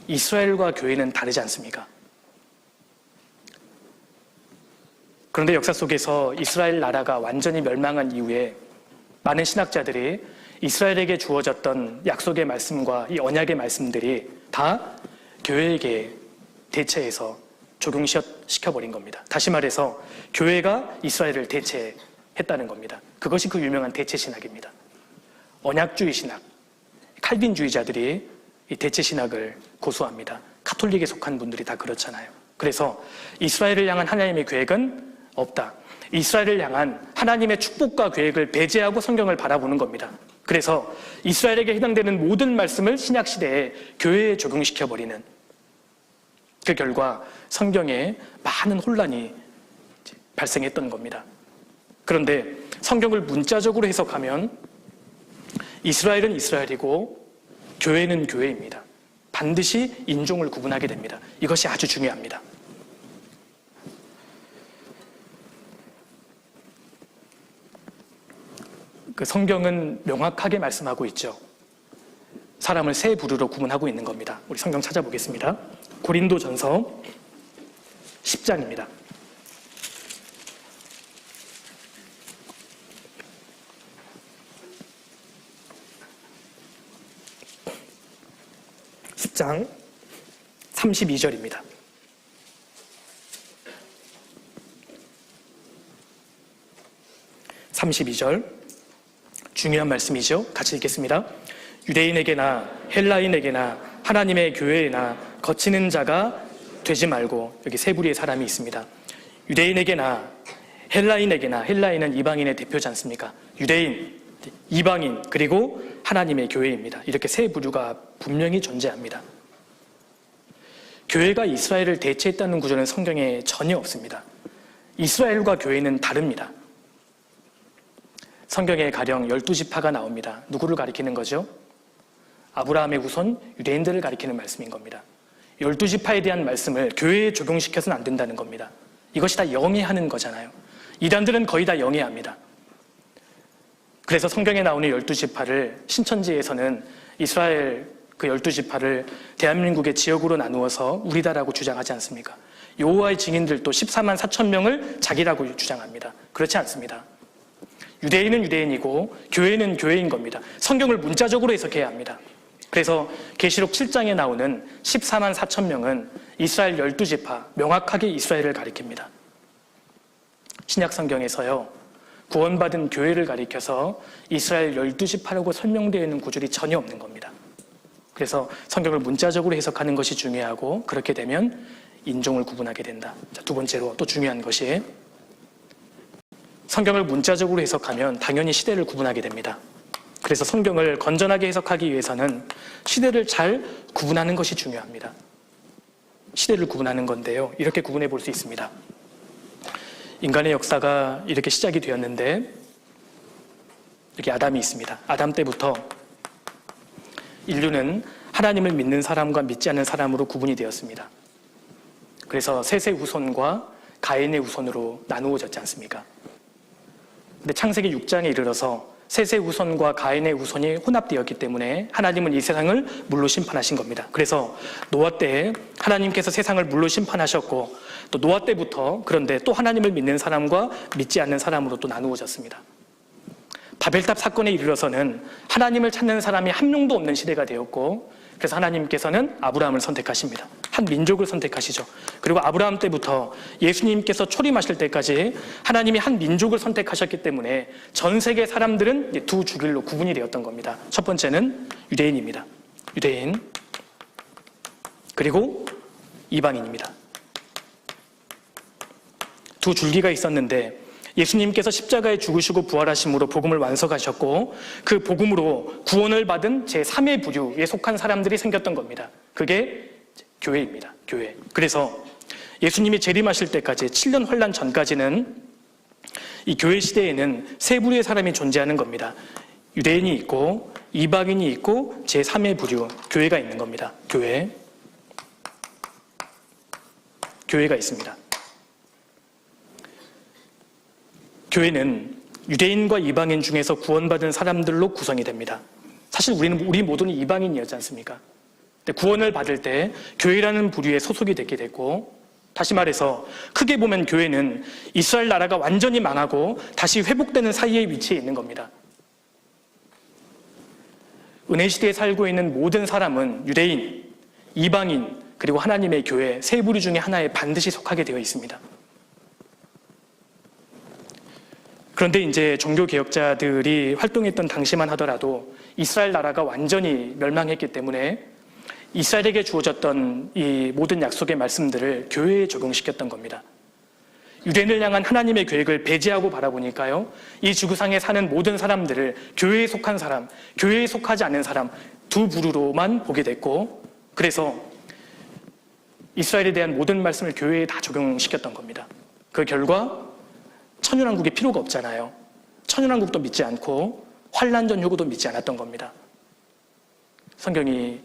이스라엘과 교회는 다르지 않습니까? 그런데 역사 속에서 이스라엘 나라가 완전히 멸망한 이후에 많은 신학자들이 이스라엘에게 주어졌던 약속의 말씀과 이 언약의 말씀들이 다 교회에게 대체해서 적용시켜버린 겁니다. 다시 말해서 교회가 이스라엘을 대체했다는 겁니다. 그것이 그 유명한 대체 신학입니다. 언약주의 신학, 칼빈주의자들이 이 대체 신학을 고수합니다. 가톨릭에 속한 분들이 다 그렇잖아요. 그래서 이스라엘을 향한 하나님의 계획은 없다. 이스라엘을 향한 하나님의 축복과 계획을 배제하고 성경을 바라보는 겁니다. 그래서 이스라엘에게 해당되는 모든 말씀을 신약시대에 교회에 적용시켜버리는, 그 결과 성경에 많은 혼란이 발생했던 겁니다. 그런데 성경을 문자적으로 해석하면 이스라엘은 이스라엘이고 교회는 교회입니다. 반드시 인종을 구분하게 됩니다. 이것이 아주 중요합니다. 그 성경은 명확하게 말씀하고 있죠. 사람을 세 부류로 구분하고 있는 겁니다. 우리 성경 찾아보겠습니다. 고린도전서 10장입니다. 장 32절입니다. 중요한 말씀이죠. 같이 읽겠습니다. 유대인에게나 헬라인에게나 하나님의 교회에나 거치는 자가 되지 말고, 여기 세 부류의 사람이 있습니다. 유대인에게나 헬라인에게나, 헬라인은 이방인의 대표지 않습니까? 유대인, 이방인, 그리고 하나님의 교회입니다. 이렇게 세 부류가 분명히 존재합니다. 교회가 이스라엘을 대체했다는 구조는 성경에 전혀 없습니다. 이스라엘과 교회는 다릅니다. 성경에 가령 12지파가 나옵니다. 누구를 가리키는 거죠? 아브라함의 후손 유대인들을 가리키는 말씀인 겁니다. 12지파에 대한 말씀을 교회에 적용시켜서는 안 된다는 겁니다. 이것이 다 영해하는 거잖아요. 이단들은 거의 다 영해합니다. 그래서 성경에 나오는 12지파를 신천지에서는 이스라엘 그 12지파를 대한민국의 지역으로 나누어서 우리다라고 주장하지 않습니까? 여호와의 증인들도 14만 4천 명을 자기라고 주장합니다. 그렇지 않습니다. 유대인은 유대인이고 교회는 교회인 겁니다. 성경을 문자적으로 해석해야 합니다. 그래서 계시록 7장에 나오는 14만 4천 명은 이스라엘 12지파, 명확하게 이스라엘을 가리킵니다. 신약 성경에서요, 구원받은 교회를 가리켜서 이스라엘 12지파라고 설명되어 있는 구절이 전혀 없는 겁니다. 그래서 성경을 문자적으로 해석하는 것이 중요하고, 그렇게 되면 인종을 구분하게 된다. 자, 두 번째로 또 중요한 것이, 성경을 문자적으로 해석하면 당연히 시대를 구분하게 됩니다. 그래서 성경을 건전하게 해석하기 위해서는 시대를 잘 구분하는 것이 중요합니다. 시대를 구분하는 건데요, 이렇게 구분해 볼 수 있습니다. 인간의 역사가 이렇게 시작이 되었는데, 여기 아담이 있습니다. 아담 때부터 인류는 하나님을 믿는 사람과 믿지 않는 사람으로 구분이 되었습니다. 그래서 셋의 후손과 가인의 후손으로 나누어졌지 않습니까? 근데 창세기 6장에 이르러서 셋의 후손과 가인의 후손이 혼합되었기 때문에 하나님은 이 세상을 물로 심판하신 겁니다. 그래서 노아 때에 하나님께서 세상을 물로 심판하셨고, 또 노아 때부터 그런데 또 하나님을 믿는 사람과 믿지 않는 사람으로 또 나누어졌습니다. 바벨탑 사건에 이르러서는 하나님을 찾는 사람이 한 명도 없는 시대가 되었고, 그래서 하나님께서는 아브라함을 선택하십니다. 한 민족을 선택하시죠. 그리고 아브라함 때부터 예수님께서 초림하실 때까지 하나님이 한 민족을 선택하셨기 때문에 전 세계 사람들은 두 주길로 구분이 되었던 겁니다. 첫 번째는 유대인입니다. 유대인, 그리고 이방인입니다. 두 줄기가 있었는데 예수님께서 십자가에 죽으시고 부활하심으로 복음을 완성하셨고, 그 복음으로 구원을 받은 제3의 부류에 속한 사람들이 생겼던 겁니다. 그게 교회입니다. 교회. 그래서 예수님이 재림하실 때까지 7년 환란 전까지는 이 교회 시대에는 세 부류의 사람이 존재하는 겁니다. 유대인이 있고 이방인이 있고 제3의 부류, 교회가 있는 겁니다. 교회가 있습니다. 교회는 유대인과 이방인 중에서 구원받은 사람들로 구성이 됩니다. 사실 우리 모두는 이방인이었지 않습니까? 근데 구원을 받을 때 교회라는 부류에 소속이 되게 됐고, 다시 말해서 크게 보면 교회는 이스라엘 나라가 완전히 망하고 다시 회복되는 사이에 위치해 있는 겁니다. 은혜 시대에 살고 있는 모든 사람은 유대인, 이방인, 그리고 하나님의 교회 세 부류 중에 하나에 반드시 속하게 되어 있습니다. 그런데 이제 종교개혁자들이 활동했던 당시만 하더라도 이스라엘 나라가 완전히 멸망했기 때문에 이스라엘에게 주어졌던 이 모든 약속의 말씀들을 교회에 적용시켰던 겁니다. 유대인을 향한 하나님의 계획을 배제하고 바라보니까요, 이 지구상에 사는 모든 사람들을 교회에 속한 사람, 교회에 속하지 않는 사람 두 부류로만 보게 됐고, 그래서 이스라엘에 대한 모든 말씀을 교회에 다 적용시켰던 겁니다. 그 결과 천연왕국이 필요가 없잖아요. 천연왕국도 믿지 않고 환란전 효고도 믿지 않았던 겁니다. 성경이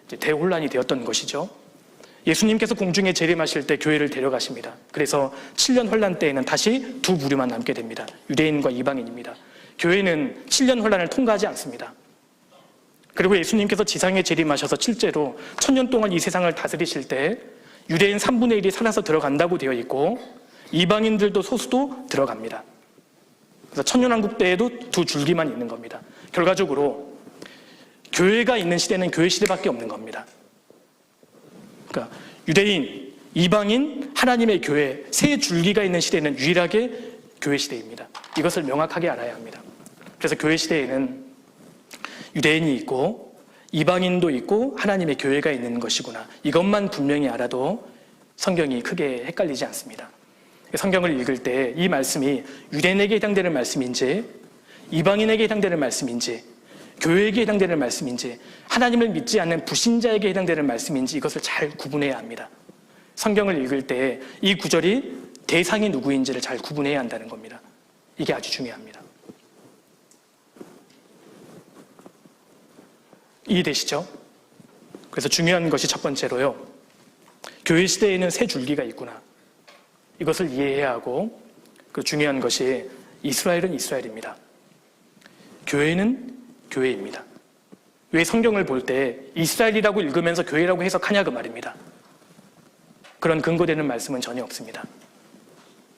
이제 대혼란이 되었던 것이죠. 예수님께서 공중에 재림하실 때 교회를 데려가십니다. 그래서 7년 환란 때에는 다시 두 부류만 남게 됩니다. 유대인과 이방인입니다. 교회는 7년 환란을 통과하지 않습니다. 그리고 예수님께서 지상에 재림하셔서 실제로 1000년 동안 이 세상을 다스리실 때 유대인 3분의 1이 살아서 들어간다고 되어 있고, 이방인들도 소수도 들어갑니다. 그래서 천년왕국 때에도 두 줄기만 있는 겁니다. 결과적으로 교회가 있는 시대는 교회 시대밖에 없는 겁니다. 그러니까 유대인, 이방인, 하나님의 교회 세 줄기가 있는 시대는 유일하게 교회 시대입니다. 이것을 명확하게 알아야 합니다. 그래서 교회 시대에는 유대인이 있고 이방인도 있고 하나님의 교회가 있는 것이구나, 이것만 분명히 알아도 성경이 크게 헷갈리지 않습니다. 성경을 읽을 때 이 말씀이 유대인에게 해당되는 말씀인지, 이방인에게 해당되는 말씀인지, 교회에게 해당되는 말씀인지, 하나님을 믿지 않는 불신자에게 해당되는 말씀인지 이것을 잘 구분해야 합니다. 성경을 읽을 때 이 구절이 대상이 누구인지를 잘 구분해야 한다는 겁니다. 이게 아주 중요합니다. 이해되시죠? 그래서 중요한 것이 첫 번째로요, 교회 시대에는 세 줄기가 있구나, 이것을 이해해야 하고, 그 중요한 것이 이스라엘은 이스라엘입니다. 교회는 교회입니다. 왜 성경을 볼 때 이스라엘이라고 읽으면서 교회라고 해석하냐 그 말입니다. 그런 근거되는 말씀은 전혀 없습니다.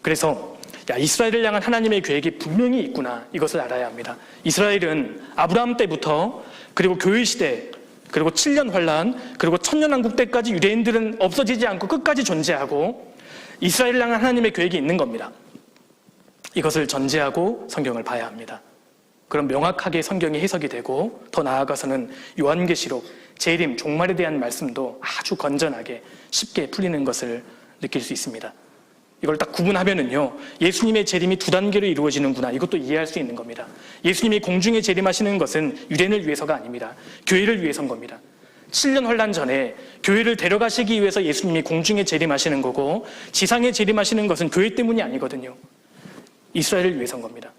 그래서 이스라엘을 향한 하나님의 계획이 분명히 있구나, 이것을 알아야 합니다. 이스라엘은 아브라함 때부터, 그리고 교회 시대, 그리고 7년 환란, 그리고 천년왕국 때까지 유대인들은 없어지지 않고 끝까지 존재하고 이스라엘을 향한 하나님의 계획이 있는 겁니다. 이것을 전제하고 성경을 봐야 합니다. 그럼 명확하게 성경이 해석이 되고, 더 나아가서는 요한계시록, 재림, 종말에 대한 말씀도 아주 건전하게 쉽게 풀리는 것을 느낄 수 있습니다. 이걸 딱 구분하면은요, 예수님의 재림이 두 단계로 이루어지는구나, 이것도 이해할 수 있는 겁니다. 예수님이 공중에 재림하시는 것은 유대인을 위해서가 아닙니다. 교회를 위해서인 겁니다. 7년 환란 전에 교회를 데려가시기 위해서 예수님이 공중에 재림하시는 거고, 지상에 재림하시는 것은 교회 때문이 아니거든요. 이스라엘을 위해서인 겁니다.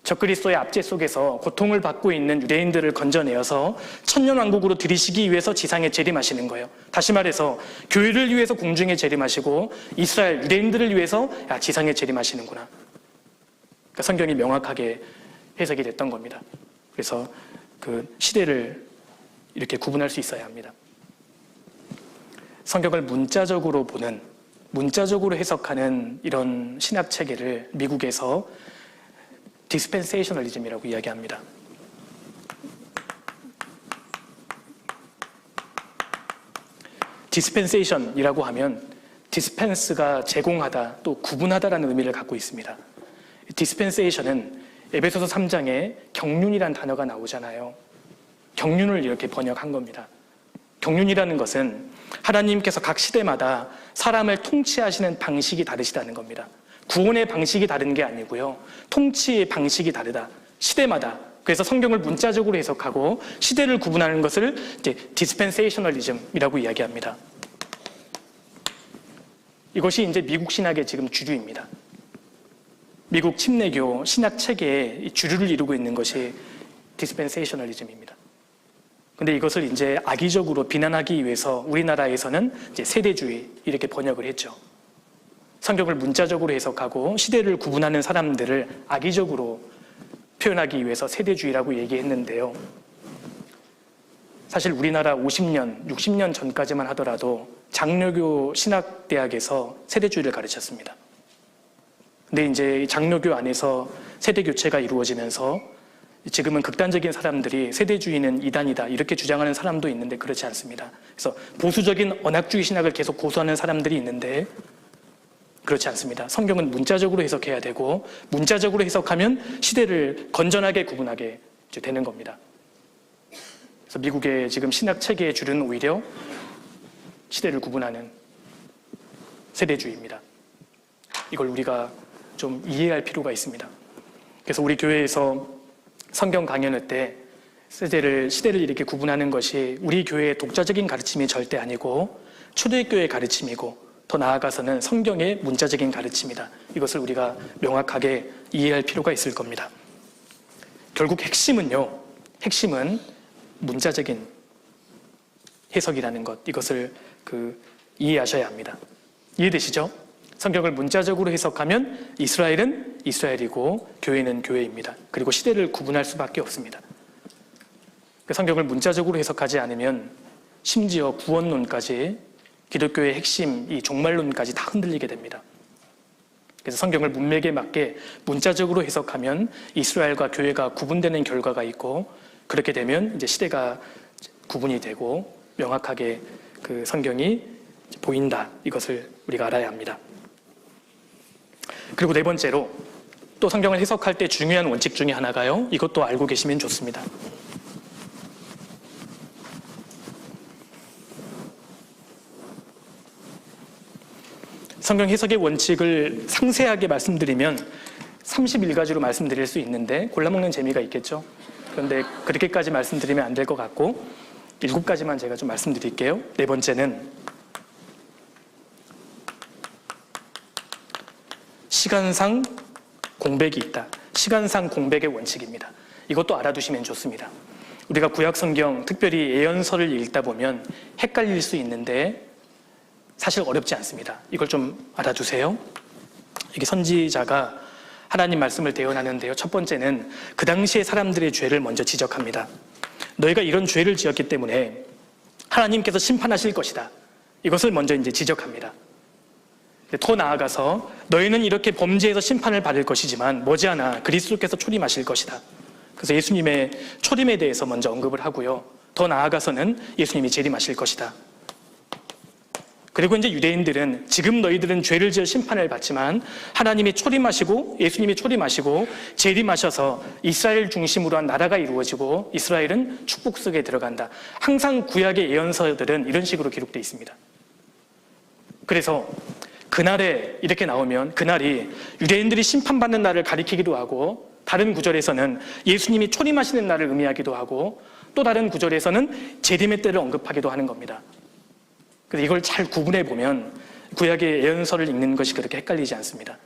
적그리스도의 압제 속에서 고통을 받고 있는 유대인들을 건져내어서 천년왕국으로 들이시기 위해서 지상에 재림하시는 거예요. 다시 말해서 교회를 위해서 공중에 재림하시고 이스라엘 유대인들을 위해서 지상에 재림하시는구나, 그러니까 성경이 명확하게 해석이 됐던 겁니다. 그래서 그 시대를 이렇게 구분할 수 있어야 합니다. 성경을 문자적으로 보는, 문자적으로 해석하는 이런 신학 체계를 미국에서 디스펜세이셔널리즘이라고 이야기합니다. 디스펜세이션이라고 하면 디스펜스가 제공하다, 또 구분하다라는 의미를 갖고 있습니다. 디스펜세이션은 에베소서 3장에 경륜이라는 단어가 나오잖아요. 경륜을 이렇게 번역한 겁니다. 경륜이라는 것은 하나님께서 각 시대마다 사람을 통치하시는 방식이 다르시다는 겁니다. 구원의 방식이 다른 게 아니고요, 통치의 방식이 다르다, 시대마다. 그래서 성경을 문자적으로 해석하고 시대를 구분하는 것을 이제 디스펜세이셔널리즘이라고 이야기합니다. 이것이 이제 미국 신학의 지금 주류입니다. 미국 침례교 신학 체계의 주류를 이루고 있는 것이 디스펜세이셔널리즘입니다. 근데 이것을 이제 악의적으로 비난하기 위해서 우리나라에서는 이제 세대주의 이렇게 번역을 했죠. 성경을 문자적으로 해석하고 시대를 구분하는 사람들을 악의적으로 표현하기 위해서 세대주의라고 얘기했는데요. 사실 우리나라 50년, 60년 전까지만 하더라도 장로교 신학대학에서 세대주의를 가르쳤습니다. 근데 이제 장로교 안에서 세대 교체가 이루어지면서 지금은 극단적인 사람들이 세대주의는 이단이다 이렇게 주장하는 사람도 있는데 그렇지 않습니다. 그래서 보수적인 언학주의 신학을 계속 고수하는 사람들이 있는데 그렇지 않습니다. 성경은 문자적으로 해석해야 되고 문자적으로 해석하면 시대를 건전하게 구분하게 되는 겁니다. 그래서 미국의 지금 신학 체계의 줄은 오히려 시대를 구분하는 세대주의입니다. 이걸 우리가 좀 이해할 필요가 있습니다. 그래서 우리 교회에서 성경 강연회 때 시대를 이렇게 구분하는 것이 우리 교회의 독자적인 가르침이 절대 아니고 초대교회의 가르침이고 더 나아가서는 성경의 문자적인 가르침이다. 이것을 우리가 명확하게 이해할 필요가 있을 겁니다. 결국 핵심은 문자적인 해석이라는 것, 이것을 이해하셔야 합니다. 이해되시죠? 성경을 문자적으로 해석하면 이스라엘은 이스라엘이고 교회는 교회입니다. 그리고 시대를 구분할 수밖에 없습니다. 성경을 문자적으로 해석하지 않으면 심지어 구원론까지 기독교의 핵심, 이 종말론까지 다 흔들리게 됩니다. 그래서 성경을 문맥에 맞게 문자적으로 해석하면 이스라엘과 교회가 구분되는 결과가 있고 그렇게 되면 이제 시대가 구분이 되고 명확하게 그 성경이 보인다. 이것을 우리가 알아야 합니다. 그리고 네 번째로 또 성경을 해석할 때 중요한 원칙 중에 하나가요. 이것도 알고 계시면 좋습니다. 성경 해석의 원칙을 상세하게 말씀드리면 31가지로 말씀드릴 수 있는데 골라먹는 재미가 있겠죠. 그런데 그렇게까지 말씀드리면 안 될 것 같고 7가지만 제가 좀 말씀드릴게요. 네 번째는 시간상 공백이 있다. 시간상 공백의 원칙입니다. 이것도 알아두시면 좋습니다. 우리가 구약성경, 특별히 예언서를 읽다 보면 헷갈릴 수 있는데 사실 어렵지 않습니다. 이걸 좀 알아두세요. 이게 선지자가 하나님 말씀을 대언하는데요. 첫 번째는 그 당시의 사람들의 죄를 먼저 지적합니다. 너희가 이런 죄를 지었기 때문에 하나님께서 심판하실 것이다. 이것을 먼저 이제 지적합니다. 더 나아가서 너희는 이렇게 범죄해서 심판을 받을 것이지만 머지않아 그리스도께서 초림하실 것이다. 그래서 예수님의 초림에 대해서 먼저 언급을 하고요. 더 나아가서는 예수님이 재림하실 것이다. 그리고 이제 유대인들은 지금 너희들은 죄를 지어 심판을 받지만 하나님이 초림하시고 예수님이 초림하시고 재림하셔서 이스라엘 중심으로 한 나라가 이루어지고 이스라엘은 축복 속에 들어간다. 항상 구약의 예언서들은 이런 식으로 기록되어 있습니다. 그래서 그날에 이렇게 나오면 그날이 유대인들이 심판받는 날을 가리키기도 하고 다른 구절에서는 예수님이 초림하시는 날을 의미하기도 하고 또 다른 구절에서는 재림의 때를 언급하기도 하는 겁니다. 그래서 이걸 잘 구분해 보면 구약의 예언서를 읽는 것이 그렇게 헷갈리지 않습니다.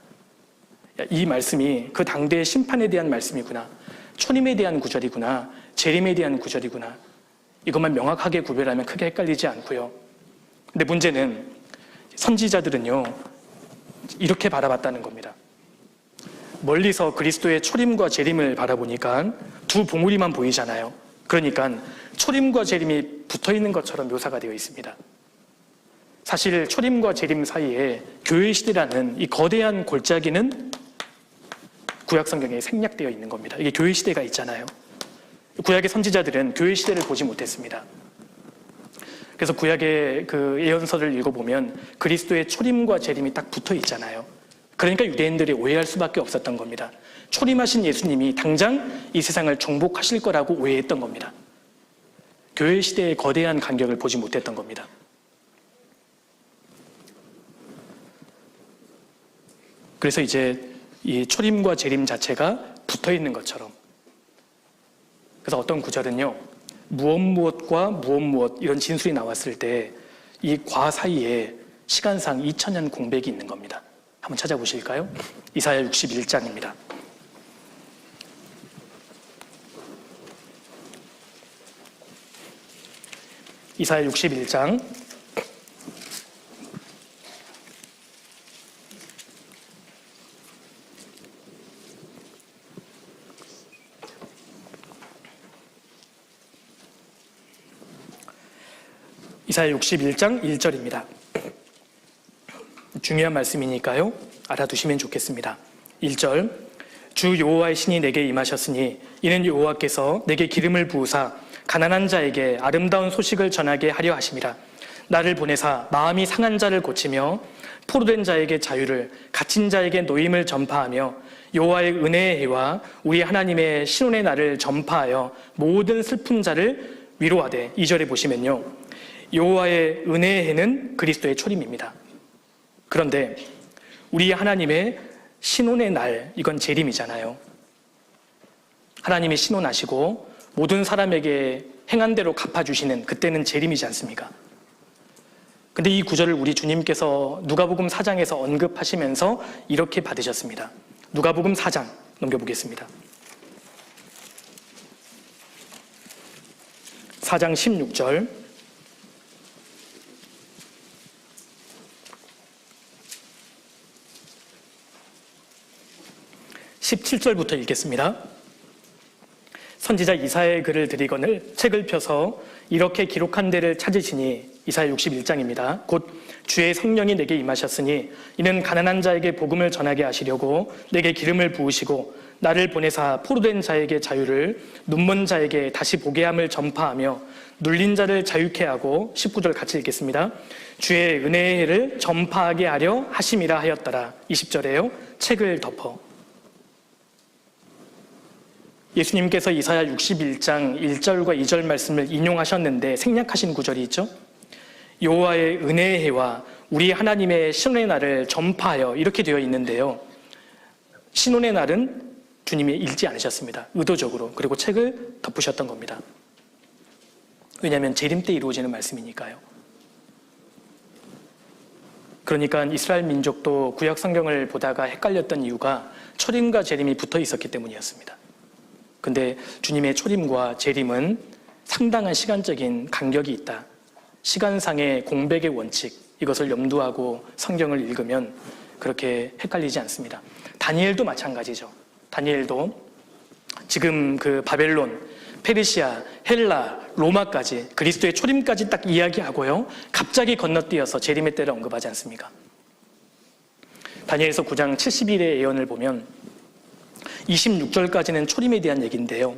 이 말씀이 그 당대의 심판에 대한 말씀이구나, 초림에 대한 구절이구나, 재림에 대한 구절이구나, 이것만 명확하게 구별하면 크게 헷갈리지 않고요. 근데 문제는 선지자들은요 이렇게 바라봤다는 겁니다. 멀리서 그리스도의 초림과 재림을 바라보니까 두 봉우리만 보이잖아요. 그러니까 초림과 재림이 붙어있는 것처럼 묘사가 되어 있습니다. 사실 초림과 재림 사이에 교회 시대라는 이 거대한 골짜기는 구약 성경에 생략되어 있는 겁니다. 이게 교회 시대가 있잖아요. 구약의 선지자들은 교회 시대를 보지 못했습니다. 그래서 구약의 그 예언서를 읽어보면 그리스도의 초림과 재림이 딱 붙어 있잖아요. 그러니까 유대인들이 오해할 수밖에 없었던 겁니다. 초림하신 예수님이 당장 이 세상을 정복하실 거라고 오해했던 겁니다. 교회 시대의 거대한 간격을 보지 못했던 겁니다. 그래서 이제 이 초림과 재림 자체가 붙어 있는 것처럼, 그래서 어떤 구절은요 무엇과 무엇 이런 진술이 나왔을 때 이 과 사이에 시간상 2000년 공백이 있는 겁니다. 한번 찾아보실까요? 이사야 61장입니다. 이사야 61장 1절입니다. 중요한 말씀이니까요. 알아두시면 좋겠습니다. 1절, 주 여호와의 신이 내게 임하셨으니 이는 여호와께서 내게 기름을 부으사 가난한 자에게 아름다운 소식을 전하게 하려 하심이라. 나를 보내사 마음이 상한 자를 고치며 포로된 자에게 자유를, 갇힌 자에게 노임을 전파하며 여호와의 은혜의 해와 우리 하나님의 신원의 날을 전파하여 모든 슬픈 자를 위로하되. 2절에 보시면요, 여호와의 은혜의 해는 그리스도의 초림입니다. 그런데 우리 하나님의 신혼의 날, 이건 재림이잖아요. 하나님이 신혼하시고 모든 사람에게 행한 대로 갚아주시는 그때는 재림이지 않습니까? 근데 이 구절을 우리 주님께서 누가복음 4장에서 언급하시면서 이렇게 받으셨습니다. 누가복음 4장 넘겨보겠습니다. 4장 16절 17절부터 읽겠습니다. 선지자 이사야의 글을 드리거늘 책을 펴서 이렇게 기록한 데를 찾으시니, 이사야 61장입니다. 곧 주의 성령이 내게 임하셨으니 이는 가난한 자에게 복음을 전하게 하시려고 내게 기름을 부으시고 나를 보내사 포로된 자에게 자유를, 눈먼 자에게 다시 보게 함을 전파하며 눌린 자를 자유케 하고. 19절 같이 읽겠습니다. 주의 은혜의 해를 전파하게 하려 하심이라 하였더라. 20절에요. 책을 덮어. 예수님께서 이사야 61장 1절과 2절 말씀을 인용하셨는데 생략하신 구절이 있죠. 여호와의 은혜의 해와 우리 하나님의 신혼의 날을 전파하여, 이렇게 되어 있는데요. 신혼의 날은 주님이 읽지 않으셨습니다. 의도적으로. 그리고 책을 덮으셨던 겁니다. 왜냐하면 재림 때 이루어지는 말씀이니까요. 그러니까 이스라엘 민족도 구약 성경을 보다가 헷갈렸던 이유가 초림과 재림이 붙어 있었기 때문이었습니다. 근데 주님의 초림과 재림은 상당한 시간적인 간격이 있다. 시간상의 공백의 원칙, 이것을 염두하고 성경을 읽으면 그렇게 헷갈리지 않습니다. 다니엘도 마찬가지죠. 다니엘도 지금 그 바벨론, 페르시아, 헬라, 로마까지 그리스도의 초림까지 딱 이야기하고요, 갑자기 건너뛰어서 재림의 때를 언급하지 않습니까? 다니엘서 9장 70일의 예언을 보면 26절까지는 초림에 대한 얘기인데요,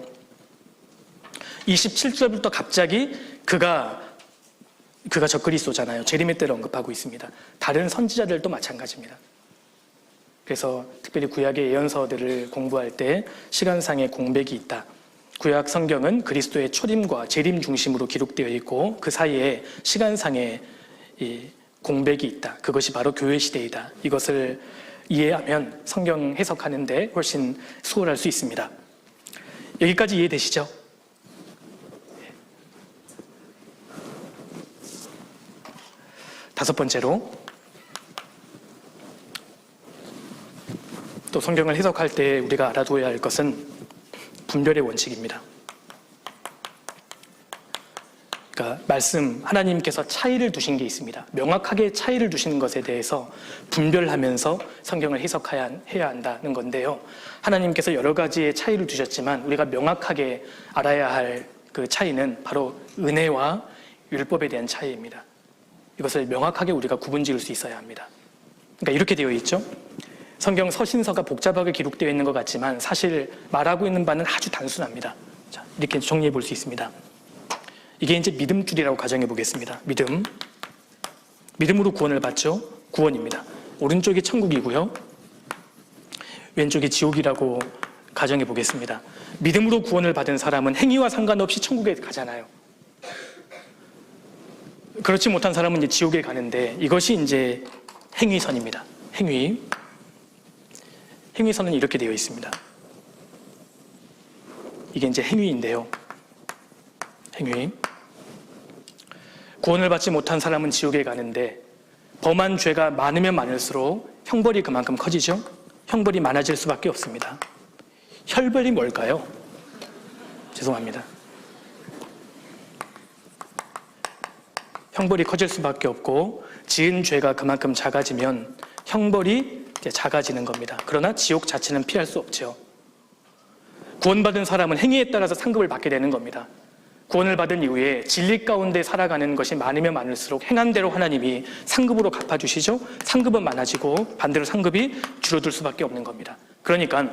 27절부터 갑자기 그가 적그리스도잖아요. 재림의 때를 언급하고 있습니다. 다른 선지자들도 마찬가지입니다. 그래서 특별히 구약의 예언서들을 공부할 때 시간상의 공백이 있다. 구약 성경은 그리스도의 초림과 재림 중심으로 기록되어 있고 그 사이에 시간상의 공백이 있다. 그것이 바로 교회 시대이다. 이것을 이해하면 성경 해석하는데 훨씬 수월할 수 있습니다. 여기까지 이해되시죠? 다섯 번째로, 또 성경을 해석할 때 우리가 알아둬야 할 것은 분별의 원칙입니다. 그러니까 말씀, 하나님께서 차이를 두신 게 있습니다. 명확하게 차이를 두시는 것에 대해서 분별하면서 성경을 해석해야 한다는 건데요. 하나님께서 여러 가지의 차이를 두셨지만 우리가 명확하게 알아야 할 그 차이는 바로 은혜와 율법에 대한 차이입니다. 이것을 명확하게 우리가 구분 지을 수 있어야 합니다. 그러니까 이렇게 되어 있죠. 성경 서신서가 복잡하게 기록되어 있는 것 같지만 사실 말하고 있는 바는 아주 단순합니다. 자, 이렇게 정리해 볼 수 있습니다. 이게 이제 믿음줄이라고 가정해 보겠습니다. 믿음으로 구원을 받죠. 구원입니다. 오른쪽이 천국이고요, 왼쪽이 지옥이라고 가정해 보겠습니다. 믿음으로 구원을 받은 사람은 행위와 상관없이 천국에 가잖아요. 그렇지 못한 사람은 이제 지옥에 가는데, 이것이 이제 행위선입니다. 행위선은 이렇게 되어 있습니다. 이게 이제 행위인데요. 행위. 구원을 받지 못한 사람은 지옥에 가는데 범한 죄가 많으면 많을수록 형벌이 그만큼 커지죠. 형벌이 많아질 수밖에 없습니다. 혈벌이 뭘까요? 죄송합니다. 형벌이 커질 수밖에 없고 지은 죄가 그만큼 작아지면 형벌이 이제 작아지는 겁니다. 그러나 지옥 자체는 피할 수 없죠. 구원받은 사람은 행위에 따라서 상급을 받게 되는 겁니다. 구원을 받은 이후에 진리 가운데 살아가는 것이 많으면 많을수록 행한 대로 하나님이 상급으로 갚아주시죠. 상급은 많아지고 반대로 상급이 줄어들 수밖에 없는 겁니다. 그러니까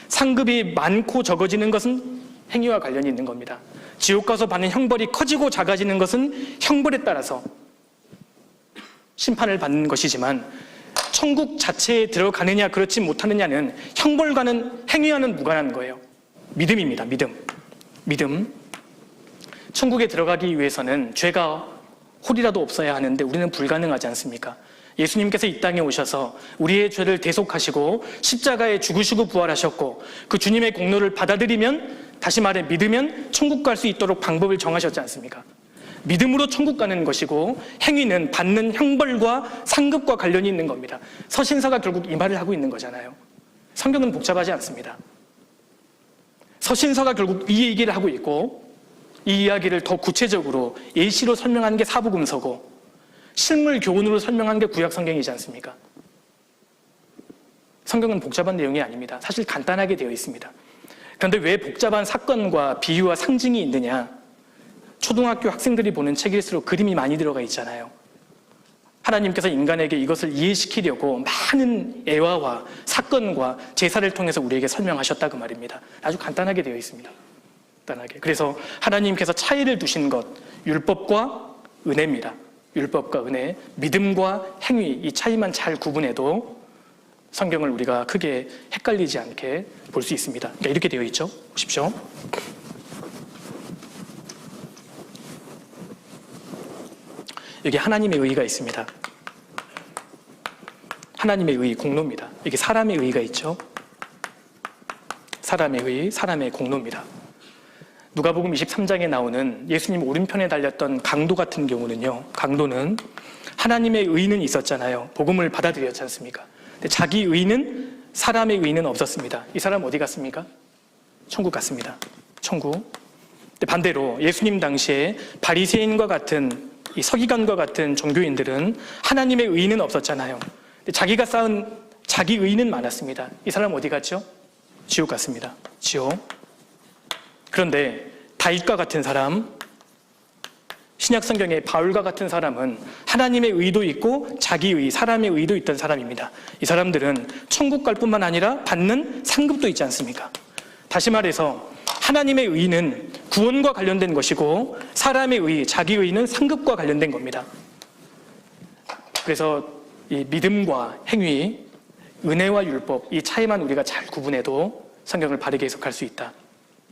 상급이 많고 적어지는 것은 행위와 관련이 있는 겁니다. 지옥 가서 받는 형벌이 커지고 작아지는 것은 형벌에 따라서 심판을 받는 것이지만 천국 자체에 들어가느냐 그렇지 못하느냐는 형벌과는 행위와는 무관한 거예요. 믿음입니다. 믿음. 천국에 들어가기 위해서는 죄가 홀이라도 없어야 하는데 우리는 불가능하지 않습니까? 예수님께서 이 땅에 오셔서 우리의 죄를 대속하시고 십자가에 죽으시고 부활하셨고 그 주님의 공로를 받아들이면, 다시 말해 믿으면 천국 갈 수 있도록 방법을 정하셨지 않습니까? 믿음으로 천국 가는 것이고 행위는 받는 형벌과 상급과 관련이 있는 겁니다. 서신서가 결국 이 말을 하고 있는 거잖아요. 성경은 복잡하지 않습니다. 서신서가 결국 이 얘기를 하고 있고 이 이야기를 더 구체적으로 예시로 설명한 게 사복음서고 실물 교훈으로 설명한 게 구약성경이지 않습니까? 성경은 복잡한 내용이 아닙니다. 사실 간단하게 되어 있습니다. 그런데 왜 복잡한 사건과 비유와 상징이 있느냐? 초등학교 학생들이 보는 책일수록 그림이 많이 들어가 있잖아요. 하나님께서 인간에게 이것을 이해시키려고 많은 애화와 사건과 제사를 통해서 우리에게 설명하셨다 그 말입니다. 아주 간단하게 되어 있습니다. 간단하게. 그래서 하나님께서 차이를 두신 것, 율법과 은혜입니다. 율법과 은혜, 믿음과 행위, 이 차이만 잘 구분해도 성경을 우리가 크게 헷갈리지 않게 볼 수 있습니다. 그러니까 이렇게 되어 있죠. 보십시오. 여기 하나님의 의의가 있습니다. 하나님의 의의, 공로입니다. 여기 사람의 의의가 있죠. 사람의 의의, 사람의 공로입니다. 누가복음 23장에 나오는 예수님 오른편에 달렸던 강도 같은 경우는요, 강도는 하나님의 의의는 있었잖아요. 복음을 받아들였지 않습니까? 근데 자기 의의는, 사람의 의의는 없었습니다. 이 사람 어디 갔습니까? 천국 갔습니다. 천국. 근데 반대로 예수님 당시에 바리새인과 같은 이 서기관과 같은 종교인들은 하나님의 의의는 없었잖아요. 근데 자기가 쌓은 자기 의의는 많았습니다. 이 사람 어디 갔죠? 지옥 갔습니다. 지옥. 그런데 다윗과 같은 사람, 신약성경의 바울과 같은 사람은 하나님의 의도 있고 자기 의, 사람의 의도 있던 사람입니다. 이 사람들은 천국 갈 뿐만 아니라 받는 상급도 있지 않습니까? 다시 말해서 하나님의 의는 구원과 관련된 것이고 사람의 의, 자기 의는 상급과 관련된 겁니다. 그래서 이 믿음과 행위, 은혜와 율법, 이 차이만 우리가 잘 구분해도 성경을 바르게 해석할 수 있다.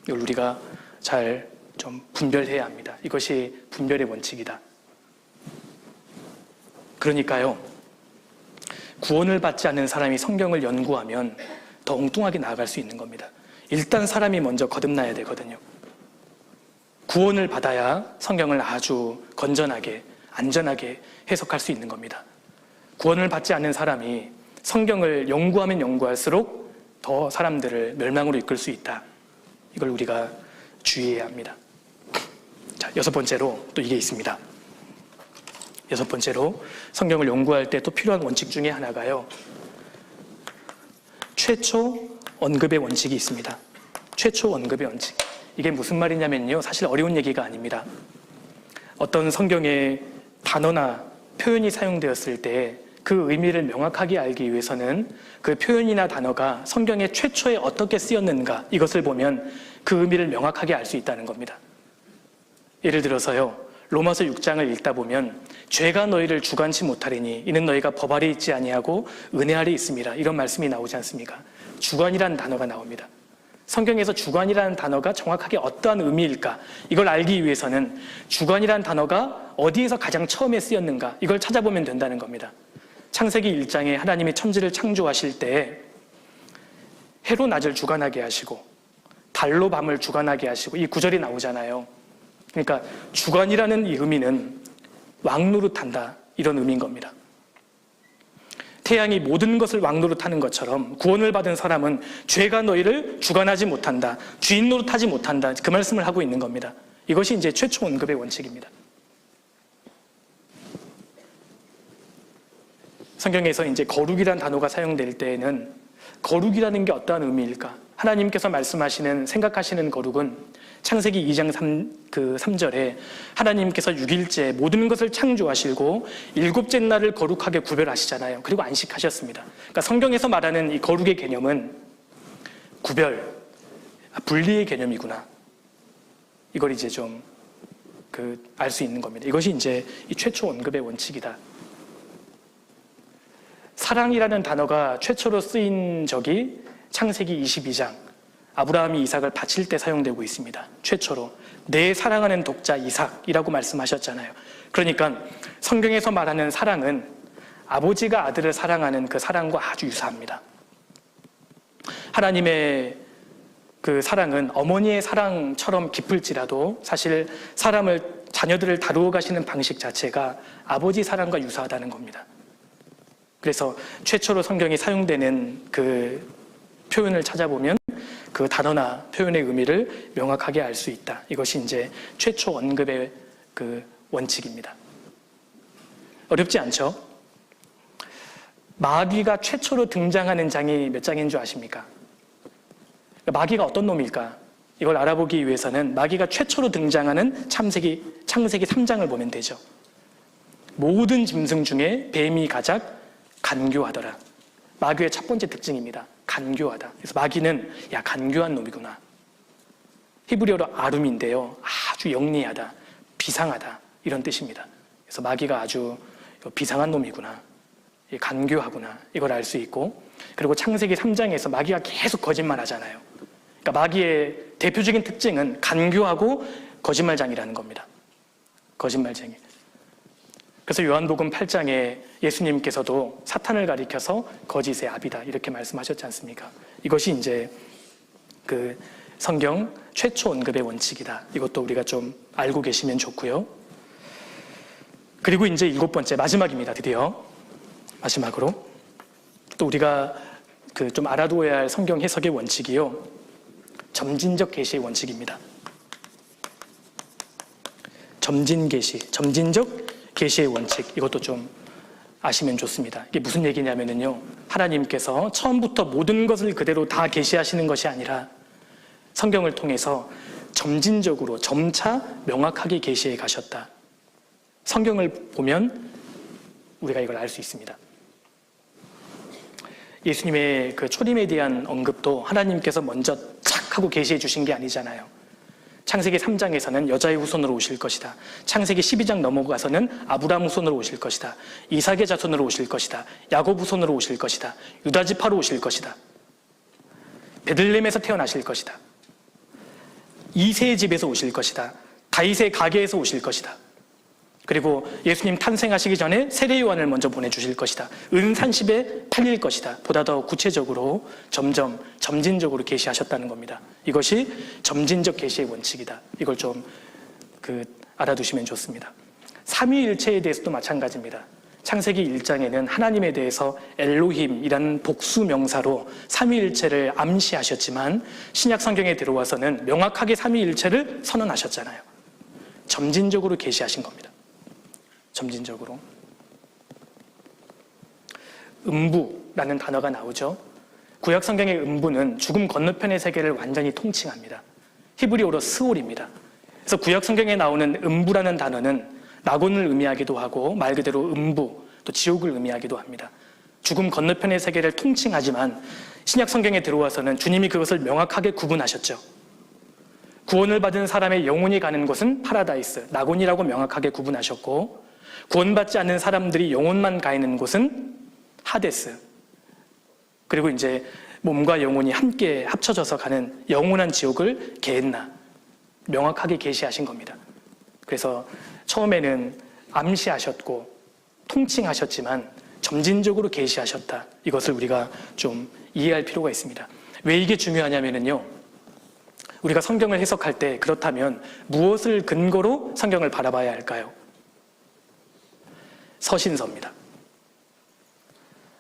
이걸 우리가 잘 좀 분별해야 합니다. 이것이 분별의 원칙이다. 그러니까요, 구원을 받지 않는 사람이 성경을 연구하면 더 엉뚱하게 나아갈 수 있는 겁니다. 일단 사람이 먼저 거듭나야 되거든요. 구원을 받아야 성경을 아주 건전하게, 안전하게 해석할 수 있는 겁니다. 구원을 받지 않는 사람이 성경을 연구하면 연구할수록 더 사람들을 멸망으로 이끌 수 있다. 이걸 우리가 주의해야 합니다. 자, 여섯 번째로 또 이게 있습니다. 여섯 번째로 성경을 연구할 때 또 필요한 원칙 중에 하나가요, 최초 언급의 원칙이 있습니다. 최초 언급의 원칙. 이게 무슨 말이냐면요, 사실 어려운 얘기가 아닙니다. 어떤 성경의 단어나 표현이 사용되었을 때 그 의미를 명확하게 알기 위해서는 그 표현이나 단어가 성경에 최초에 어떻게 쓰였는가, 이것을 보면 그 의미를 명확하게 알 수 있다는 겁니다. 예를 들어서요, 로마서 6장을 읽다 보면 죄가 너희를 주관치 못하리니 이는 너희가 법 아래 있지 아니하고 은혜 아래 있음이라, 이런 말씀이 나오지 않습니까? 주관이라는 단어가 나옵니다. 성경에서 주관이라는 단어가 정확하게 어떠한 의미일까, 이걸 알기 위해서는 주관이라는 단어가 어디에서 가장 처음에 쓰였는가, 이걸 찾아보면 된다는 겁니다. 창세기 1장에 하나님이 천지를 창조하실 때 해로 낮을 주관하게 하시고 달로 밤을 주관하게 하시고, 이 구절이 나오잖아요. 그러니까 주관이라는 이 의미는 왕노릇한다, 이런 의미인 겁니다. 태양이 모든 것을 왕노릇하는 것처럼 구원을 받은 사람은 죄가 너희를 주관하지 못한다, 주인 노릇하지 못한다, 그 말씀을 하고 있는 겁니다. 이것이 이제 최초 언급의 원칙입니다. 성경에서 이제 거룩이란 단어가 사용될 때에는 거룩이라는 게 어떠한 의미일까? 하나님께서 말씀하시는, 생각하시는 거룩은 창세기 2장 3절에 하나님께서 6일째 모든 것을 창조하시고 일곱째 날을 거룩하게 구별하시잖아요. 그리고 안식하셨습니다. 그러니까 성경에서 말하는 이 거룩의 개념은 구별, 분리의 개념이구나. 이걸 이제 좀 알 수 있는 겁니다. 이것이 이제 이 최초 언급의 원칙이다. 사랑이라는 단어가 최초로 쓰인 적이 창세기 22장, 아브라함이 이삭을 바칠 때 사용되고 있습니다. 최초로 내 사랑하는 독자 이삭이라고 말씀하셨잖아요. 그러니까 성경에서 말하는 사랑은 아버지가 아들을 사랑하는 그 사랑과 아주 유사합니다. 하나님의 그 사랑은 어머니의 사랑처럼 깊을지라도 사실 자녀들을 다루어 가시는 방식 자체가 아버지 사랑과 유사하다는 겁니다. 그래서 최초로 성경이 사용되는 그 표현을 찾아보면 그 단어나 표현의 의미를 명확하게 알 수 있다. 이것이 이제 최초 언급의 그 원칙입니다. 어렵지 않죠? 마귀가 최초로 등장하는 장이 몇 장인 줄 아십니까? 마귀가 어떤 놈일까? 이걸 알아보기 위해서는 마귀가 최초로 등장하는 창세기 3장을 보면 되죠. 모든 짐승 중에 뱀이 가장 간교하더라. 마귀의 첫 번째 특징입니다. 간교하다. 그래서 마귀는 간교한 놈이구나. 히브리어로 아룸인데요. 아주 영리하다, 비상하다 이런 뜻입니다. 그래서 마귀가 아주 비상한 놈이구나, 간교하구나 이걸 알 수 있고, 그리고 창세기 3장에서 마귀가 계속 거짓말하잖아요. 그러니까 마귀의 대표적인 특징은 간교하고 거짓말장이라는 겁니다. 거짓말쟁이. 그래서 요한복음 8장에 예수님께서도 사탄을 가리켜서 거짓의 아비다 이렇게 말씀하셨지 않습니까? 이것이 이제 그 성경 최초 언급의 원칙이다. 이것도 우리가 좀 알고 계시면 좋고요. 그리고 이제 7번째, 마지막입니다. 드디어 마지막으로 또 우리가 좀 알아두어야 할 성경 해석의 원칙이요, 점진적 계시의 원칙입니다. 점진적 계시의 원칙, 이것도 좀 아시면 좋습니다. 이게 무슨 얘기냐면요, 하나님께서 처음부터 모든 것을 그대로 다 계시하시는 것이 아니라 성경을 통해서 점진적으로 점차 명확하게 계시해 가셨다. 성경을 보면 우리가 이걸 알 수 있습니다. 예수님의 그 초림에 대한 언급도 하나님께서 먼저 착 하고 계시해 주신 게 아니잖아요. 창세기 3장에서는 여자의 후손으로 오실 것이다. 창세기 12장 넘어가서는 아브라함 후손으로 오실 것이다. 이삭의 자손으로 오실 것이다. 야곱 후손으로 오실 것이다. 유다 지파로 오실 것이다. 베들레헴에서 태어나실 것이다. 이새의 집에서 오실 것이다. 다윗의 가게에서 오실 것이다. 그리고 예수님 탄생하시기 전에 세례 요한을 먼저 보내주실 것이다. 은산십에 팔릴 것이다. 보다 더 구체적으로 점진적으로 계시하셨다는 겁니다. 이것이 점진적 계시의 원칙이다. 이걸 좀 알아두시면 좋습니다. 삼위일체에 대해서도 마찬가지입니다. 창세기 1장에는 하나님에 대해서 엘로힘이라는 복수 명사로 삼위일체를 암시하셨지만 신약 성경에 들어와서는 명확하게 삼위일체를 선언하셨잖아요. 점진적으로 계시하신 겁니다. 점진적으로. 음부라는 단어가 나오죠. 구약 성경의 음부는 죽음 건너편의 세계를 완전히 통칭합니다. 히브리어로 스올입니다. 그래서 구약 성경에 나오는 음부라는 단어는 낙원을 의미하기도 하고 말 그대로 음부, 또 지옥을 의미하기도 합니다. 죽음 건너편의 세계를 통칭하지만 신약 성경에 들어와서는 주님이 그것을 명확하게 구분하셨죠. 구원을 받은 사람의 영혼이 가는 곳은 파라다이스, 낙원이라고 명확하게 구분하셨고, 구원받지 않는 사람들이 영혼만 가 있는 곳은 하데스, 그리고 이제 몸과 영혼이 함께 합쳐져서 가는 영원한 지옥을 게헨나, 명확하게 계시하신 겁니다. 그래서 처음에는 암시하셨고 통칭하셨지만 점진적으로 계시하셨다. 이것을 우리가 좀 이해할 필요가 있습니다. 왜 이게 중요하냐면요, 우리가 성경을 해석할 때 그렇다면 무엇을 근거로 성경을 바라봐야 할까요? 서신서입니다.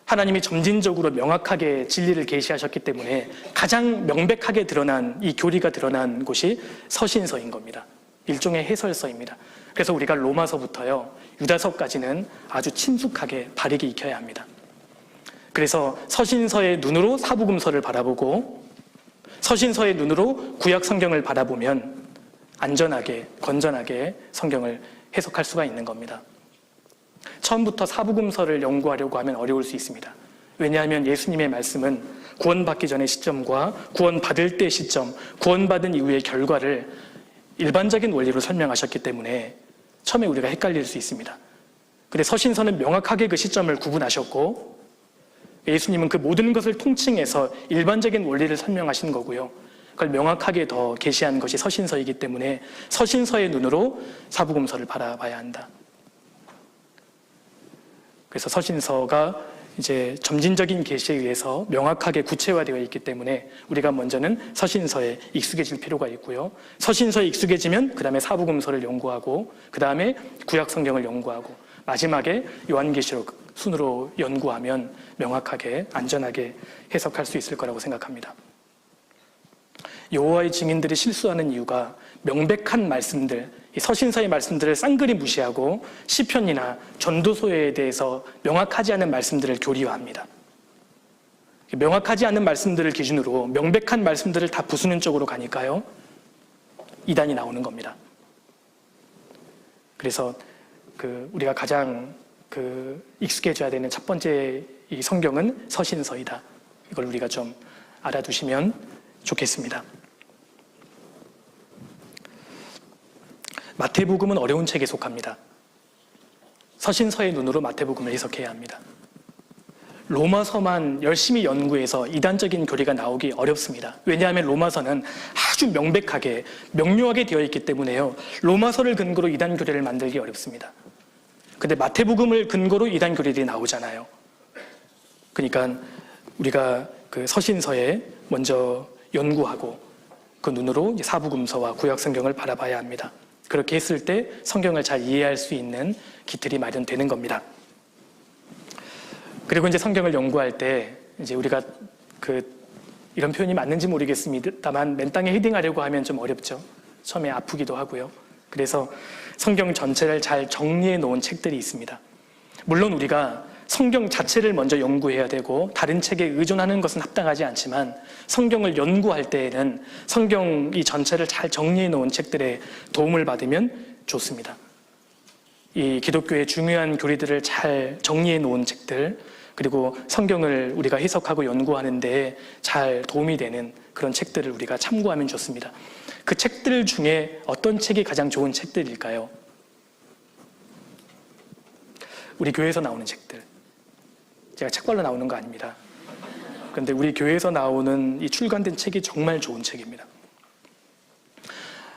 하나님이 점진적으로 명확하게 진리를 계시하셨기 때문에 가장 명백하게 드러난, 이 교리가 드러난 곳이 서신서인 겁니다. 일종의 해설서입니다. 그래서 우리가 로마서부터요 유다서까지는 아주 친숙하게 바르게 익혀야 합니다. 그래서 서신서의 눈으로 사복음서를 바라보고 서신서의 눈으로 구약 성경을 바라보면 안전하게, 건전하게 성경을 해석할 수가 있는 겁니다. 처음부터 사복음서를 연구하려고 하면 어려울 수 있습니다. 왜냐하면 예수님의 말씀은 구원받기 전의 시점과 구원받을 때 시점, 구원받은 이후의 결과를 일반적인 원리로 설명하셨기 때문에 처음에 우리가 헷갈릴 수 있습니다. 근데 서신서는 명확하게 그 시점을 구분하셨고 예수님은 그 모든 것을 통칭해서 일반적인 원리를 설명하신 거고요. 그걸 명확하게 더 계시한 것이 서신서이기 때문에 서신서의 눈으로 사복음서를 바라봐야 한다. 그래서 서신서가 이제 점진적인 계시에 의해서 명확하게 구체화되어 있기 때문에 우리가 먼저는 서신서에 익숙해질 필요가 있고요. 서신서에 익숙해지면 그 다음에 사복음서를 연구하고 그 다음에 구약 성경을 연구하고 마지막에 요한계시록 순으로 연구하면 명확하게 안전하게 해석할 수 있을 거라고 생각합니다. 여호와의 증인들이 실수하는 이유가 명백한 말씀들, 이 서신서의 말씀들을 쌍그리 무시하고 시편이나 전도서에 대해서 명확하지 않은 말씀들을 교리화합니다. 명확하지 않은 말씀들을 기준으로 명백한 말씀들을 다 부수는 쪽으로 가니까요, 이단이 나오는 겁니다. 그래서 우리가 가장 익숙해져야 되는 첫 번째 이 성경은 서신서이다. 이걸 우리가 좀 알아두시면 좋겠습니다. 마태복음은 어려운 책에 속합니다. 서신서의 눈으로 마태복음을 해석해야 합니다. 로마서만 열심히 연구해서 이단적인 교리가 나오기 어렵습니다. 왜냐하면 로마서는 아주 명백하게, 명료하게 되어 있기 때문에요. 로마서를 근거로 이단 교리를 만들기 어렵습니다. 근데 마태복음을 근거로 이단 교리들이 나오잖아요. 그러니까 우리가 그 서신서에 먼저 연구하고 그 눈으로 사복음서와 구약 성경을 바라봐야 합니다. 그렇게 했을 때 성경을 잘 이해할 수 있는 기틀이 마련되는 겁니다. 그리고 이제 성경을 연구할 때 이제 우리가 이런 표현이 맞는지 모르겠습니다만 맨 땅에 헤딩하려고 하면 좀 어렵죠. 처음에 아프기도 하고요. 그래서 성경 전체를 잘 정리해 놓은 책들이 있습니다. 물론 우리가 성경 자체를 먼저 연구해야 되고 다른 책에 의존하는 것은 합당하지 않지만 성경을 연구할 때에는 성경 이 전체를 잘 정리해 놓은 책들의 도움을 받으면 좋습니다. 이 기독교의 중요한 교리들을 잘 정리해 놓은 책들, 그리고 성경을 우리가 해석하고 연구하는 데 잘 도움이 되는 그런 책들을 우리가 참고하면 좋습니다. 그 책들 중에 어떤 책이 가장 좋은 책들일까요? 우리 교회에서 나오는 책들. 제가 책발로 나오는 거 아닙니다. 그런데 우리 교회에서 나오는 이 출간된 책이 정말 좋은 책입니다.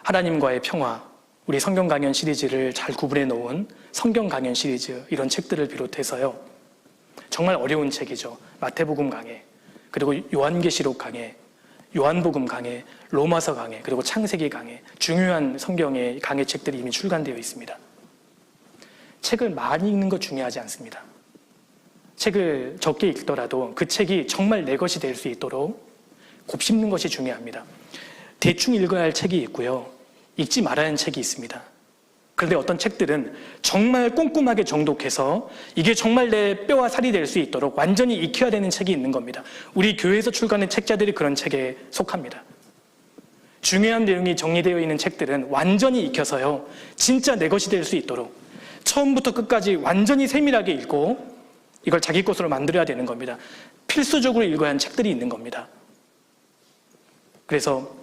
하나님과의 평화, 우리 성경 강연 시리즈를 잘 구분해 놓은 성경 강연 시리즈, 이런 책들을 비롯해서요, 정말 어려운 책이죠. 마태복음 강해, 그리고 요한계시록 강해, 요한복음 강해, 로마서 강해, 그리고 창세기 강해, 중요한 성경의 강해 책들이 이미 출간되어 있습니다. 책을 많이 읽는 것 중요하지 않습니다. 책을 적게 읽더라도 그 책이 정말 내 것이 될 수 있도록 곱씹는 것이 중요합니다. 대충 읽어야 할 책이 있고요, 읽지 말아야 하는 책이 있습니다. 그런데 어떤 책들은 정말 꼼꼼하게 정독해서 이게 정말 내 뼈와 살이 될 수 있도록 완전히 익혀야 되는 책이 있는 겁니다. 우리 교회에서 출간한 책자들이 그런 책에 속합니다. 중요한 내용이 정리되어 있는 책들은 완전히 익혀서요, 진짜 내 것이 될 수 있도록 처음부터 끝까지 완전히 세밀하게 읽고 이걸 자기 것으로 만들어야 되는 겁니다. 필수적으로 읽어야 하는 책들이 있는 겁니다. 그래서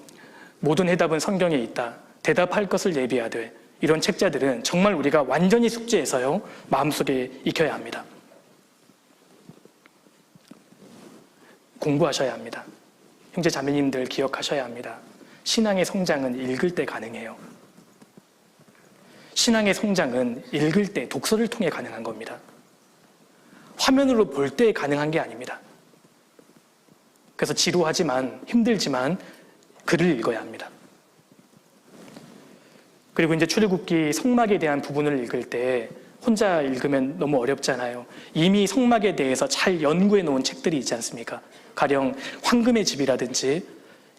모든 해답은 성경에 있다, 대답할 것을 예비하되, 이런 책자들은 정말 우리가 완전히 숙지해서요, 마음속에 익혀야 합니다. 공부하셔야 합니다. 형제 자매님들 기억하셔야 합니다. 신앙의 성장은 읽을 때 가능해요. 신앙의 성장은 읽을 때, 독서를 통해 가능한 겁니다. 화면으로 볼 때 가능한 게 아닙니다. 그래서 지루하지만, 힘들지만 글을 읽어야 합니다. 그리고 이제 출애굽기 성막에 대한 부분을 읽을 때 혼자 읽으면 너무 어렵잖아요. 이미 성막에 대해서 잘 연구해 놓은 책들이 있지 않습니까? 가령 황금의 집이라든지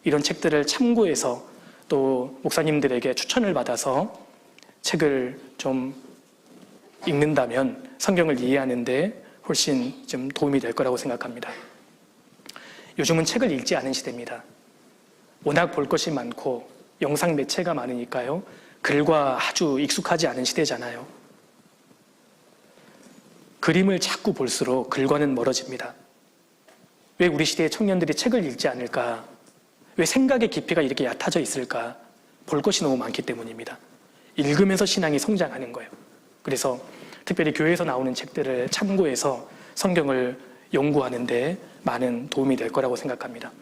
이런 책들을 참고해서 또 목사님들에게 추천을 받아서 책을 좀 읽는다면 성경을 이해하는데 훨씬 좀 도움이 될 거라고 생각합니다. 요즘은 책을 읽지 않은 시대입니다. 워낙 볼 것이 많고 영상 매체가 많으니까요. 글과 아주 익숙하지 않은 시대잖아요. 그림을 자꾸 볼수록 글과는 멀어집니다. 왜 우리 시대의 청년들이 책을 읽지 않을까? 왜 생각의 깊이가 이렇게 얕아져 있을까? 볼 것이 너무 많기 때문입니다. 읽으면서 신앙이 성장하는 거예요. 그래서 특별히 교회에서 나오는 책들을 참고해서 성경을 연구하는 데 많은 도움이 될 거라고 생각합니다.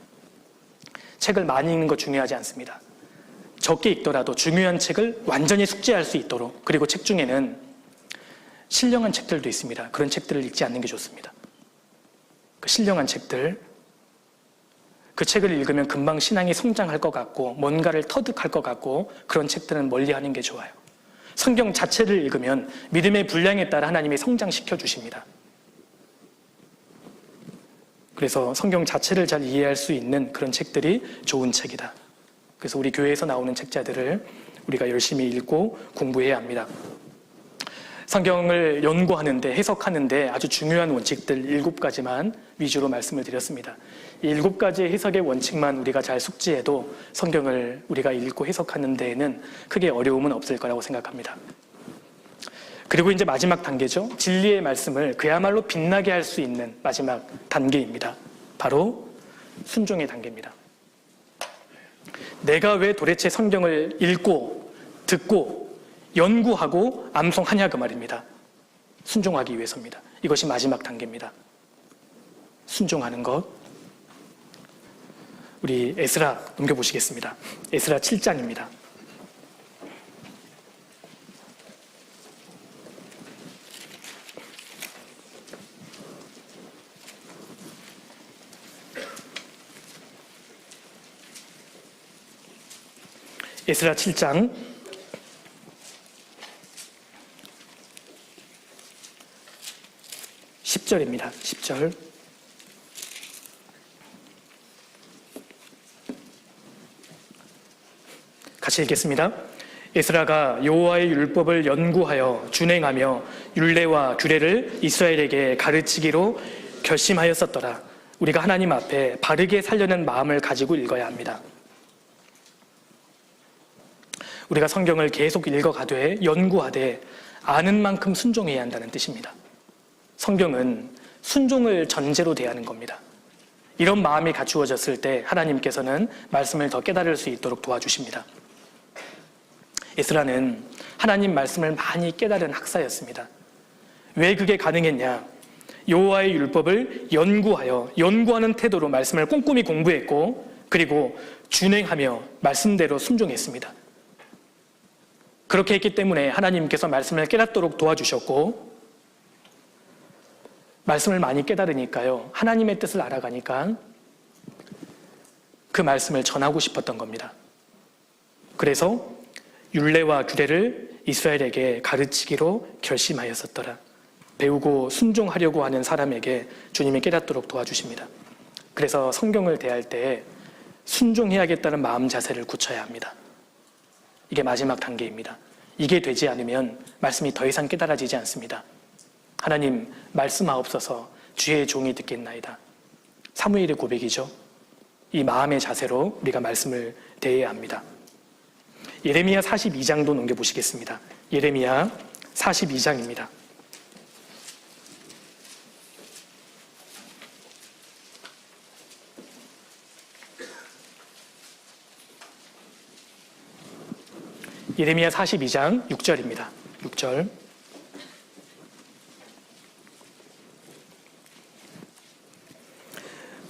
책을 많이 읽는 거 중요하지 않습니다. 적게 읽더라도 중요한 책을 완전히 숙지할 수 있도록, 그리고 책 중에는 신령한 책들도 있습니다. 그런 책들을 읽지 않는 게 좋습니다. 그 신령한 책들, 그 책을 읽으면 금방 신앙이 성장할 것 같고 뭔가를 터득할 것 같고 그런 책들은 멀리하는 게 좋아요. 성경 자체를 읽으면 믿음의 분량에 따라 하나님이 성장시켜 주십니다. 그래서 성경 자체를 잘 이해할 수 있는 그런 책들이 좋은 책이다. 그래서 우리 교회에서 나오는 책자들을 우리가 열심히 읽고 공부해야 합니다. 성경을 연구하는데, 해석하는데 아주 중요한 원칙들 7가지만 위주로 말씀을 드렸습니다. 이 7가지의 해석의 원칙만 우리가 잘 숙지해도 성경을 우리가 읽고 해석하는 데에는 크게 어려움은 없을 거라고 생각합니다. 그리고 이제 마지막 단계죠. 진리의 말씀을 그야말로 빛나게 할 수 있는 마지막 단계입니다. 바로 순종의 단계입니다. 내가 왜 도대체 성경을 읽고 듣고 연구하고 암송하냐 그 말입니다. 순종하기 위해서입니다. 이것이 마지막 단계입니다. 순종하는 것. 우리 에스라 넘겨보시겠습니다. 에스라 7장입니다. 에스라 7장 10절입니다. 10절. 같이 읽겠습니다. 에스라가 여호와의 율법을 연구하여 준행하며 율례와 규례를 이스라엘에게 가르치기로 결심하였었더라. 우리가 하나님 앞에 바르게 살려는 마음을 가지고 읽어야 합니다. 우리가 성경을 계속 읽어가되 연구하되 아는 만큼 순종해야 한다는 뜻입니다. 성경은 순종을 전제로 대하는 겁니다. 이런 마음이 갖추어졌을 때 하나님께서는 말씀을 더 깨달을 수 있도록 도와주십니다. 에스라는 하나님 말씀을 많이 깨달은 학사였습니다. 왜 그게 가능했냐? 여호와의 율법을 연구하는 태도로 말씀을 꼼꼼히 공부했고, 그리고 준행하며 말씀대로 순종했습니다. 그렇게 했기 때문에 하나님께서 말씀을 깨닫도록 도와주셨고, 말씀을 많이 깨달으니까요, 하나님의 뜻을 알아가니까 그 말씀을 전하고 싶었던 겁니다. 그래서 율례와 규례를 이스라엘에게 가르치기로 결심하였었더라. 배우고 순종하려고 하는 사람에게 주님이 깨닫도록 도와주십니다. 그래서 성경을 대할 때 순종해야겠다는 마음 자세를 굳혀야 합니다. 이게 마지막 단계입니다. 이게 되지 않으면 말씀이 더 이상 깨달아지지 않습니다. 하나님, 말씀하옵소서, 주의 종이 듣겠나이다. 사무엘의 고백이죠. 이 마음의 자세로 우리가 말씀을 대해야 합니다. 예레미야 42장도 넘겨보시겠습니다. 예레미야 42장입니다. 예레미야 42장 6절입니다. 6절.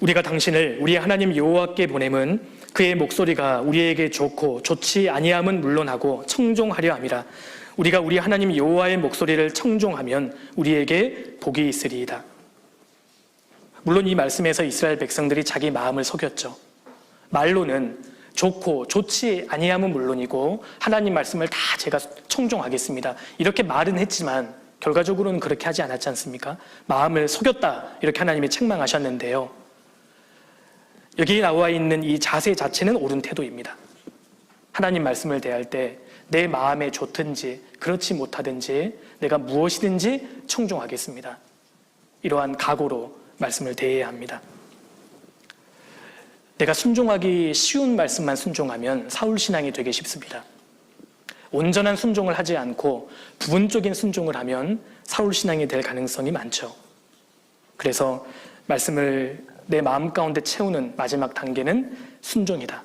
우리가 당신을 우리 하나님 여호와께 보냄은 그의 목소리가 우리에게 좋고 좋지 아니함은 물론하고 청종하려 함이라. 우리가 우리 하나님 여호와의 목소리를 청종하면 우리에게 복이 있으리이다. 물론 이 말씀에서 이스라엘 백성들이 자기 마음을 속였죠. 말로는 좋고 좋지 아니함은 물론이고 하나님 말씀을 다 제가 청종하겠습니다, 이렇게 말은 했지만 결과적으로는 그렇게 하지 않았지 않습니까? 마음을 속였다, 이렇게 하나님이 책망하셨는데요, 여기 나와 있는 이 자세 자체는 옳은 태도입니다. 하나님 말씀을 대할 때 내 마음에 좋든지 그렇지 못하든지 내가 무엇이든지 청종하겠습니다. 이러한 각오로 말씀을 대해야 합니다. 내가 순종하기 쉬운 말씀만 순종하면 사울신앙이 되기 쉽습니다. 온전한 순종을 하지 않고 부분적인 순종을 하면 사울신앙이 될 가능성이 많죠. 그래서 말씀을 내 마음 가운데 채우는 마지막 단계는 순종이다.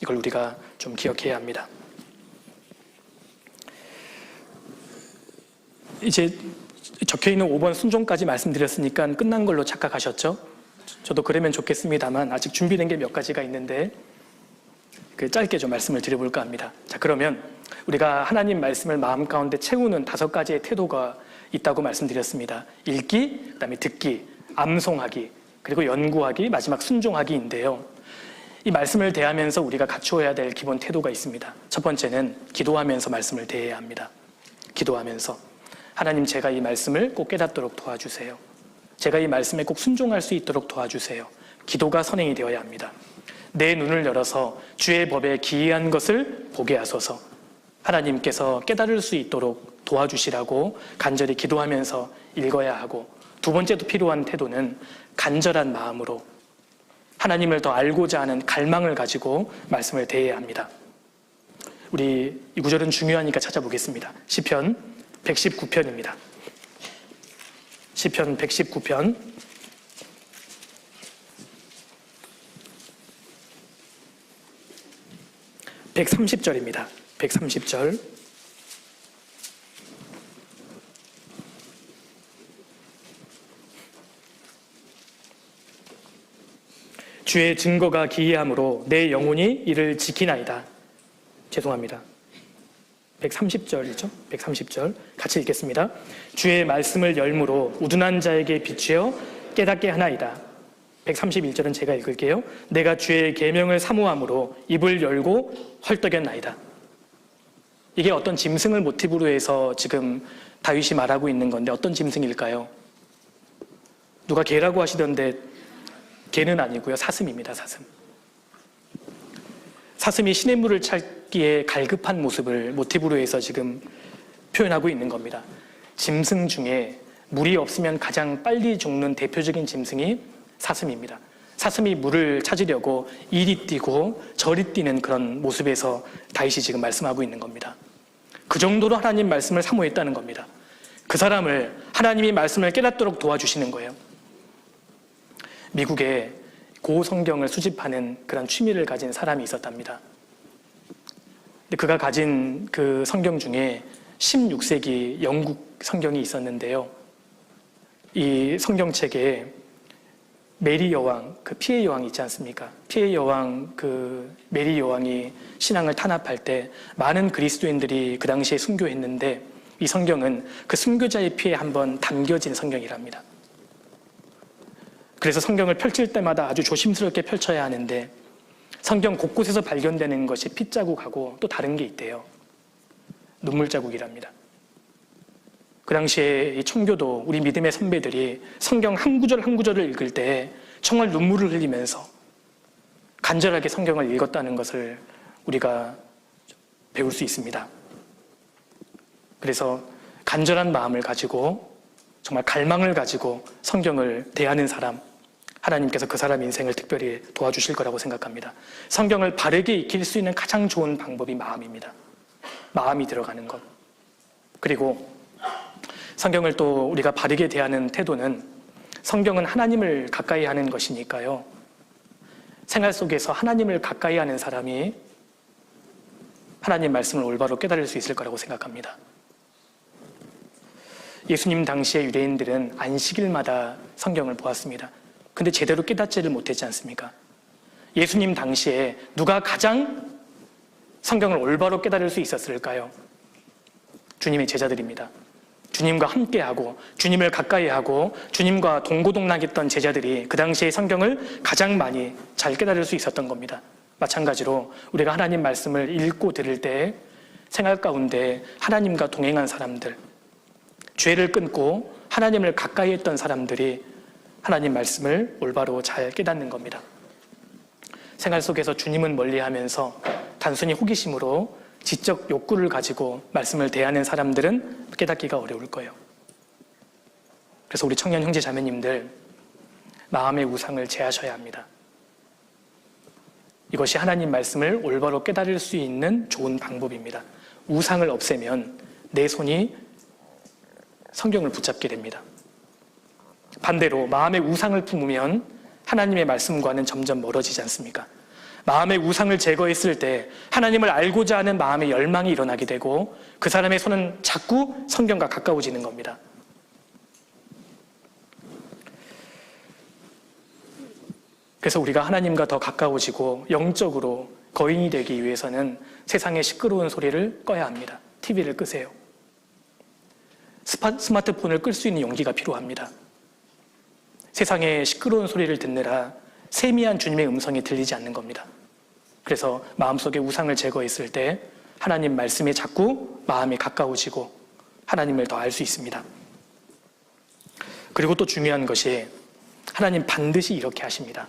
이걸 우리가 좀 기억해야 합니다. 이제 적혀있는 5번 순종까지 말씀드렸으니까 끝난 걸로 착각하셨죠? 저도 그러면 좋겠습니다만 아직 준비된 게 몇 가지가 있는데 짧게 좀 말씀을 드려볼까 합니다. 자, 그러면 우리가 하나님 말씀을 마음 가운데 채우는 5가지의 태도가 있다고 말씀드렸습니다. 읽기, 그다음에 듣기, 암송하기, 그리고 연구하기, 마지막 순종하기인데요. 이 말씀을 대하면서 우리가 갖추어야 될 기본 태도가 있습니다. 첫 번째는 기도하면서 말씀을 대해야 합니다. 기도하면서 하나님, 제가 이 말씀을 꼭 깨닫도록 도와주세요. 제가 이 말씀에 꼭 순종할 수 있도록 도와주세요. 기도가 선행이 되어야 합니다. 내 눈을 열어서 주의 법에 기이한 것을 보게 하소서. 하나님께서 깨달을 수 있도록 도와주시라고 간절히 기도하면서 읽어야 하고, 두 번째도 필요한 태도는 간절한 마음으로 하나님을 더 알고자 하는 갈망을 가지고 말씀을 대해야 합니다. 우리 이 구절은 중요하니까 찾아보겠습니다. 시편 119편입니다. 시편 119편 130절입니다. 130절. 주의 증거가 기이함으로 내 영혼이 이를 지키나이다. 죄송합니다. 130절이죠. 130절 같이 읽겠습니다. 주의 말씀을 열무로 우둔한 자에게 비추어 깨닫게 하나이다. 131절은 제가 읽을게요. 내가 주의 계명을 사모함으로 입을 열고 헐떡였나이다. 이게 어떤 짐승을 모티브로 해서 지금 다윗이 말하고 있는 건데 어떤 짐승일까요? 누가 개라고 하시던데 개는 아니고요. 사슴입니다. 사슴. 사슴이 시냇물을 찾기에 갈급한 모습을 모티브로 해서 지금 표현하고 있는 겁니다. 짐승 중에 물이 없으면 가장 빨리 죽는 대표적인 짐승이 사슴입니다. 사슴이 물을 찾으려고 이리 뛰고 저리 뛰는 그런 모습에서 다윗이 지금 말씀하고 있는 겁니다. 그 정도로 하나님 말씀을 사모했다는 겁니다. 그 사람을 하나님이 말씀을 깨닫도록 도와주시는 거예요. 미국에 고성경을 수집하는 그런 취미를 가진 사람이 있었답니다. 근데 그가 가진 그 성경 중에 16세기 영국 성경이 있었는데요. 이 성경책에 메리 여왕, 그 피해 여왕이 있지 않습니까? 피해 여왕, 그 메리 여왕이 신앙을 탄압할 때 많은 그리스도인들이 그 당시에 순교했는데 이 성경은 그 순교자의 피에 한번 담겨진 성경이랍니다. 그래서 성경을 펼칠 때마다 아주 조심스럽게 펼쳐야 하는데 성경 곳곳에서 발견되는 것이 핏자국하고 또 다른 게 있대요. 눈물 자국이랍니다. 그 당시에 이 청교도, 우리 믿음의 선배들이 성경 한 구절 한 구절을 읽을 때 정말 눈물을 흘리면서 간절하게 성경을 읽었다는 것을 우리가 배울 수 있습니다. 그래서 간절한 마음을 가지고 정말 갈망을 가지고 성경을 대하는 사람, 하나님께서 그 사람 인생을 특별히 도와주실 거라고 생각합니다. 성경을 바르게 익힐 수 있는 가장 좋은 방법이 마음입니다. 마음이 들어가는 것. 그리고 성경을 또 우리가 바르게 대하는 태도는 성경은 하나님을 가까이 하는 것이니까요. 생활 속에서 하나님을 가까이 하는 사람이 하나님 말씀을 올바로 깨달을 수 있을 거라고 생각합니다. 예수님 당시의 유대인들은 안식일마다 성경을 보았습니다. 근데 제대로 깨닫지를 못했지 않습니까? 예수님 당시에 누가 가장 성경을 올바로 깨달을 수 있었을까요? 주님의 제자들입니다. 주님과 함께하고 주님을 가까이하고 주님과 동고동락했던 제자들이 그 당시에 성경을 가장 많이 잘 깨달을 수 있었던 겁니다. 마찬가지로 우리가 하나님 말씀을 읽고 들을 때 생활 가운데 하나님과 동행한 사람들, 죄를 끊고 하나님을 가까이 했던 사람들이 하나님 말씀을 올바로 잘 깨닫는 겁니다. 생활 속에서 주님은 멀리하면서 단순히 호기심으로 지적 욕구를 가지고 말씀을 대하는 사람들은 깨닫기가 어려울 거예요. 그래서 우리 청년 형제 자매님들, 마음의 우상을 제하셔야 합니다. 이것이 하나님 말씀을 올바로 깨달을 수 있는 좋은 방법입니다. 우상을 없애면 내 손이 성경을 붙잡게 됩니다. 반대로 마음의 우상을 품으면 하나님의 말씀과는 점점 멀어지지 않습니까? 마음의 우상을 제거했을 때 하나님을 알고자 하는 마음의 열망이 일어나게 되고 그 사람의 손은 자꾸 성경과 가까워지는 겁니다. 그래서 우리가 하나님과 더 가까워지고 영적으로 거인이 되기 위해서는 세상의 시끄러운 소리를 꺼야 합니다. TV를 끄세요. 스마트폰을 끌 수 있는 용기가 필요합니다. 세상의 시끄러운 소리를 듣느라 세미한 주님의 음성이 들리지 않는 겁니다. 그래서 마음속에 우상을 제거했을 때 하나님 말씀에 자꾸 마음이 가까워지고 하나님을 더 알 수 있습니다. 그리고 또 중요한 것이 하나님 반드시 이렇게 하십니다.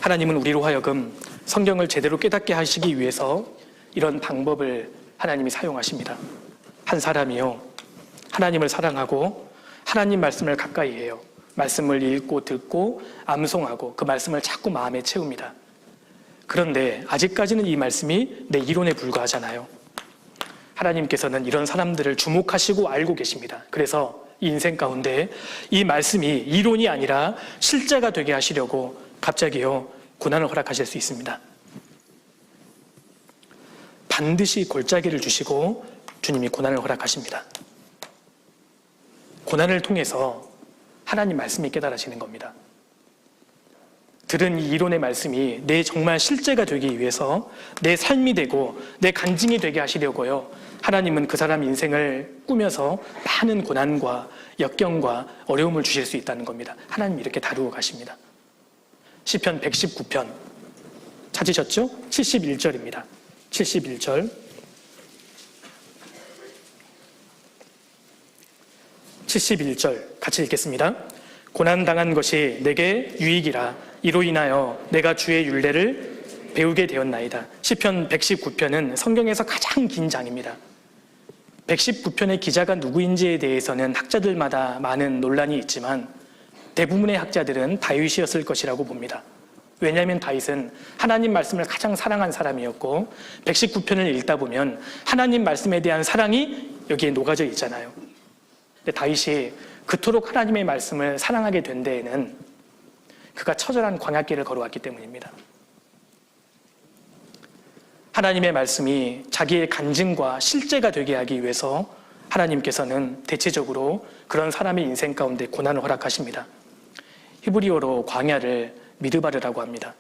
하나님은 우리로 하여금 성경을 제대로 깨닫게 하시기 위해서 이런 방법을 하나님이 사용하십니다. 한 사람이요, 하나님을 사랑하고 하나님 말씀을 가까이 해요. 말씀을 읽고 듣고 암송하고 그 말씀을 자꾸 마음에 채웁니다. 그런데 아직까지는 이 말씀이 내 이론에 불과하잖아요. 하나님께서는 이런 사람들을 주목하시고 알고 계십니다. 그래서 이 인생 가운데 이 말씀이 이론이 아니라 실제가 되게 하시려고 갑자기요, 고난을 허락하실 수 있습니다. 반드시 골짜기를 주시고 주님이 고난을 허락하십니다. 고난을 통해서 하나님 말씀이 깨달아지는 겁니다. 들은 이 이론의 말씀이 내 정말 실제가 되기 위해서 내 삶이 되고 내 간증이 되게 하시려고요. 하나님은 그 사람 인생을 꾸며서 많은 고난과 역경과 어려움을 주실 수 있다는 겁니다. 하나님이 이렇게 다루어 가십니다. 시편 119편 찾으셨죠? 71절입니다. 71절. 71절 같이 읽겠습니다. 고난당한 것이 내게 유익이라 이로 인하여 내가 주의 율례를 배우게 되었나이다. 시편 119편은 성경에서 가장 긴 장입니다. 119편의 기자가 누구인지에 대해서는 학자들마다 많은 논란이 있지만 대부분의 학자들은 다윗이었을 것이라고 봅니다. 왜냐하면 다윗은 하나님 말씀을 가장 사랑한 사람이었고 119편을 읽다 보면 하나님 말씀에 대한 사랑이 여기에 녹아져 있잖아요. 근데 다윗이 그토록 하나님의 말씀을 사랑하게 된 데에는 그가 처절한 광야길을 걸어왔기 때문입니다. 하나님의 말씀이 자기의 간증과 실제가 되게 하기 위해서 하나님께서는 대체적으로 그런 사람의 인생 가운데 고난을 허락하십니다. 히브리어로 광야를 미드바르라고 합니다.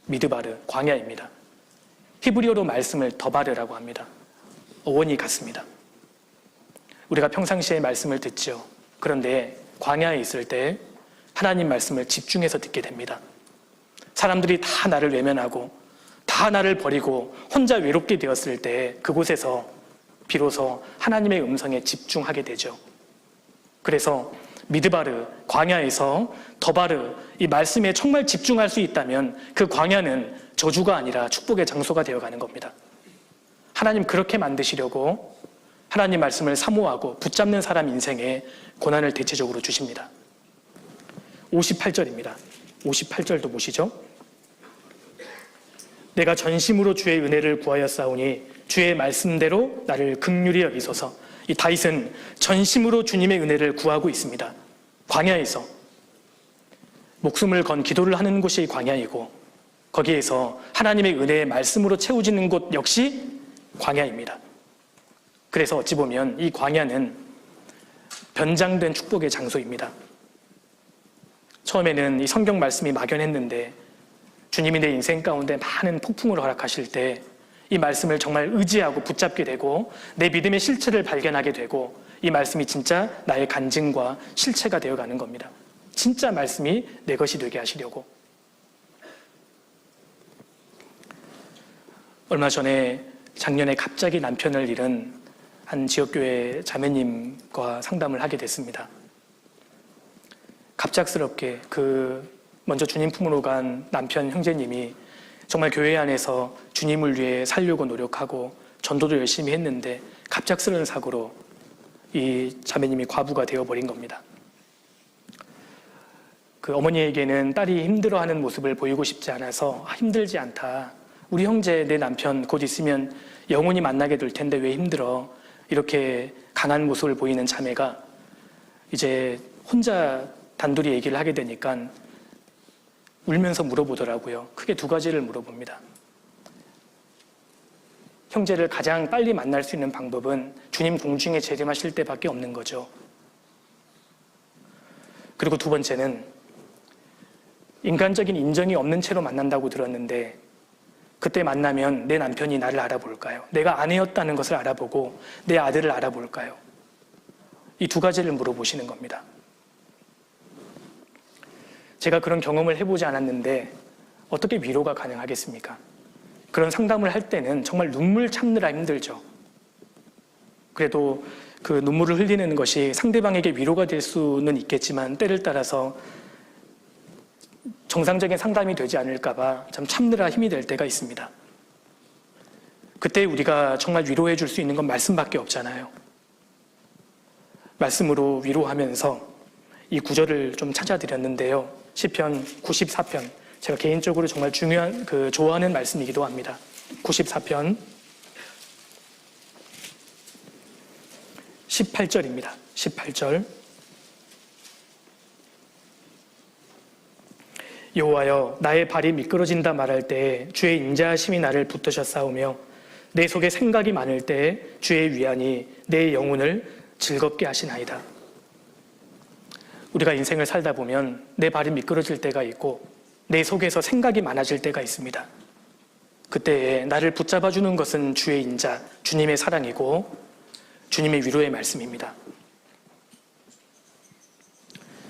미드바르, 광야입니다. 히브리어로 말씀을 더바르라고 합니다. 어원이 같습니다. 우리가 평상시에 말씀을 듣죠. 그런데 광야에 있을 때 하나님 말씀을 집중해서 듣게 됩니다. 사람들이 다 나를 외면하고 다 나를 버리고 혼자 외롭게 되었을 때 그곳에서 비로소 하나님의 음성에 집중하게 되죠. 그래서 미드바르, 광야에서 더바르, 이 말씀에 정말 집중할 수 있다면 그 광야는 저주가 아니라 축복의 장소가 되어가는 겁니다. 하나님 그렇게 만드시려고 하나님 말씀을 사모하고 붙잡는 사람 인생에 고난을 대체적으로 주십니다. 58절입니다. 58절도 보시죠. 내가 전심으로 주의 은혜를 구하였사오니 주의 말씀대로 나를 긍휼히 여기소서. 이 다윗은 전심으로 주님의 은혜를 구하고 있습니다. 광야에서 목숨을 건 기도를 하는 곳이 광야이고 거기에서 하나님의 은혜의 말씀으로 채워지는 곳 역시 광야입니다. 그래서 어찌 보면 이 광야는 변장된 축복의 장소입니다. 처음에는 이 성경 말씀이 막연했는데 주님이 내 인생 가운데 많은 폭풍을 허락하실 때 이 말씀을 정말 의지하고 붙잡게 되고 내 믿음의 실체를 발견하게 되고 이 말씀이 진짜 나의 간증과 실체가 되어가는 겁니다. 진짜 말씀이 내 것이 되게 하시려고. 얼마 전에 작년에 갑자기 남편을 잃은 한 지역교회 자매님과 상담을 하게 됐습니다. 갑작스럽게 먼저 주님 품으로 간 남편 형제님이 정말 교회 안에서 주님을 위해 살려고 노력하고 전도도 열심히 했는데 갑작스러운 사고로 이 자매님이 과부가 되어버린 겁니다. 그 어머니에게는 딸이 힘들어하는 모습을 보이고 싶지 않아서 힘들지 않다. 우리 형제, 내 남편 곧 있으면 영원히 만나게 될 텐데 왜 힘들어? 이렇게 강한 모습을 보이는 자매가 이제 혼자 단둘이 얘기를 하게 되니까 울면서 물어보더라고요. 크게 두 가지를 물어봅니다. 형제를 가장 빨리 만날 수 있는 방법은 주님 공중에 재림하실 때밖에 없는 거죠. 그리고 두 번째는 인간적인 인정이 없는 채로 만난다고 들었는데 그때 만나면 내 남편이 나를 알아볼까요? 내가 아내였다는 것을 알아보고 내 아들을 알아볼까요? 이 두 가지를 물어보시는 겁니다. 제가 그런 경험을 해보지 않았는데 어떻게 위로가 가능하겠습니까? 그런 상담을 할 때는 정말 눈물 참느라 힘들죠. 그래도 그 눈물을 흘리는 것이 상대방에게 위로가 될 수는 있겠지만 때를 따라서 정상적인 상담이 되지 않을까 봐 참느라 힘이 될 때가 있습니다. 그때 우리가 정말 위로해 줄 수 있는 건 말씀밖에 없잖아요. 말씀으로 위로하면서 이 구절을 좀 찾아드렸는데요. 시편 94편, 제가 개인적으로 정말 좋아하는 말씀이기도 합니다. 94편 18절입니다. 18절. 여호와여, 나의 발이 미끄러진다 말할 때에 주의 인자하심이 나를 붙드셨사오며 내 속에 생각이 많을 때에 주의 위안이 내 영혼을 즐겁게 하시나이다. 우리가 인생을 살다 보면 내 발이 미끄러질 때가 있고 내 속에서 생각이 많아질 때가 있습니다. 그때에 나를 붙잡아주는 것은 주의 인자, 주님의 사랑이고 주님의 위로의 말씀입니다.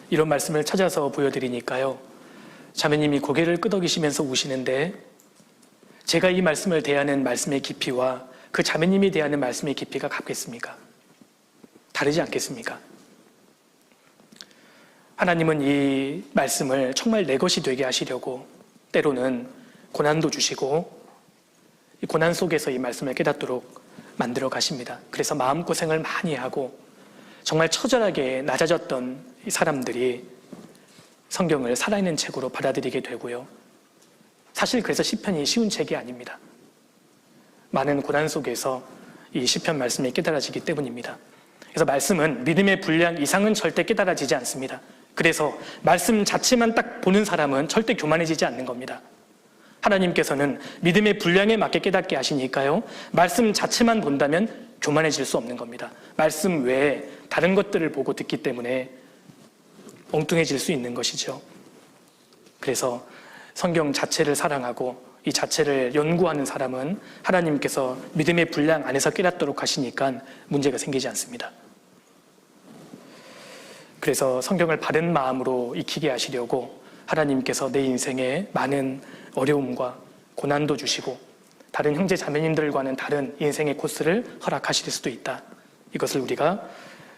이런 말씀을 찾아서 보여드리니까요, 자매님이 고개를 끄덕이시면서 우시는데 제가 이 말씀을 대하는 말씀의 깊이와 그 자매님이 대하는 말씀의 깊이가 같겠습니까? 다르지 않겠습니까? 하나님은 이 말씀을 정말 내 것이 되게 하시려고 때로는 고난도 주시고 이 고난 속에서 이 말씀을 깨닫도록 만들어 가십니다. 그래서 마음고생을 많이 하고 정말 처절하게 낮아졌던 이 사람들이 성경을 살아있는 책으로 받아들이게 되고요. 사실 그래서 시편이 쉬운 책이 아닙니다. 많은 고난 속에서 이 시편 말씀이 깨달아지기 때문입니다. 그래서 말씀은 믿음의 분량 이상은 절대 깨달아지지 않습니다. 그래서 말씀 자체만 딱 보는 사람은 절대 교만해지지 않는 겁니다. 하나님께서는 믿음의 분량에 맞게 깨닫게 하시니까요, 말씀 자체만 본다면 교만해질 수 없는 겁니다. 말씀 외에 다른 것들을 보고 듣기 때문에 엉뚱해질 수 있는 것이죠. 그래서 성경 자체를 사랑하고 이 자체를 연구하는 사람은 하나님께서 믿음의 분량 안에서 깨닫도록 하시니까 문제가 생기지 않습니다. 그래서 성경을 바른 마음으로 익히게 하시려고 하나님께서 내 인생에 많은 어려움과 고난도 주시고 다른 형제 자매님들과는 다른 인생의 코스를 허락하실 수도 있다. 이것을 우리가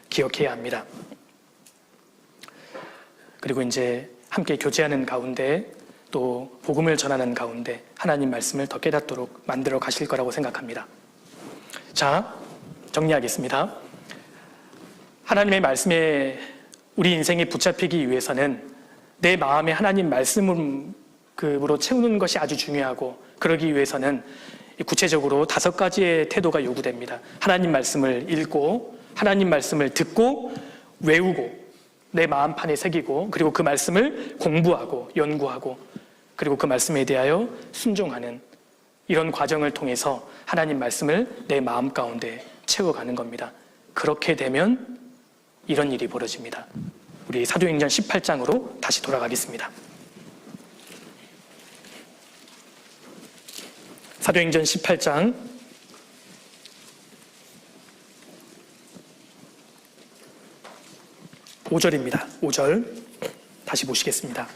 기억해야 합니다. 그리고 이제 함께 교제하는 가운데 또 복음을 전하는 가운데 하나님 말씀을 더 깨닫도록 만들어 가실 거라고 생각합니다. 자, 정리하겠습니다. 하나님의 말씀에 우리 인생에 붙잡히기 위해서는 내 마음에 하나님 말씀으로 채우는 것이 아주 중요하고, 그러기 위해서는 구체적으로 5가지의 태도가 요구됩니다. 하나님 말씀을 읽고, 하나님 말씀을 듣고, 외우고, 내 마음판에 새기고, 그리고 그 말씀을 공부하고 연구하고, 그리고 그 말씀에 대하여 순종하는 이런 과정을 통해서 하나님 말씀을 내 마음 가운데 채워가는 겁니다. 그렇게 되면 이런 일이 벌어집니다. 우리 사도행전 18장으로 다시 돌아가겠습니다. 사도행전 18장 5절입니다. 5절 다시 보시겠습니다.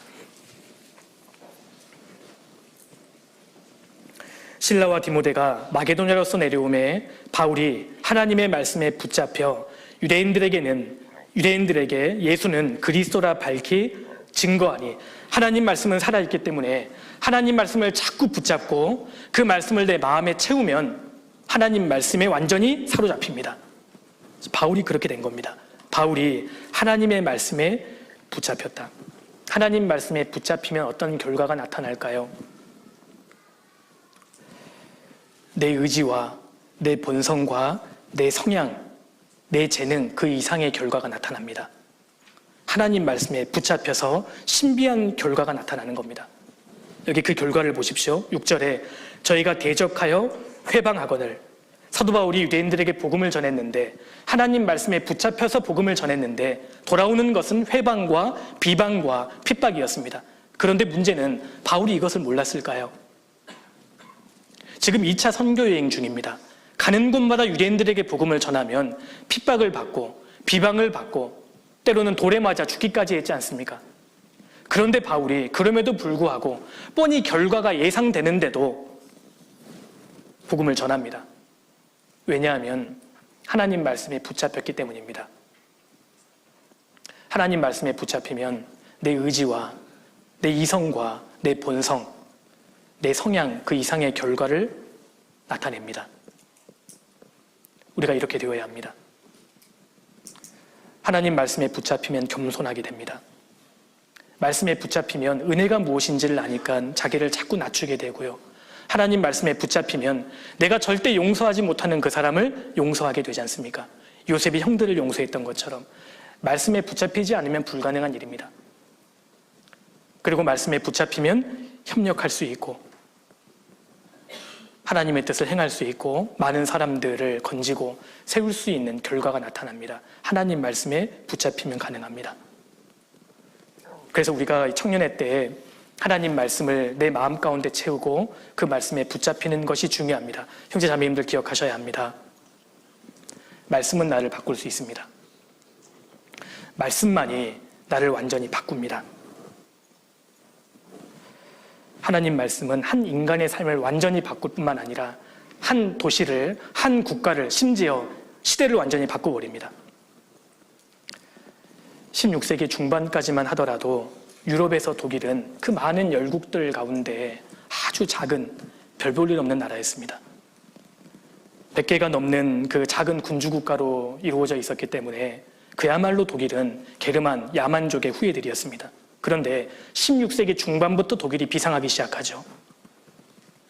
실라와 디모데가 마게도냐로서 내려오매 바울이 하나님의 말씀에 붙잡혀 유대인들에게 예수는 그리스도라 밝히 증거하니, 하나님 말씀은 살아있기 때문에 하나님 말씀을 자꾸 붙잡고 그 말씀을 내 마음에 채우면 하나님 말씀에 완전히 사로잡힙니다. 바울이 그렇게 된 겁니다. 바울이 하나님의 말씀에 붙잡혔다. 하나님 말씀에 붙잡히면 어떤 결과가 나타날까요? 내 의지와 내 본성과 내 성향, 내 재능 그 이상의 결과가 나타납니다. 하나님 말씀에 붙잡혀서 신비한 결과가 나타나는 겁니다. 여기 그 결과를 보십시오. 6절에 저희가 대적하여 회방하거늘. 사도 바울이 유대인들에게 복음을 전했는데, 하나님 말씀에 붙잡혀서 복음을 전했는데 돌아오는 것은 회방과 비방과 핍박이었습니다. 그런데 문제는 바울이 이것을 몰랐을까요? 지금 2차 선교 여행 중입니다. 가는 곳마다 유대인들에게 복음을 전하면 핍박을 받고 비방을 받고 때로는 돌에 맞아 죽기까지 했지 않습니까? 그런데 바울이 그럼에도 불구하고 뻔히 결과가 예상되는데도 복음을 전합니다. 왜냐하면 하나님 말씀에 붙잡혔기 때문입니다. 하나님 말씀에 붙잡히면 내 의지와 내 이성과 내 본성, 내 성향 그 이상의 결과를 나타냅니다. 우리가 이렇게 되어야 합니다. 하나님 말씀에 붙잡히면 겸손하게 됩니다. 말씀에 붙잡히면 은혜가 무엇인지를 아니까 자기를 자꾸 낮추게 되고요. 하나님 말씀에 붙잡히면 내가 절대 용서하지 못하는 그 사람을 용서하게 되지 않습니까? 요셉이 형들을 용서했던 것처럼 말씀에 붙잡히지 않으면 불가능한 일입니다. 그리고 말씀에 붙잡히면 협력할 수 있고 하나님의 뜻을 행할 수 있고 많은 사람들을 건지고 세울 수 있는 결과가 나타납니다. 하나님 말씀에 붙잡히면 가능합니다. 그래서 우리가 청년회 때 하나님 말씀을 내 마음 가운데 채우고 그 말씀에 붙잡히는 것이 중요합니다. 형제 자매님들 기억하셔야 합니다. 말씀은 나를 바꿀 수 있습니다. 말씀만이 나를 완전히 바꿉니다. 하나님 말씀은 한 인간의 삶을 완전히 바꿀 뿐만 아니라 한 도시를, 한 국가를, 심지어 시대를 완전히 바꿔버립니다. 16세기 중반까지만 하더라도 유럽에서 독일은 그 많은 열국들 가운데 아주 작은 별 볼 일 없는 나라였습니다. 100개가 넘는 그 작은 군주국가로 이루어져 있었기 때문에 그야말로 독일은 게르만, 야만족의 후예들이었습니다. 그런데 16세기 중반부터 독일이 비상하기 시작하죠.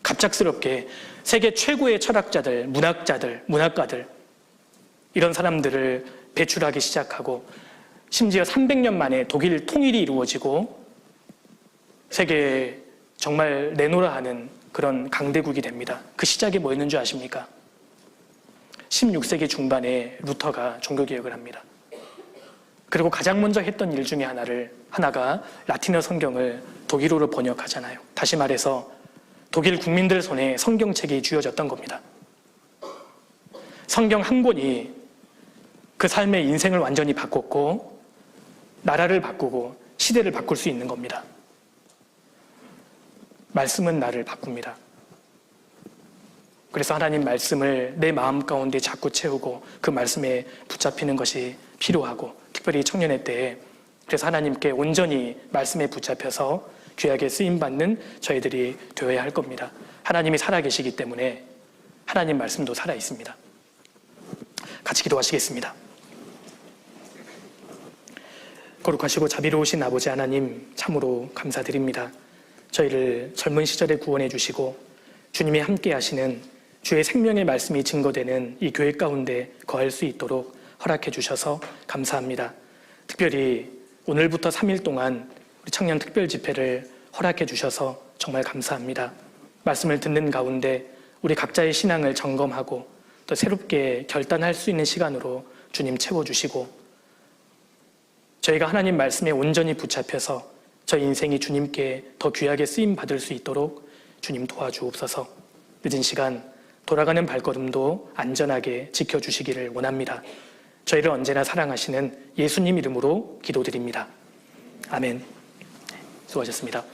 갑작스럽게 세계 최고의 철학자들, 문학자들, 문학가들 이런 사람들을 배출하기 시작하고 심지어 300년 만에 독일 통일이 이루어지고 세계에 정말 내노라 하는 그런 강대국이 됩니다. 그 시작이 뭐였는 줄 아십니까? 16세기 중반에 루터가 종교개혁을 합니다. 그리고 가장 먼저 했던 일 중에 하나가 라틴어 성경을 독일어로 번역하잖아요. 다시 말해서 독일 국민들 손에 성경책이 쥐어졌던 겁니다. 성경 한 권이 그 삶의 인생을 완전히 바꿨고 나라를 바꾸고 시대를 바꿀 수 있는 겁니다. 말씀은 나를 바꿉니다. 그래서 하나님 말씀을 내 마음 가운데 자꾸 채우고 그 말씀에 붙잡히는 것이 필요하고 특별히 청년회 때에 그래서 하나님께 온전히 말씀에 붙잡혀서 귀하게 쓰임받는 저희들이 되어야 할 겁니다. 하나님이 살아계시기 때문에 하나님 말씀도 살아있습니다. 같이 기도하시겠습니다. 거룩하시고 자비로우신 아버지 하나님 참으로 감사드립니다. 저희를 젊은 시절에 구원해 주시고 주님이 함께 하시는 주의 생명의 말씀이 증거되는 이 교회 가운데 거할 수 있도록 허락해 주셔서 감사합니다. 특별히 오늘부터 3일 동안 우리 청년 특별 집회를 허락해 주셔서 정말 감사합니다. 말씀을 듣는 가운데 우리 각자의 신앙을 점검하고 또 새롭게 결단할 수 있는 시간으로 주님 채워주시고 저희가 하나님 말씀에 온전히 붙잡혀서 저희 인생이 주님께 더 귀하게 쓰임받을 수 있도록 주님 도와주옵소서. 늦은 시간 돌아가는 발걸음도 안전하게 지켜주시기를 원합니다. 저희를 언제나 사랑하시는 예수님 이름으로 기도드립니다. 아멘. 수고하셨습니다.